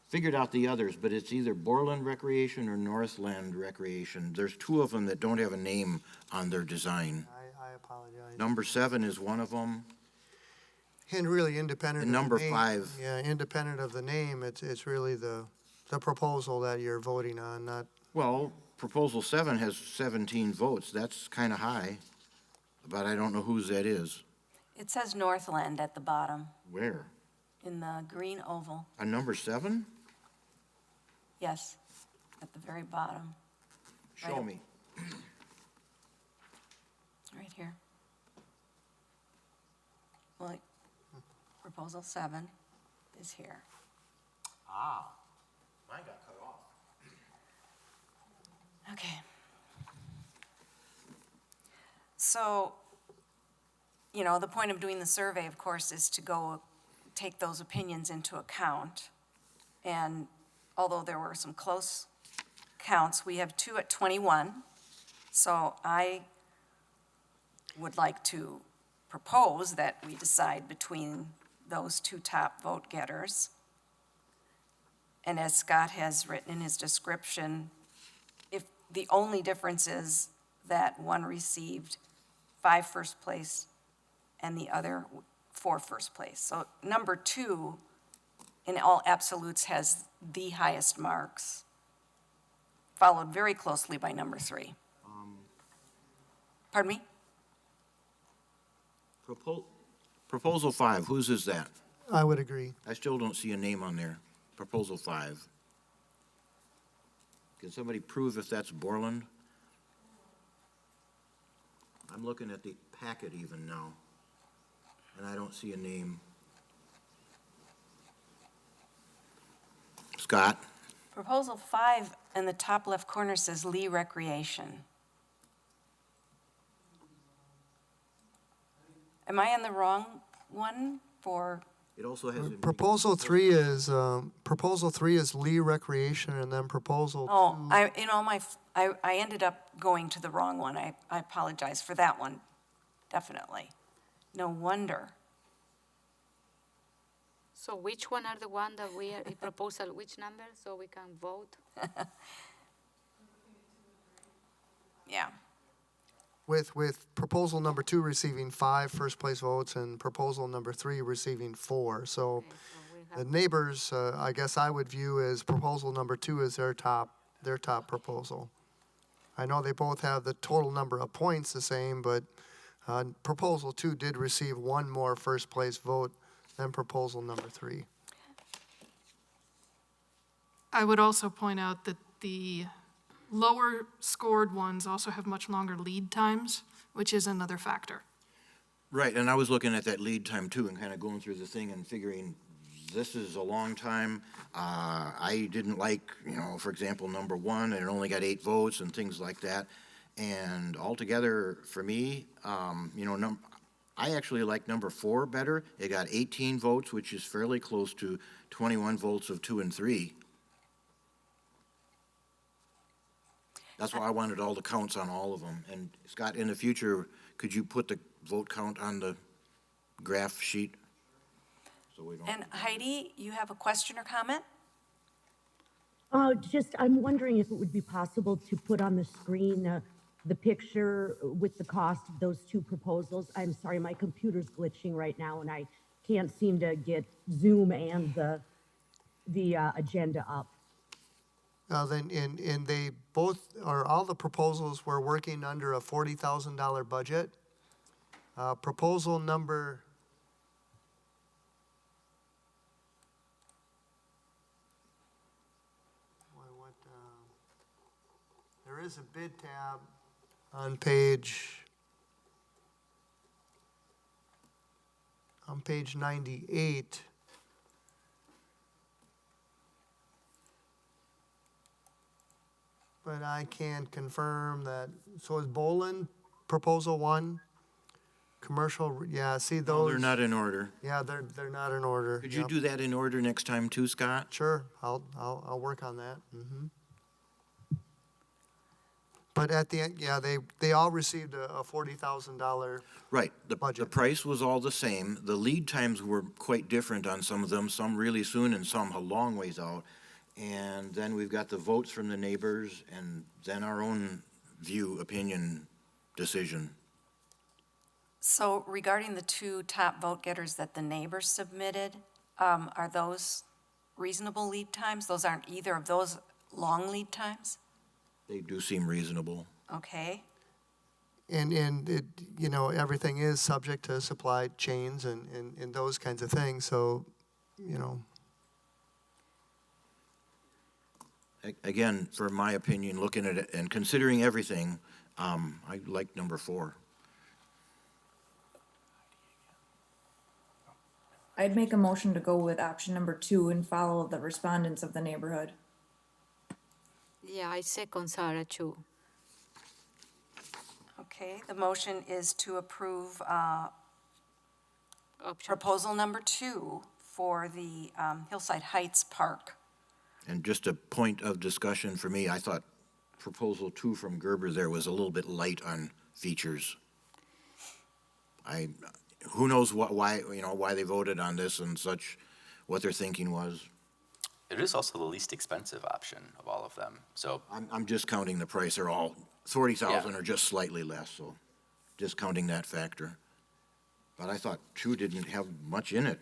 figured out the others, but it's either Borland Recreation or Northland Recreation. There's 2 of them that don't have a name on their design. I apologize. Number 7 is one of them. And really independent And of the number name. 5. Yeah, independent of the name, it's really the proposal that you're voting on, not, Well, proposal 7 has 17 votes. That's kind of high, but I don't know whose that is. It says Northland at the bottom, Where? in the green oval. On number 7? Yes, at the very bottom, Show Right. me. right here. Well, proposal 7 is here. Ah, mine got cut off. Okay. So, the point of doing the survey, of course, is to go take those opinions into account. And although there were some close counts, we have 2 at 21. So I would like to propose that we decide between those 2 top vote getters. And as Scott has written in his description, if the only difference is that one received 5 first place and the other 4 first place. So number 2, in all absolutes, has the highest marks, followed very closely by number 3. Pardon me? Proposal 5, whose is that? I would agree. I still don't see a name on there. Proposal 5. Can somebody prove if that's Borland? I'm looking at the packet even now, and I don't see a name. Scott? Proposal 5 in the top left corner says Lee Recreation. Am I on the wrong one for, It also has. Proposal 3 is Lee Recreation, and then proposal oh, 2. I ended up going to the wrong one. I apologize for that one, definitely. No wonder. So which one are the one that we are, proposal, which number, so we can vote? Yeah. With proposal number 2 receiving 5 first place votes and proposal number 3 receiving 4. So the neighbors, I guess I would view as proposal number 2 as their top proposal. I know they both have the total number of points the same, but proposal 2 did receive 1 more first place vote than proposal number 3. I would also point out that the lower scored ones also have much longer lead times, which is another factor. Right, and I was looking at that lead time too and kind of going through the thing and figuring this is a long time. I didn't like, for example, number 1, and it only got 8 votes and things like that. And altogether, for me, I actually like number 4 better. It got 18 votes, which is fairly close to 21 votes of 2 and 3. That's why I wanted all the counts on all of them. And Scott, in the future, could you put the vote count on the graph sheet? So we don't. And Heidi, you have a question or comment? I'm wondering if it would be possible to put on the screen the picture with the cost of those 2 proposals. I'm sorry, my computer's glitching right now, and I can't seem to get Zoom and the agenda up. And they both, or all the proposals were working under a $40,000 budget. Proposal number, there is a bid tab on page 98. But I can confirm that, so is Boland proposal 1? Commercial, yeah, see No, those? they're not in order. Yeah, they're not in order. Could you Yep. do that in order next time too, Scott? Sure, I'll work on that. But at the end, yeah, they all received a $40,000. Right, the Budget. price was all the same. The lead times were quite different on some of them, some really soon and some a long ways out. And then we've got the votes from the neighbors and then our own opinion, decision. So regarding the 2 top vote getters that the neighbors submitted, are those reasonable lead times? Those aren't either of those long lead times? They do seem reasonable. Okay. And it, everything is subject to supply chains and those kinds of things, so, Again, for my opinion, looking at it and considering everything, I like number 4. I'd make a motion to go with option number 2 and follow the respondents of the neighborhood. Yeah, I second Sarah too. Okay, the motion is to approve Option. proposal number 2 for the Hillside Heights Park. And just a point of discussion for me, I thought proposal 2 from Gerber there was a little bit light on features. Who knows why they voted on this and such, what their thinking was. It is also the least expensive option of all of them, so. I'm discounting the price. They're all 40,000 or just slightly less, so discounting that factor. But I thought 2 didn't have much in it.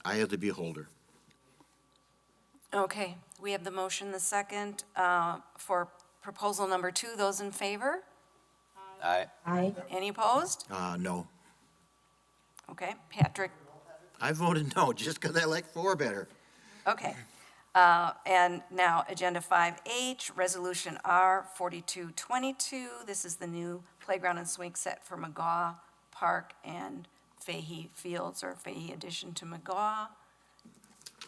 Eye of the beholder. Okay, we have the motion, the second, for proposal number 2. Those in favor? Aye. Aye. Any opposed? No. Okay, Patrick, I voted no, just because I like 4 better. okay. And now, Agenda 5H, Resolution R 4222. This is the new playground and swing set for McGaw Park and Fahey Fields, or Fahey addition to McGaw.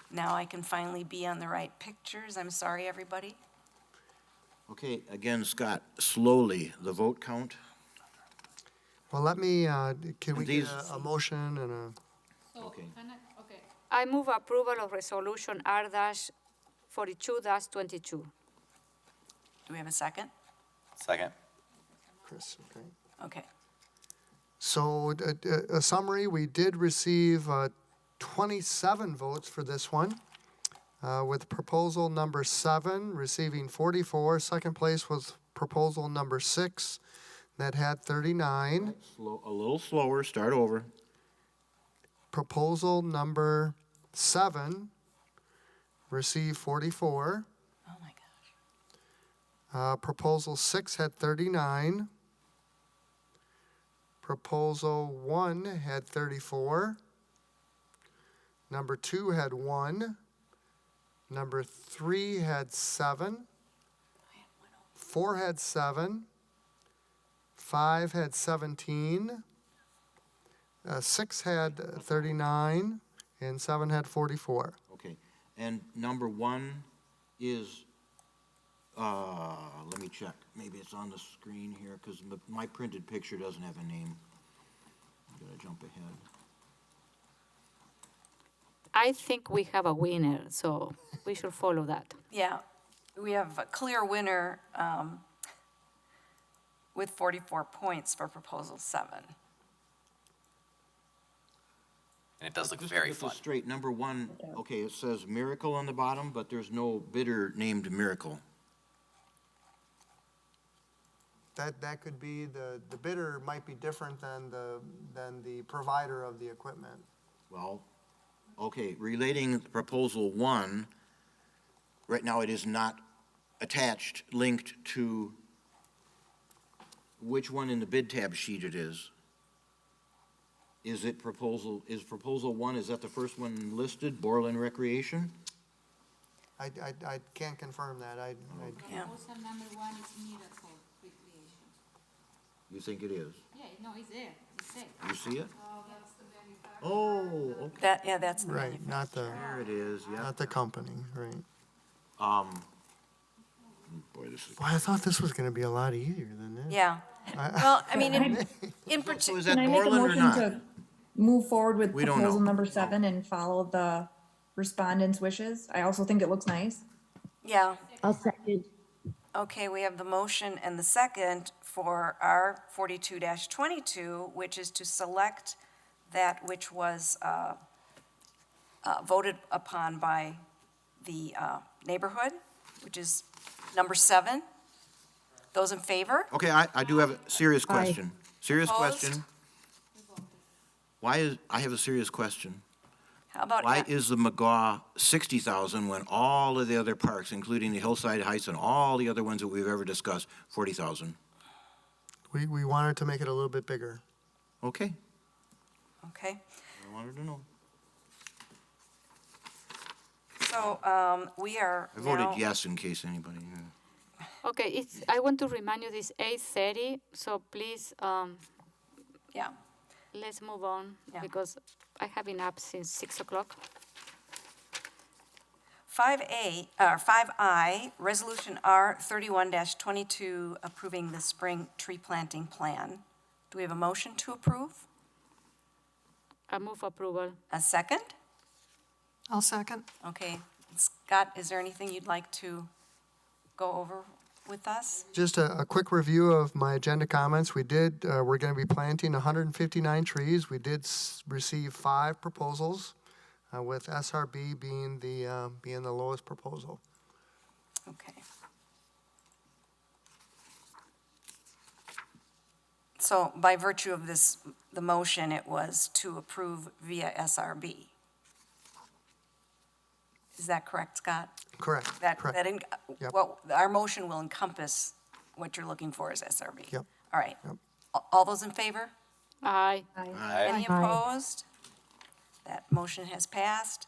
Now I can finally be on the right pictures. I'm sorry, everybody. Okay, again, Scott, slowly, the vote count. Well, let me, can we get These- a motion and a, Okay. I move approval of resolution R-42-22. Do we have a second? Second. Chris, okay? Okay. So a summary, we did receive 27 votes for this one, with proposal number 7 receiving 44. Second place was proposal number 6 that had 39. A little slower, start over. Proposal number 7 received 44. Oh, my gosh. Proposal 6 had 39. Proposal 1 had 34. Number 2 had 1. Number 3 had 7. 4 had 7. 5 had 17. 6 had 39. And 7 had 44. Okay, and number 1 is, let me check, maybe it's on the screen here, because my printed picture doesn't have a name. I'm gonna jump ahead. I think we have a winner, so we should follow that. Yeah, we have a clear winner with 44 points for proposal 7. And it does look Just very to get fun. this straight, number 1, okay, it says Miracle on the bottom, but there's no bidder named Miracle. That could be, the bidder might be different than the provider of the equipment. Well, okay, relating proposal 1, right now it is not attached, linked to which one in the bid tab sheet it is. Is proposal 1, is that the first one listed, Borland Recreation? I can't confirm that. Yeah. Proposal number 1 is Miracle Recreation. You think it is? Yeah, no, it's there, it's there. You see it? Oh, okay. That's the Right, not the, There it is, yeah. not the company, right. Boy, this is. Boy, I thought this was gonna be a lot easier than this. Yeah. Well, I mean, in So particular, is Can that I make a Borland or motion not? to move forward with We don't proposal know. number 7 and follow the respondents' wishes? I also think it looks nice. yeah. I'll second. Okay, we have the motion and the second for R 42-22, which is to select that which was voted upon by the neighborhood, which is number 7. Those in favor? Okay, I do have a serious Aye. question. Serious Opposed? question. I have a serious question. How about? Why is the McGaw 60,000 when all of the other parks, including the Hillside Heights and all the other ones that we've ever discussed, 40,000? We wanted to make it a little bit bigger. Okay, Okay, I wanted to know. so we are I voted now- yes in case anybody. Okay, I want to remind you this 8:30, so please, Yeah, let's move on, Yeah. because I have been up since 6 o'clock. 5I, Resolution R 31-22, approving the spring tree planting plan. Do we have a motion to approve? I move approval. A second? I'll second. Okay, Scott, is there anything you'd like to go over with us? Just a quick review of my agenda comments. We're gonna be planting 159 trees. We did receive 5 proposals, with SRB being the lowest proposal. Okay. So by virtue of this, the motion, it was to approve via SRB. Is that correct, Scott? Correct, That, correct. Yep. what, our motion will encompass what you're looking for as SRV? Yep. All right. Yep. All those in favor? Aye. Any opposed? That motion has passed.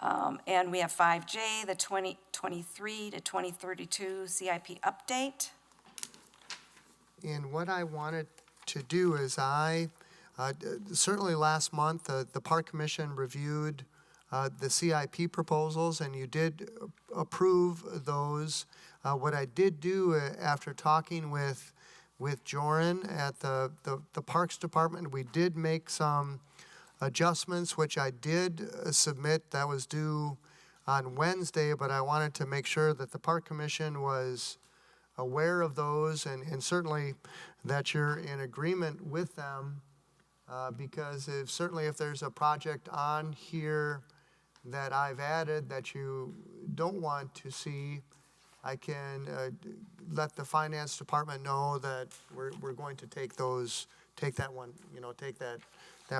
And we have 5J, the 2023 to 2032 CIP update. And what I wanted to do is certainly last month, the Park Commission reviewed the CIP proposals, and you did approve those. What I did do after talking with Joran at the Parks Department, we did make some adjustments, which I did submit. That was due on Wednesday, but I wanted to make sure that the Park Commission was aware of those, and certainly that you're in agreement with them, because certainly if there's a project on here that I've added that you don't want to see, I can let the finance department know that we're going to take that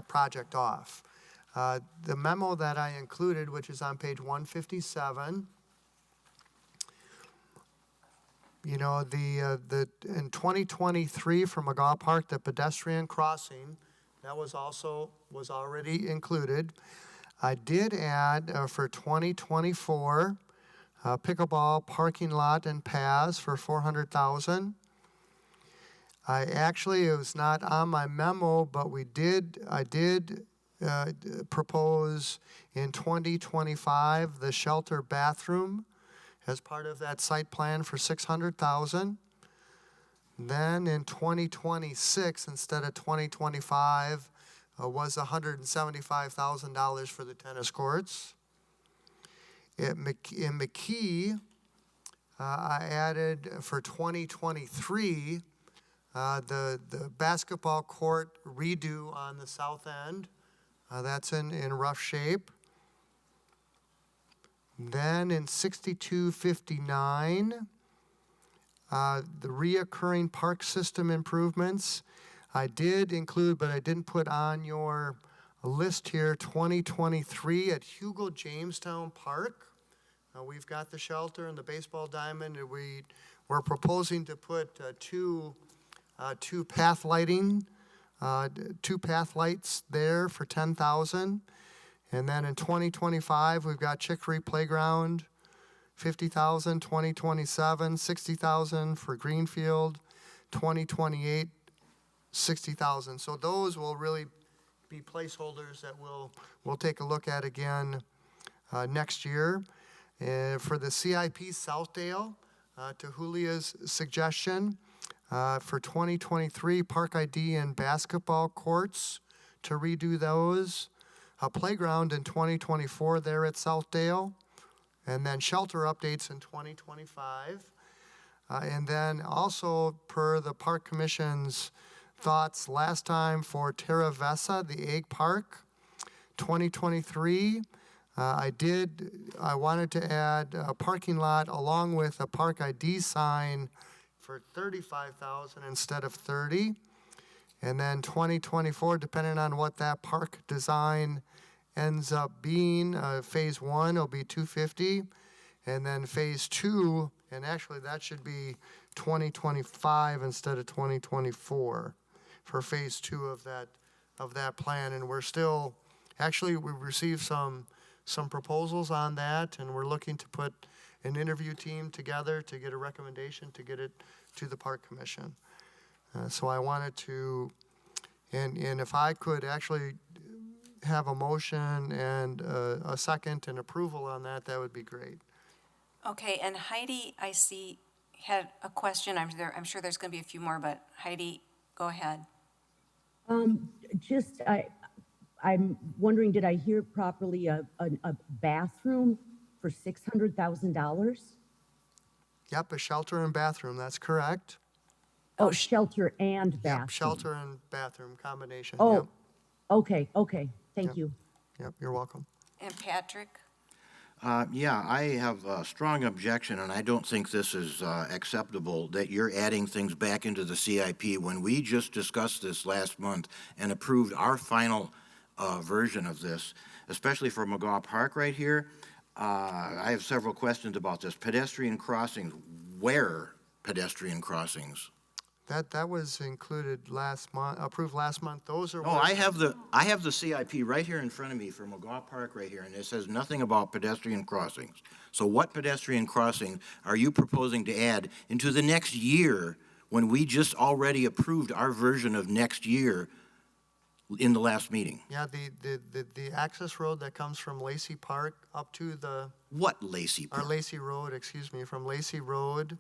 project off. The memo that I included, which is on page 157, in 2023 for McGaw Park, the pedestrian crossing, that was already included. I did add for 2024 pickleball parking lot and paths for $400,000. It was not on my memo, but I did propose in 2025 the shelter bathroom as part of that site plan for $600,000. Then in 2026, instead of 2025, was $175,000 for the tennis courts. In McKee, I added for 2023 the basketball court redo on the south end. That's in rough shape. Then in 6259, the reoccurring park system improvements, I did include, but I didn't put on your list here, 2023 at Hugo Jamestown Park. We've got the shelter and the baseball diamond, and we're proposing to put two path lighting, 2 path lights there for $10,000. And then in 2025, we've got Chicory Playground, $50,000, 2027, $60,000 for Greenfield, 2028, $60,000. So those will really be placeholders that we'll take a look at again next year. For the CIP Southdale, to Julia's suggestion, for 2023, Park ID and basketball courts to redo those. A playground in 2024 there at Southdale. And then shelter updates in 2025. And then also per the Park Commission's thoughts last time for Terra Vesa, the Egg Park, 2023, I wanted to add a parking lot along with a Park ID sign for $35,000 instead of $30,000. And then 2024, depending on what that park design ends up being, phase 1 will be $250,000, and then phase 2, and actually that should be 2025 instead of 2024 for phase 2 of that plan. And we're still, actually we've received some proposals on that, and we're looking to put an interview team together to get a recommendation to get it to the Park Commission. So I wanted to, and if I could actually have a motion and a second and approval on that, that would be great. Okay, and Heidi, I see, had a question. I'm sure there's going to be a few more, but Heidi, go ahead. I'm wondering, did I hear properly a bathroom for $600,000? Yep, a shelter and bathroom, that's correct. Oh, shelter and bathroom. Yep, shelter and bathroom combination. Oh, yep. Okay, thank Yep. you. Yep, you're welcome. And Patrick? Yeah, I have a strong objection, and I don't think this is acceptable, that you're adding things back into the CIP when we just discussed this last month and approved our final version of this, especially for McGaw Park right here. I have several questions about this. Pedestrian crossings, where pedestrian crossings? That was included last month, approved last month. Those are. No, I have the CIP right here in front of me for McGaw Park right here, and it says nothing about pedestrian crossings. So what pedestrian crossing are you proposing to add into the next year when we just already approved our version of next year in the last meeting? Yeah, the access road that comes from Lacey Park up to the. What Lacey Or Park? Lacey Road, excuse me, from Lacey Road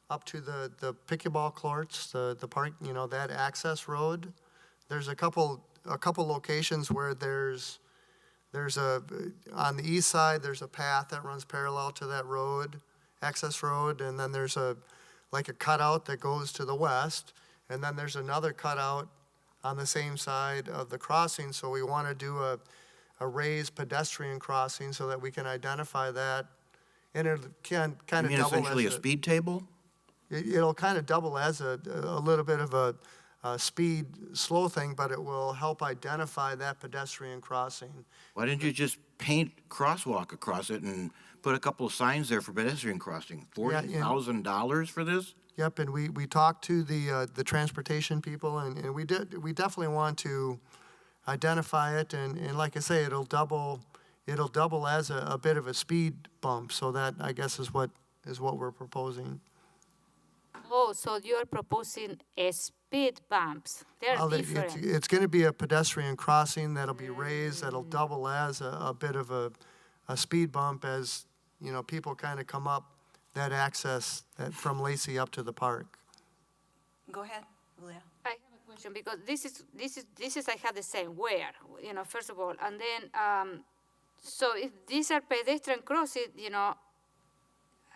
up to the pickleball courts, the park, you know, that access road. There's a couple locations where there's on the east side, there's a path that runs parallel to that road, access road, and then there's like a cutout that goes to the west, and then there's another cutout on the same side of the crossing, so we want to do a raised pedestrian crossing so that we can identify that, and it can kind You of mean double essentially a as speed table? it'll kind of double as a little bit of a speed slow thing, but it will help identify that pedestrian crossing. Why didn't you just paint crosswalk across it and put a couple of signs there for pedestrian crossing? $40,000 for this? Yep, and we talked to the transportation people, and we definitely want to identify it, and like I say, it'll double as a bit of a speed bump, so that, I guess, is what we're proposing. Oh, so you're proposing a speed bumps. They're Well, different. it's going to be a pedestrian crossing that'll be raised, that'll double as a bit of a speed bump as, you know, people kind of come up that access from Lacey up to the park. Go ahead, Julia. I have a question because this is I have the same where, you know, first of all, and then so if these are pedestrian crossings, you know,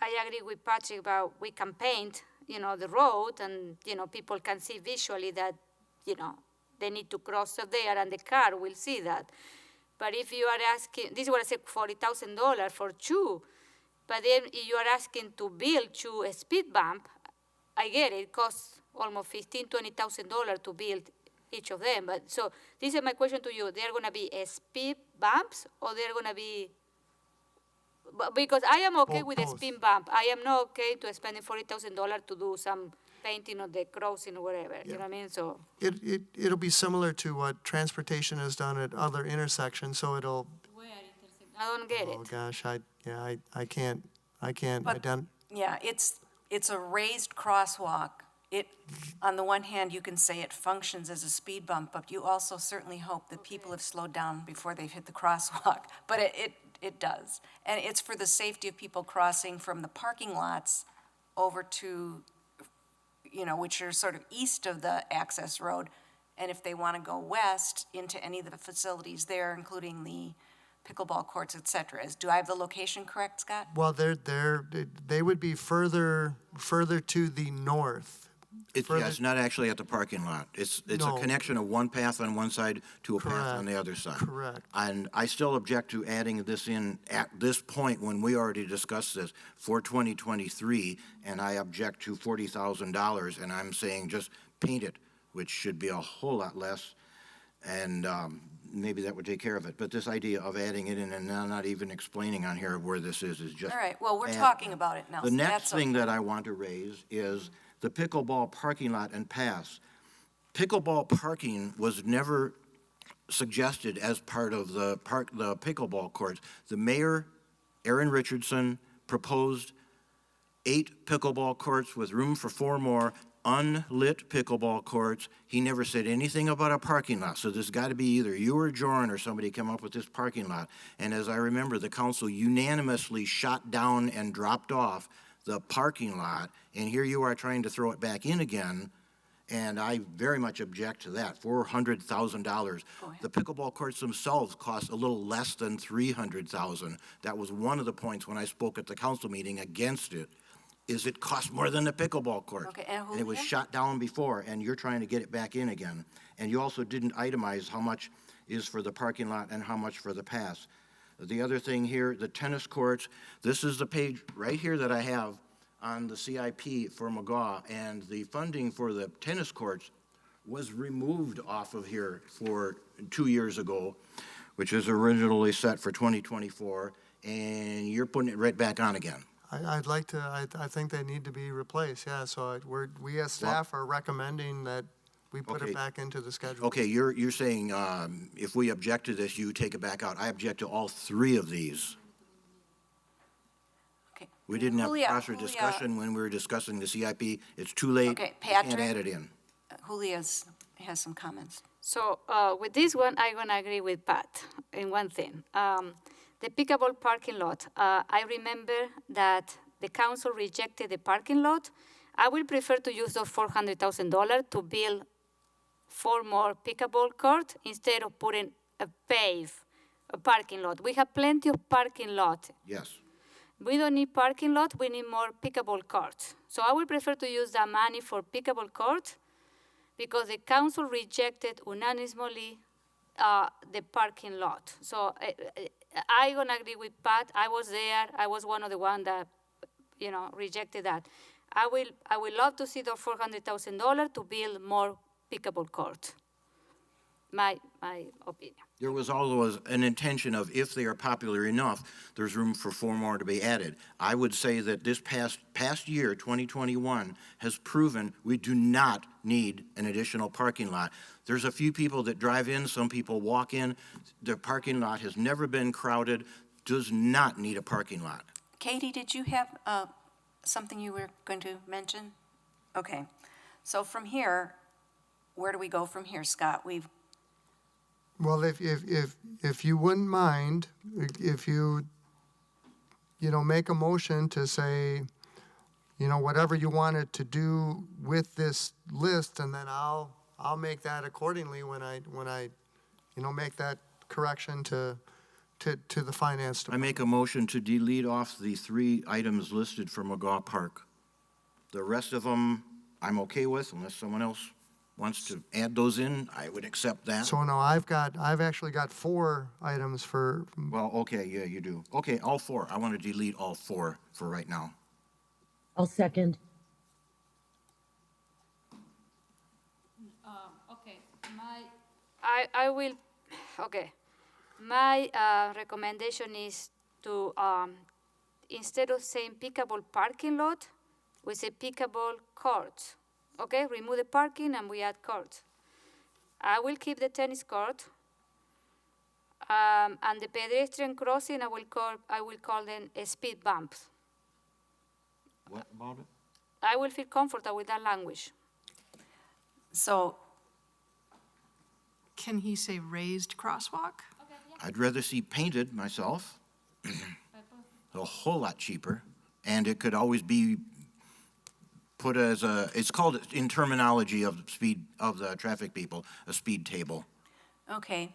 I agree with Patrick about we can paint, you know, the road, and you know, people can see visually that, you know, they need to cross there, and the car will see that. But if you are asking, this is what I said, $40,000 for two, but then if you are asking to build two a speed bump, I get it, it costs almost $15,000-$20,000 to build each of them. But so this is my question to you: they're going to be a speed bumps, or they're going to be? Because I am okay with a speed bump. I am not okay to spending $40,000 to do some painting of the crossing or whatever. You know what I mean? So It'll be similar to what transportation has done at other intersections, so it'll. I don't get it. Oh gosh, I can't But, yeah, it's a raised crosswalk. On the one hand, you can say it functions as a speed bump, but you also certainly hope that people have slowed down before they've hit the crosswalk. But it does. And it's for the safety of people crossing from the parking lots over to, you know, which are sort of east of the access road. And if they want to go west into any of the facilities there, including the pickleball courts, et cetera. Do I have the location correct, Scott? Well, they would be further to the north. It's not actually at the parking lot. It's No. a connection of one path on one side to a path on the other side. Correct. And I still object to adding this in at this point when we already discussed this for 2023, and I object to $40,000, and I'm saying just paint it, which should be a whole lot less, and maybe that would take care of it. But this idea of adding it in and now not even explaining on here where this is just. All right, well, we're add- talking about it now. The so next that's thing okay. that I want to raise is the pickleball parking lot and pass. Pickleball parking was never suggested as part of the pickleball courts. The mayor, Aaron Richardson, proposed 8 pickleball courts with room for 4 more unlit pickleball courts. He never said anything about a parking lot. So there's got to be either you or Joran or somebody come up with this parking lot. And as I remember, the council unanimously shot down and dropped off the parking lot, and here you are trying to throw it back in again, and I very much object to that. $400,000. The pickleball courts themselves cost a little less than $300,000. That was one of the points when I spoke at the council meeting against it, is it costs more than the pickleball court. Okay, And it was Julia? shot down before, and you're trying to get it back in again. And you also didn't itemize how much is for the parking lot and how much for the pass. The other thing here, the tennis courts, this is the page right here that I have on the CIP for McGaw, and the funding for the tennis courts was removed off of here for 2 years ago, which is originally set for 2024, and you're putting it right back on again. I'd like to, I think they need to be replaced, yeah, so we as staff are recommending that we put Okay. it back into the schedule. Okay, you're saying, if we object to this, you take it back out. I object to all three of these. Okay. We didn't have Julia, proper discussion when we were discussing the CIP. It's too late. Okay, You can't Patrick? add it in. Julia's has some comments. So with this one, I'm going to agree with Pat in one thing. The pickleball parking lot, I remember that the council rejected the parking lot. I will prefer to use those $400,000 to build 4 more pickleball courts instead of putting a parking lot. We have plenty of parking lot. Yes. We don't need parking lot, we need more pickleball courts. So I would prefer to use that money for pickleball courts because the council rejected unanimously the parking lot. So I'm gonna agree with Pat. I was there. I was one of the ones that, rejected that. I will love to see the $400,000 to build more pickleball courts. My opinion. There was always an intention of, if they are popular enough, there's room for 4 more to be added. I would say that this past year, 2021, has proven we do not need an additional parking lot. There's a few people that drive in, some people walk in. The parking lot has never been crowded, does not need a parking lot. Katie, did you have something you were going to mention? Okay. So from here, where do we go from here, Scott? Well, if you wouldn't mind, if you make a motion to say, whatever you wanted to do with this list, and then I'll make that accordingly when I make that correction to the finance I department. make a motion to delete off the 3 items listed for McGaw Park. The rest of them, I'm okay with, unless someone else wants to add those in, I would accept that. So no, I've actually got 4 items for. Well, okay, yeah, you do. Okay, all 4. I want to delete all 4 for right now. I'll second. Okay, I will, okay. My recommendation is to, instead of saying pickleball parking lot, we say pickleball courts. Okay, remove the parking and we add courts. I will keep the tennis court. And the pedestrian crossing, I will call them speed bumps. What about it? I will feel comfortable with that language. So, Can he say raised crosswalk? I'd rather see painted myself. A whole lot cheaper. And it could always be put as it's called, in terminology of the traffic people, a speed table. okay.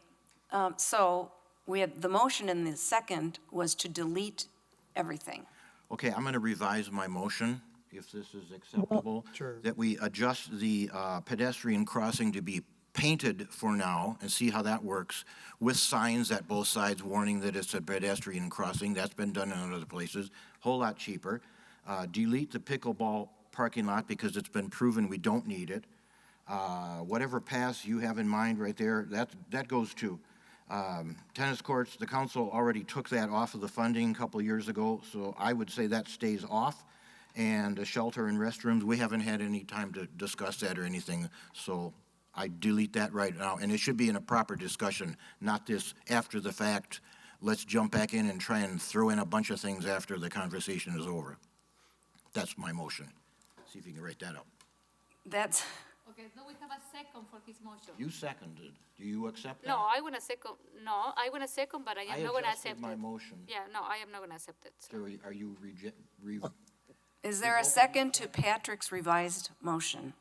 So we had, the motion in the second was to delete everything. Okay, I'm going to revise my motion, if this is acceptable. Sure. That we adjust the pedestrian crossing to be painted for now and see how that works, with signs at both sides warning that it's a pedestrian crossing. That's been done in other places. Whole lot cheaper. Delete the pickleball parking lot because it's been proven we don't need it. Whatever pass you have in mind right there, that goes too. Tennis courts, the council already took that off of the funding a couple years ago, so I would say that stays off. And the shelter and restrooms, we haven't had any time to discuss that or anything, so I delete that right now. And it should be in a proper discussion, not this after the fact, let's jump back in and try and throw in a bunch of things after the conversation is over. That's my motion. See if you can write that up. That's, Okay, so we have a second for his motion. You seconded. Do you accept that? No, I want to second, but I am not going to accept I adjusted my it. motion. Yeah, no, I am not going to accept it. So are you is there a second to Patrick's revised motion?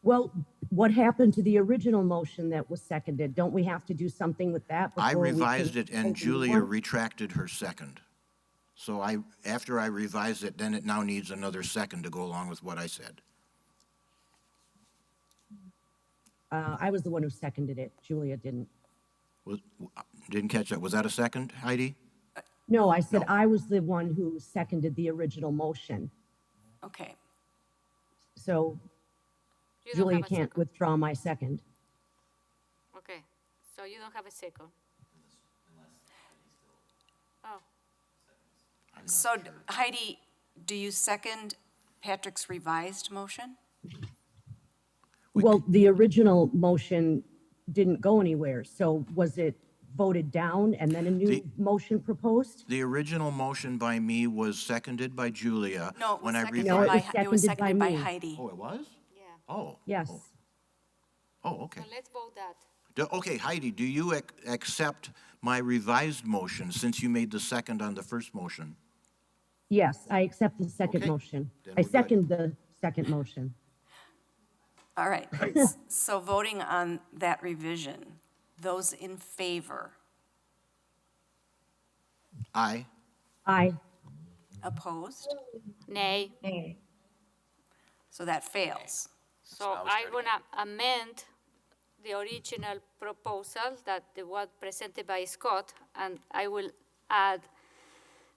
Well, what happened to the original motion that was seconded? Don't we have to do something with that? I before we revised can it, and vote on Julia one? retracted her second. So after I revised it, then it now needs another second to go along with what I said. I was the one who seconded it. Julia didn't. Didn't catch that. Was that a second, Heidi? No, I said No. I was the one who seconded the original motion. Okay. So You don't Julia have a can't second. withdraw my second. Okay, so you don't have a second. Oh, So Heidi, do you second Patrick's revised motion? Well, the original motion didn't go anywhere, so was it voted down and then a new The- motion proposed? The original motion by me was seconded by Julia. No, it was When I seconded No, it by, was it was seconded by seconded by me. Heidi. Oh, it was? Yeah. Oh. Yes. Oh, okay. So let's vote that. Okay, Heidi, do you accept my revised motion since you made the second on the first motion? Yes, I accept the second Okay, motion. then I we're good. second the second motion. All right, so voting on that revision, those in favor, Aye. Aye. opposed? Nay. Nay. So that fails. So what I was I'm starting gonna amend the original proposal that the one presented by Scott, and I will add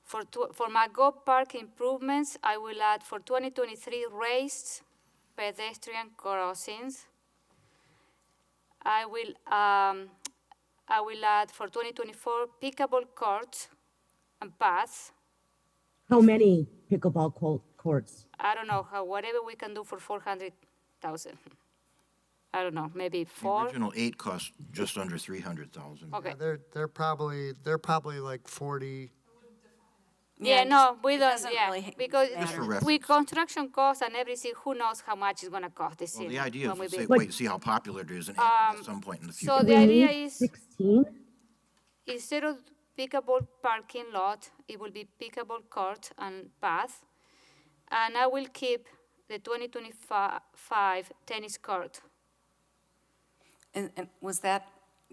for my go park improvements, I will add for 2023 raised pedestrian crossings. I will add for 2024 pickable courts and paths. How many pickleball courts? I don't know whatever we can do for 400,000. I don't know, maybe The 4. original 8 cost just under 300,000. Okay. Yeah, they're probably like 40. Yeah, no, we it don't, doesn't yeah, really because Just for matter. with reference. construction costs and everything, who knows how much it's gonna cost the Well, city. the idea when we is to say, build. wait, see how popular it is and add it at some point in the So future. the We idea need is, 16? instead of pickable parking lot, it will be pickable court and path. And I will keep the 2025 tennis court. And was that,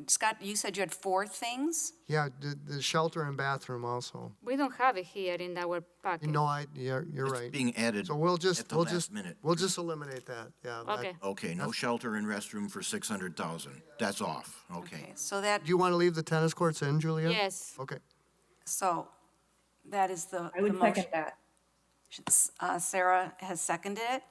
Scott, you said you had 4 things? Yeah, the shelter and bathroom also. We don't have it here in our package. No, you're It's right. being added So we'll at just, the last minute. we'll just eliminate that, yeah. that- Okay. Okay, no shelter and restroom for 600,000. That's off, okay. So that, Do you want to leave the tennis courts in, Julia? Yes. Okay. so that is the I would the motion. second that. Sarah has seconded it.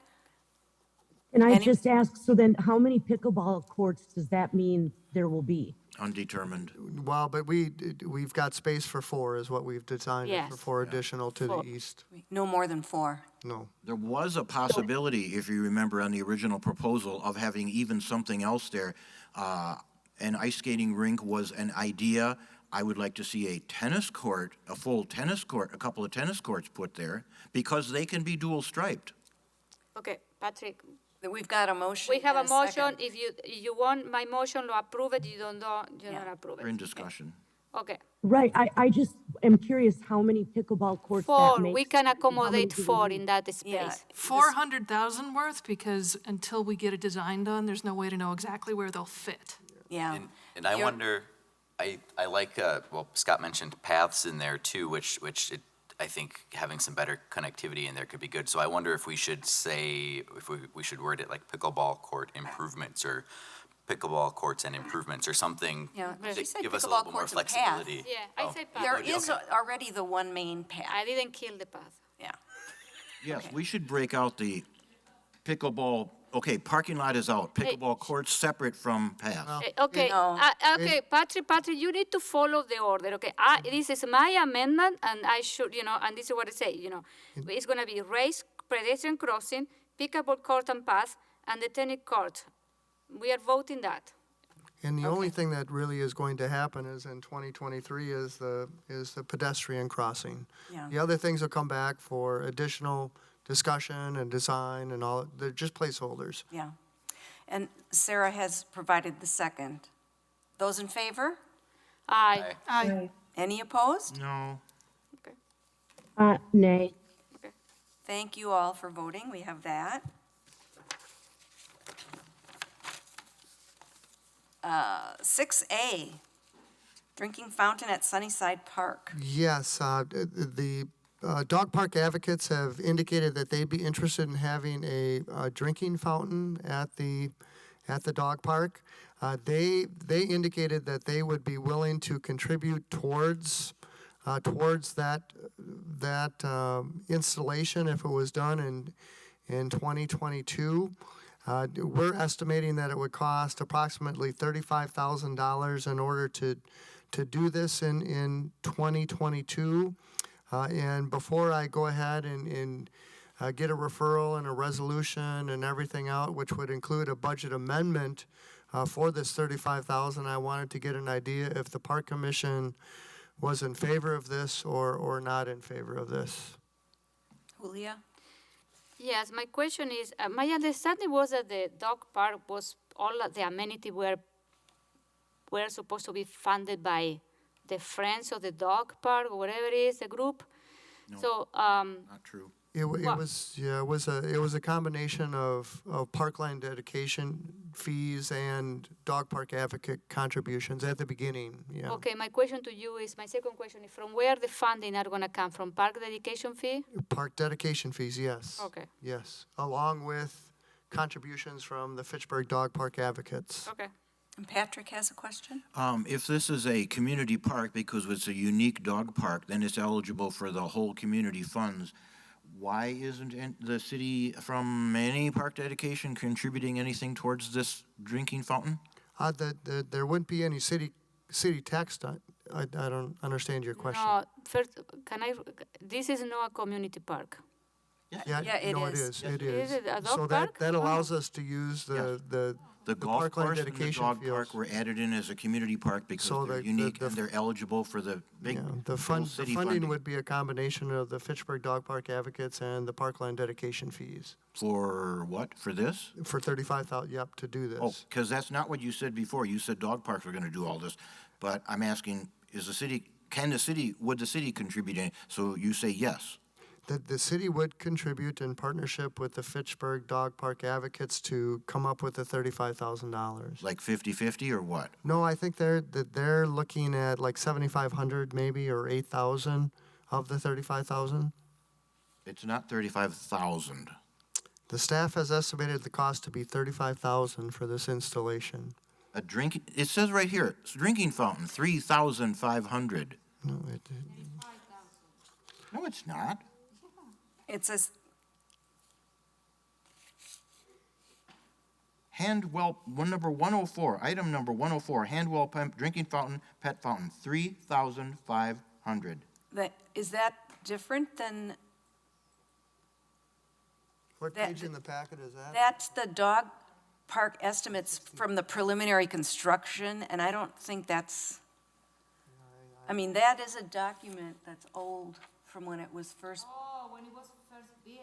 And I Any- just asked, so then how many pickleball courts does that mean there will be? Undetermined. Well, but we've got space for 4 is what we've designed it for Yes. 4 additional to the 4. east. No more than 4. No. There was a possibility, if you remember on the original proposal, of having even something else there. An ice skating rink was an idea. I would like to see a tennis court, a full tennis court, a couple of tennis courts put there, because they can be dual striped. Okay, Patrick, We've got a motion. we have a and motion. second. If you want my motion to approve it, you don't approve We're in it. discussion. Okay. Right, I just am curious how many pickleball courts that 4, makes. we can and how many accommodate do we 4 need? in that Yeah. space. 400,000 worth, because until we get a design done, there's no way to know exactly where they'll fit. Yeah. And I You're- wonder, I like, well, Scott mentioned paths in there too, which I think having some better connectivity in there could be good. So I wonder if we should say, if we should word it like pickleball court improvements or pickleball courts and improvements or something. Yeah, to she said give us a pickleball little bit more courts and path. flexibility. Yeah, I say path. There Okay. is already the one main path. I didn't kill the path. Yeah. Yes, we should break out the pickleball, okay, parking lot is out, pickleball courts separate from paths. Okay, No. okay, Patrick, you need to follow the order, okay? This is my amendment, and I should, and this is what I say, it's gonna be raised pedestrian crossing, pickable court and path, and the tennis court. We are voting that. And the only thing that really is going to happen is in 2023 is the pedestrian crossing. Yeah. The other things will come back for additional discussion and design and all, they're just placeholders. Yeah. And Sarah has provided the second. Those in favor? Aye. Aye. Any opposed? No. Nay. Thank you all for voting. We have that. 6A, drinking fountain at Sunnyside Park. Yes, the dog park advocates have indicated that they'd be interested in having a drinking fountain at the dog park. They indicated that they would be willing to contribute towards that installation if it was done in 2022. We're estimating that it would cost approximately $35,000 in order to do this in 2022. And before I go ahead and get a referral and a resolution and everything out, which would include a budget amendment for this $35,000, I wanted to get an idea if the Park Commission was in favor of this or not in favor of this. Julia? Yes, my question is, my understanding was that the dog park was, all of the amenity were supposed to be funded by the Friends of the Dog Park, or whatever it is, the group. No. So, Not true. It What? was a combination of Parkland dedication fees and dog park advocate contributions at the beginning, yeah. okay, my question to you is, my second question is, from where the funding are gonna come, from park dedication fee? Park dedication fees, yes. Okay, Yes, along with contributions from the Fitchburg Dog Park Advocates. okay. And Patrick has a question? If this is a community park, because it's a unique dog park, then it's eligible for the whole community funds. Why isn't the city from any park dedication contributing anything towards this drinking fountain? There wouldn't be any city tax done. I don't understand your question. No, first, this is not a community park. Yeah, it no, is. It Is is. it a dog So park? that allows us to use The golf Parkland course and the dedication dog fields. park were added in as a community park because So they're the- unique the- and they're eligible for the big the full the city funding would be a combination of the Fitchburg Dog Park Advocates and the Parkland dedication fees For what? For this? for 35,000. Yep, to do this. Oh, because that's not what you said before. You said dog parks were going to do all this. But I'm asking, would the city contribute any? So you say yes. The city would contribute in partnership with the Fitchburg Dog Park Advocates to come up with the $35,000. Like 50-50 or what? No, I think they're looking at like 7,500 maybe or 8,000 of the 35,000. It's not 35,000. The staff has estimated the cost to be 35,000 for this installation. It says right here, it's a drinking fountain, 3,500. No, No, it's not. It says, Handwell, number 104, item number 104, handwell pump, drinking fountain, pet fountain, 3,500. is that different than, What That- page in the packet is that? that's the dog park estimates from the preliminary construction, and I don't think that's, I mean, that is a document that's old from when it was first, Oh, when it was first built,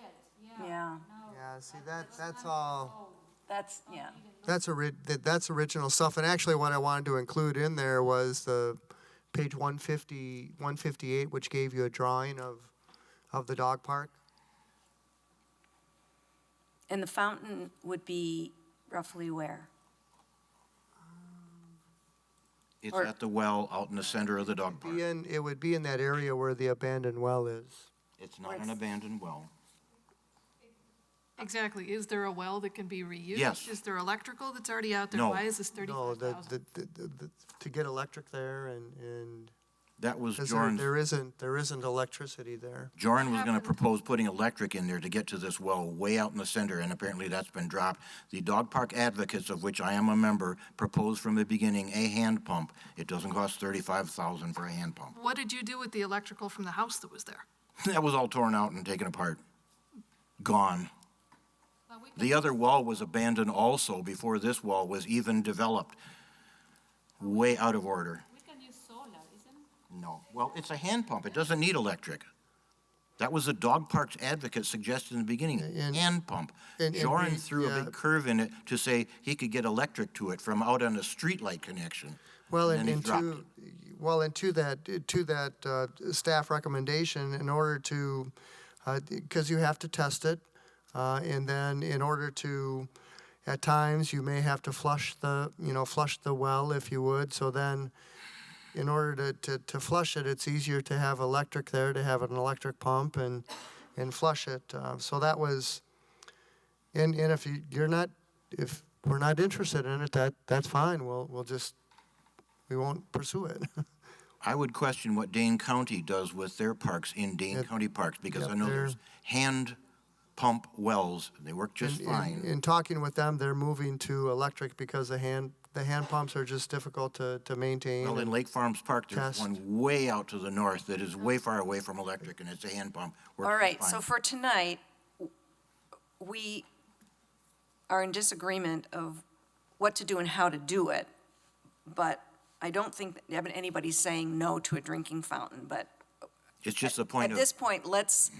yeah, Yeah, see, that's all, that's, yeah. that's original stuff. And actually what I wanted to include in there was the page 158, which gave you a drawing of the dog park. And the fountain would be roughly where? It's Or- at the well out in the center of the dog park. It would be in that area where the abandoned well is. It's not an abandoned well. Exactly. Is there a well that can be reused? Yes. Is there electrical that's already out there? No. Why is this No, 35,000? to get electric there and That was 'cause Joran's. there isn't electricity there. Joran was going to propose putting electric in there to get to this well way out in the center, and apparently that's been dropped. The dog park advocates, of which I am a member, proposed from the beginning a hand pump. It doesn't cost $35,000 for a hand pump. What did you do with the electrical from the house that was there? That was all torn out and taken apart. Gone. The other wall was abandoned also before this wall was even developed. Way out of order. We can use solar, isn't it? No. Well, it's a hand pump. It doesn't need electric. That was the dog park's advocate suggested in the beginning, hand pump. Joran threw a big curve in it to say he could get electric to it from out on a streetlight connection. Well, And then he and dropped to that staff recommendation, in order to, because you have to test it, and then in order to, at times, you may have to flush the well, if you would. So then, in order to flush it, it's easier to have electric there, to have an electric pump and flush it. So that was, and if if we're not interested in it, that's fine. We won't pursue it. I would question what Dane County does with their parks in Dane County parks, because I know there's hand pump wells. They work just fine. In talking with them, they're moving to electric because the the hand pumps are just difficult to maintain. Well, in and Lake Farms Park, there's test. one way out to the north that is way far away from electric, and it's a hand pump. Works All right, fine. so for tonight, we are in disagreement of what to do and how to do it, but I don't think that anybody's saying no to a drinking fountain, but It's just a point at of, this point, let's,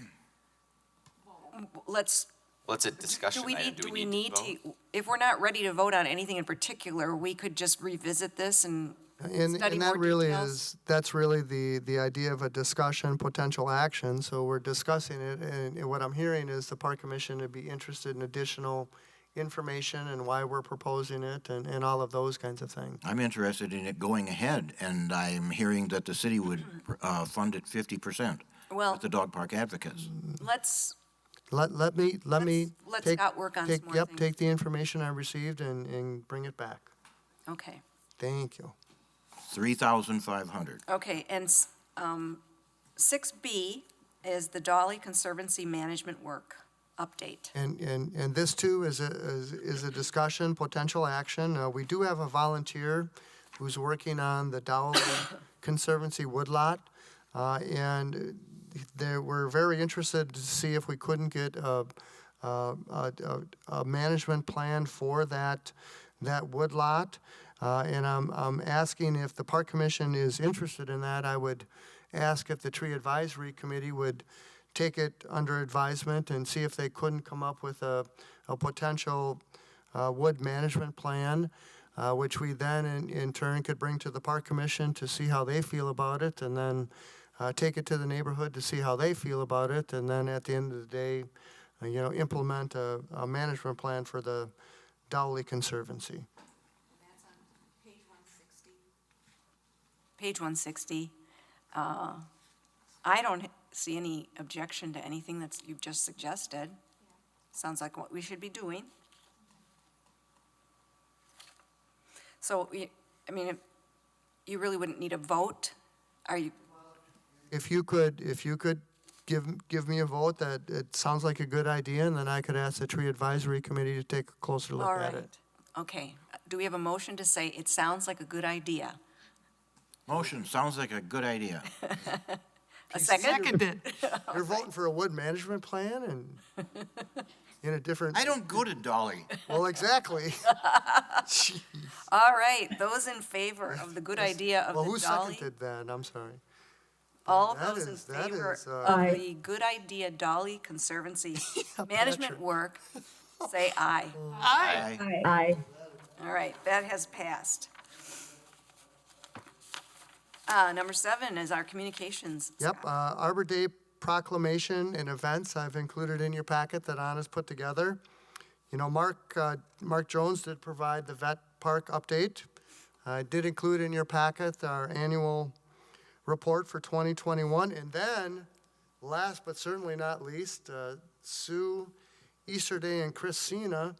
Well, it's a discussion item. do we need to, if we're not ready to vote on anything in particular, we could just revisit this and study And more that really details? that's really the idea of a discussion, potential action. So we're discussing it, and what I'm hearing is the Park Commission would be interested in additional information and why we're proposing it and all of those kinds of things. I'm interested in it going ahead, and I'm hearing that the city would fund it 50% Well, with the dog park advocates. let's, Let me let take, Scott work on some more yep, things. take the information I received and bring it back. Okay, Thank you. 3,500. okay, and 6B is the Dolly Conservancy Management Work update. And this too is a discussion, potential action. We do have a volunteer who's working on the Dowell Conservancy woodlot. And we're very interested to see if we couldn't get a management plan for that woodlot. And I'm asking if the Park Commission is interested in that. I would ask if the Tree Advisory Committee would take it under advisement and see if they couldn't come up with a potential wood management plan, which we then in turn could bring to the Park Commission to see how they feel about it, and then take it to the neighborhood to see how they feel about it, and then at the end of the day, implement a management plan for the Dowley Conservancy. That's on page 160. Page 160. I don't see any objection to anything that you've just suggested. Sounds like what we should be doing. So, I mean, you really wouldn't need a vote? Are you, If you could give me a vote that it sounds like a good idea, and then I could ask the Tree Advisory Committee to take a closer look all at right. it. Okay. Do we have a motion to say it sounds like a good idea? Motion, sounds like a good idea. A second? Seconded. You're voting for a wood management plan and in a different. I don't go to Dolly. Well, exactly. Jeez. All right. Those in favor of the good idea of Well, the who Dolly? seconded that? I'm sorry. All That those in is- that favor is, of Aye. the good idea Dolly Conservancy Patrick. management work, say aye. Aye. Aye. Aye. All right, that has passed. Number 7 is our communications. Yep, Arbor Day proclamation and events I've included in your packet that Anna's put together. Mark Jones did provide the vet park update. I did include in your packet our annual report for 2021. And then, last but certainly not least, Sue Easterday and Christina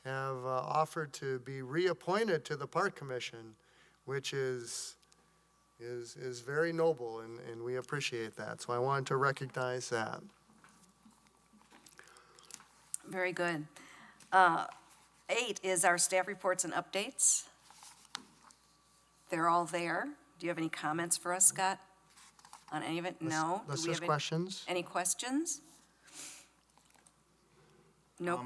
have offered to be reappointed to the Park Commission, which is very noble, and we appreciate that. So I wanted to recognize that. Very good. 8 is our staff reports and updates. They're all there. Do you have any comments for us, Scott, on any of it? No? Do Let's we just have questions. Any questions? Nope.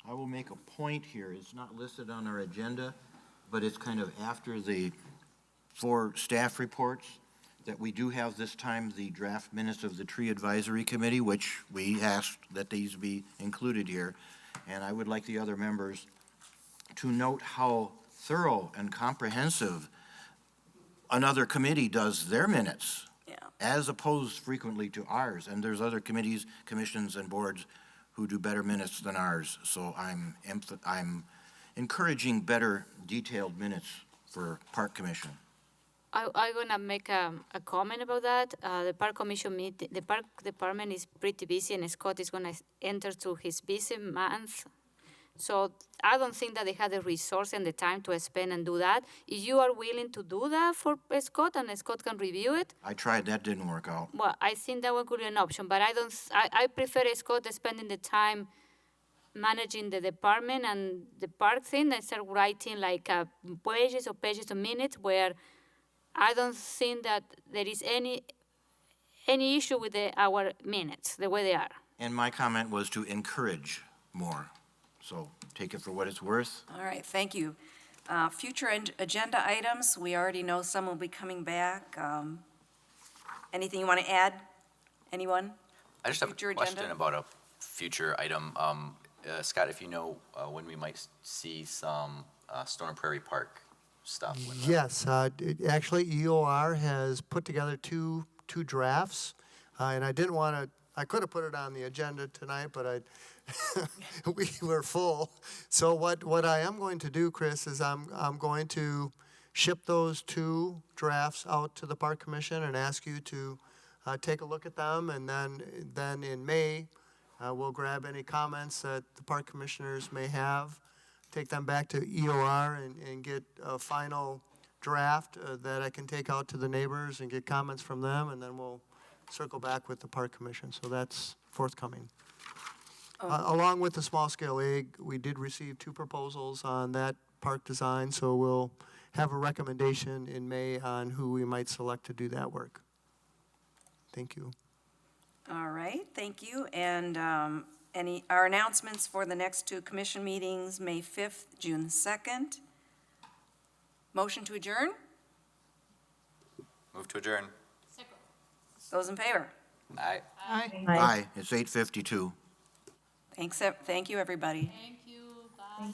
I will make a point here. It's not listed on our agenda, but it's kind of after the 4 staff reports that we do have this time the draft minutes of the Tree Advisory Committee, which we asked that these be included here. And I would like the other members to note how thorough and comprehensive another committee does their minutes, Yeah. as opposed frequently to ours. And there's other committees, commissions, and boards who do better minutes than ours. So I'm encouraging better detailed minutes for Park Commission. I'm gonna make a comment about that. The Park Commission meeting, the Park Department is pretty busy, and Scott is gonna enter to his busy month. So I don't think that they have the resource and the time to spend and do that. If you are willing to do that for Scott, and Scott can review it, I tried, that didn't work out. well, I think that one could be an option. But I prefer Scott spending the time managing the department and the park thing, I start writing like pages of minutes where I don't think that there is any issue with our minutes, the way they are. And my comment was to encourage more. So take it for what it's worth. All right, thank you. Future agenda items, we already know some will be coming back. Anything you want to add? Anyone? I just have Future a question agenda? about a future item. Scott, if you know when we might see some Stone and Prairie Park stuff. Yes, actually, EOR has put together two drafts, and I didn't want to, I could have put it on the agenda tonight, but we were full. So what I am going to do, Chris, is I'm going to ship those two drafts out to the Park Commission and ask you to take a look at them, and then in May, we'll grab any comments that the Park Commissioners may have, take them back to EOR and get a final draft that I can take out to the neighbors and get comments from them, and then we'll circle back with the Park Commission. So that's forthcoming. Along with the small-scale egg, we did receive 2 proposals on that park design, so we'll have a recommendation in May on who we might select to do that work. Thank you. All right, thank you. And our announcements for the next 2 commission meetings, May 5th, June 2nd. Motion to adjourn? Move to adjourn. Those in favor? Aye. Aye, it's 8:52. Thank you, everybody. Thank you. Bye.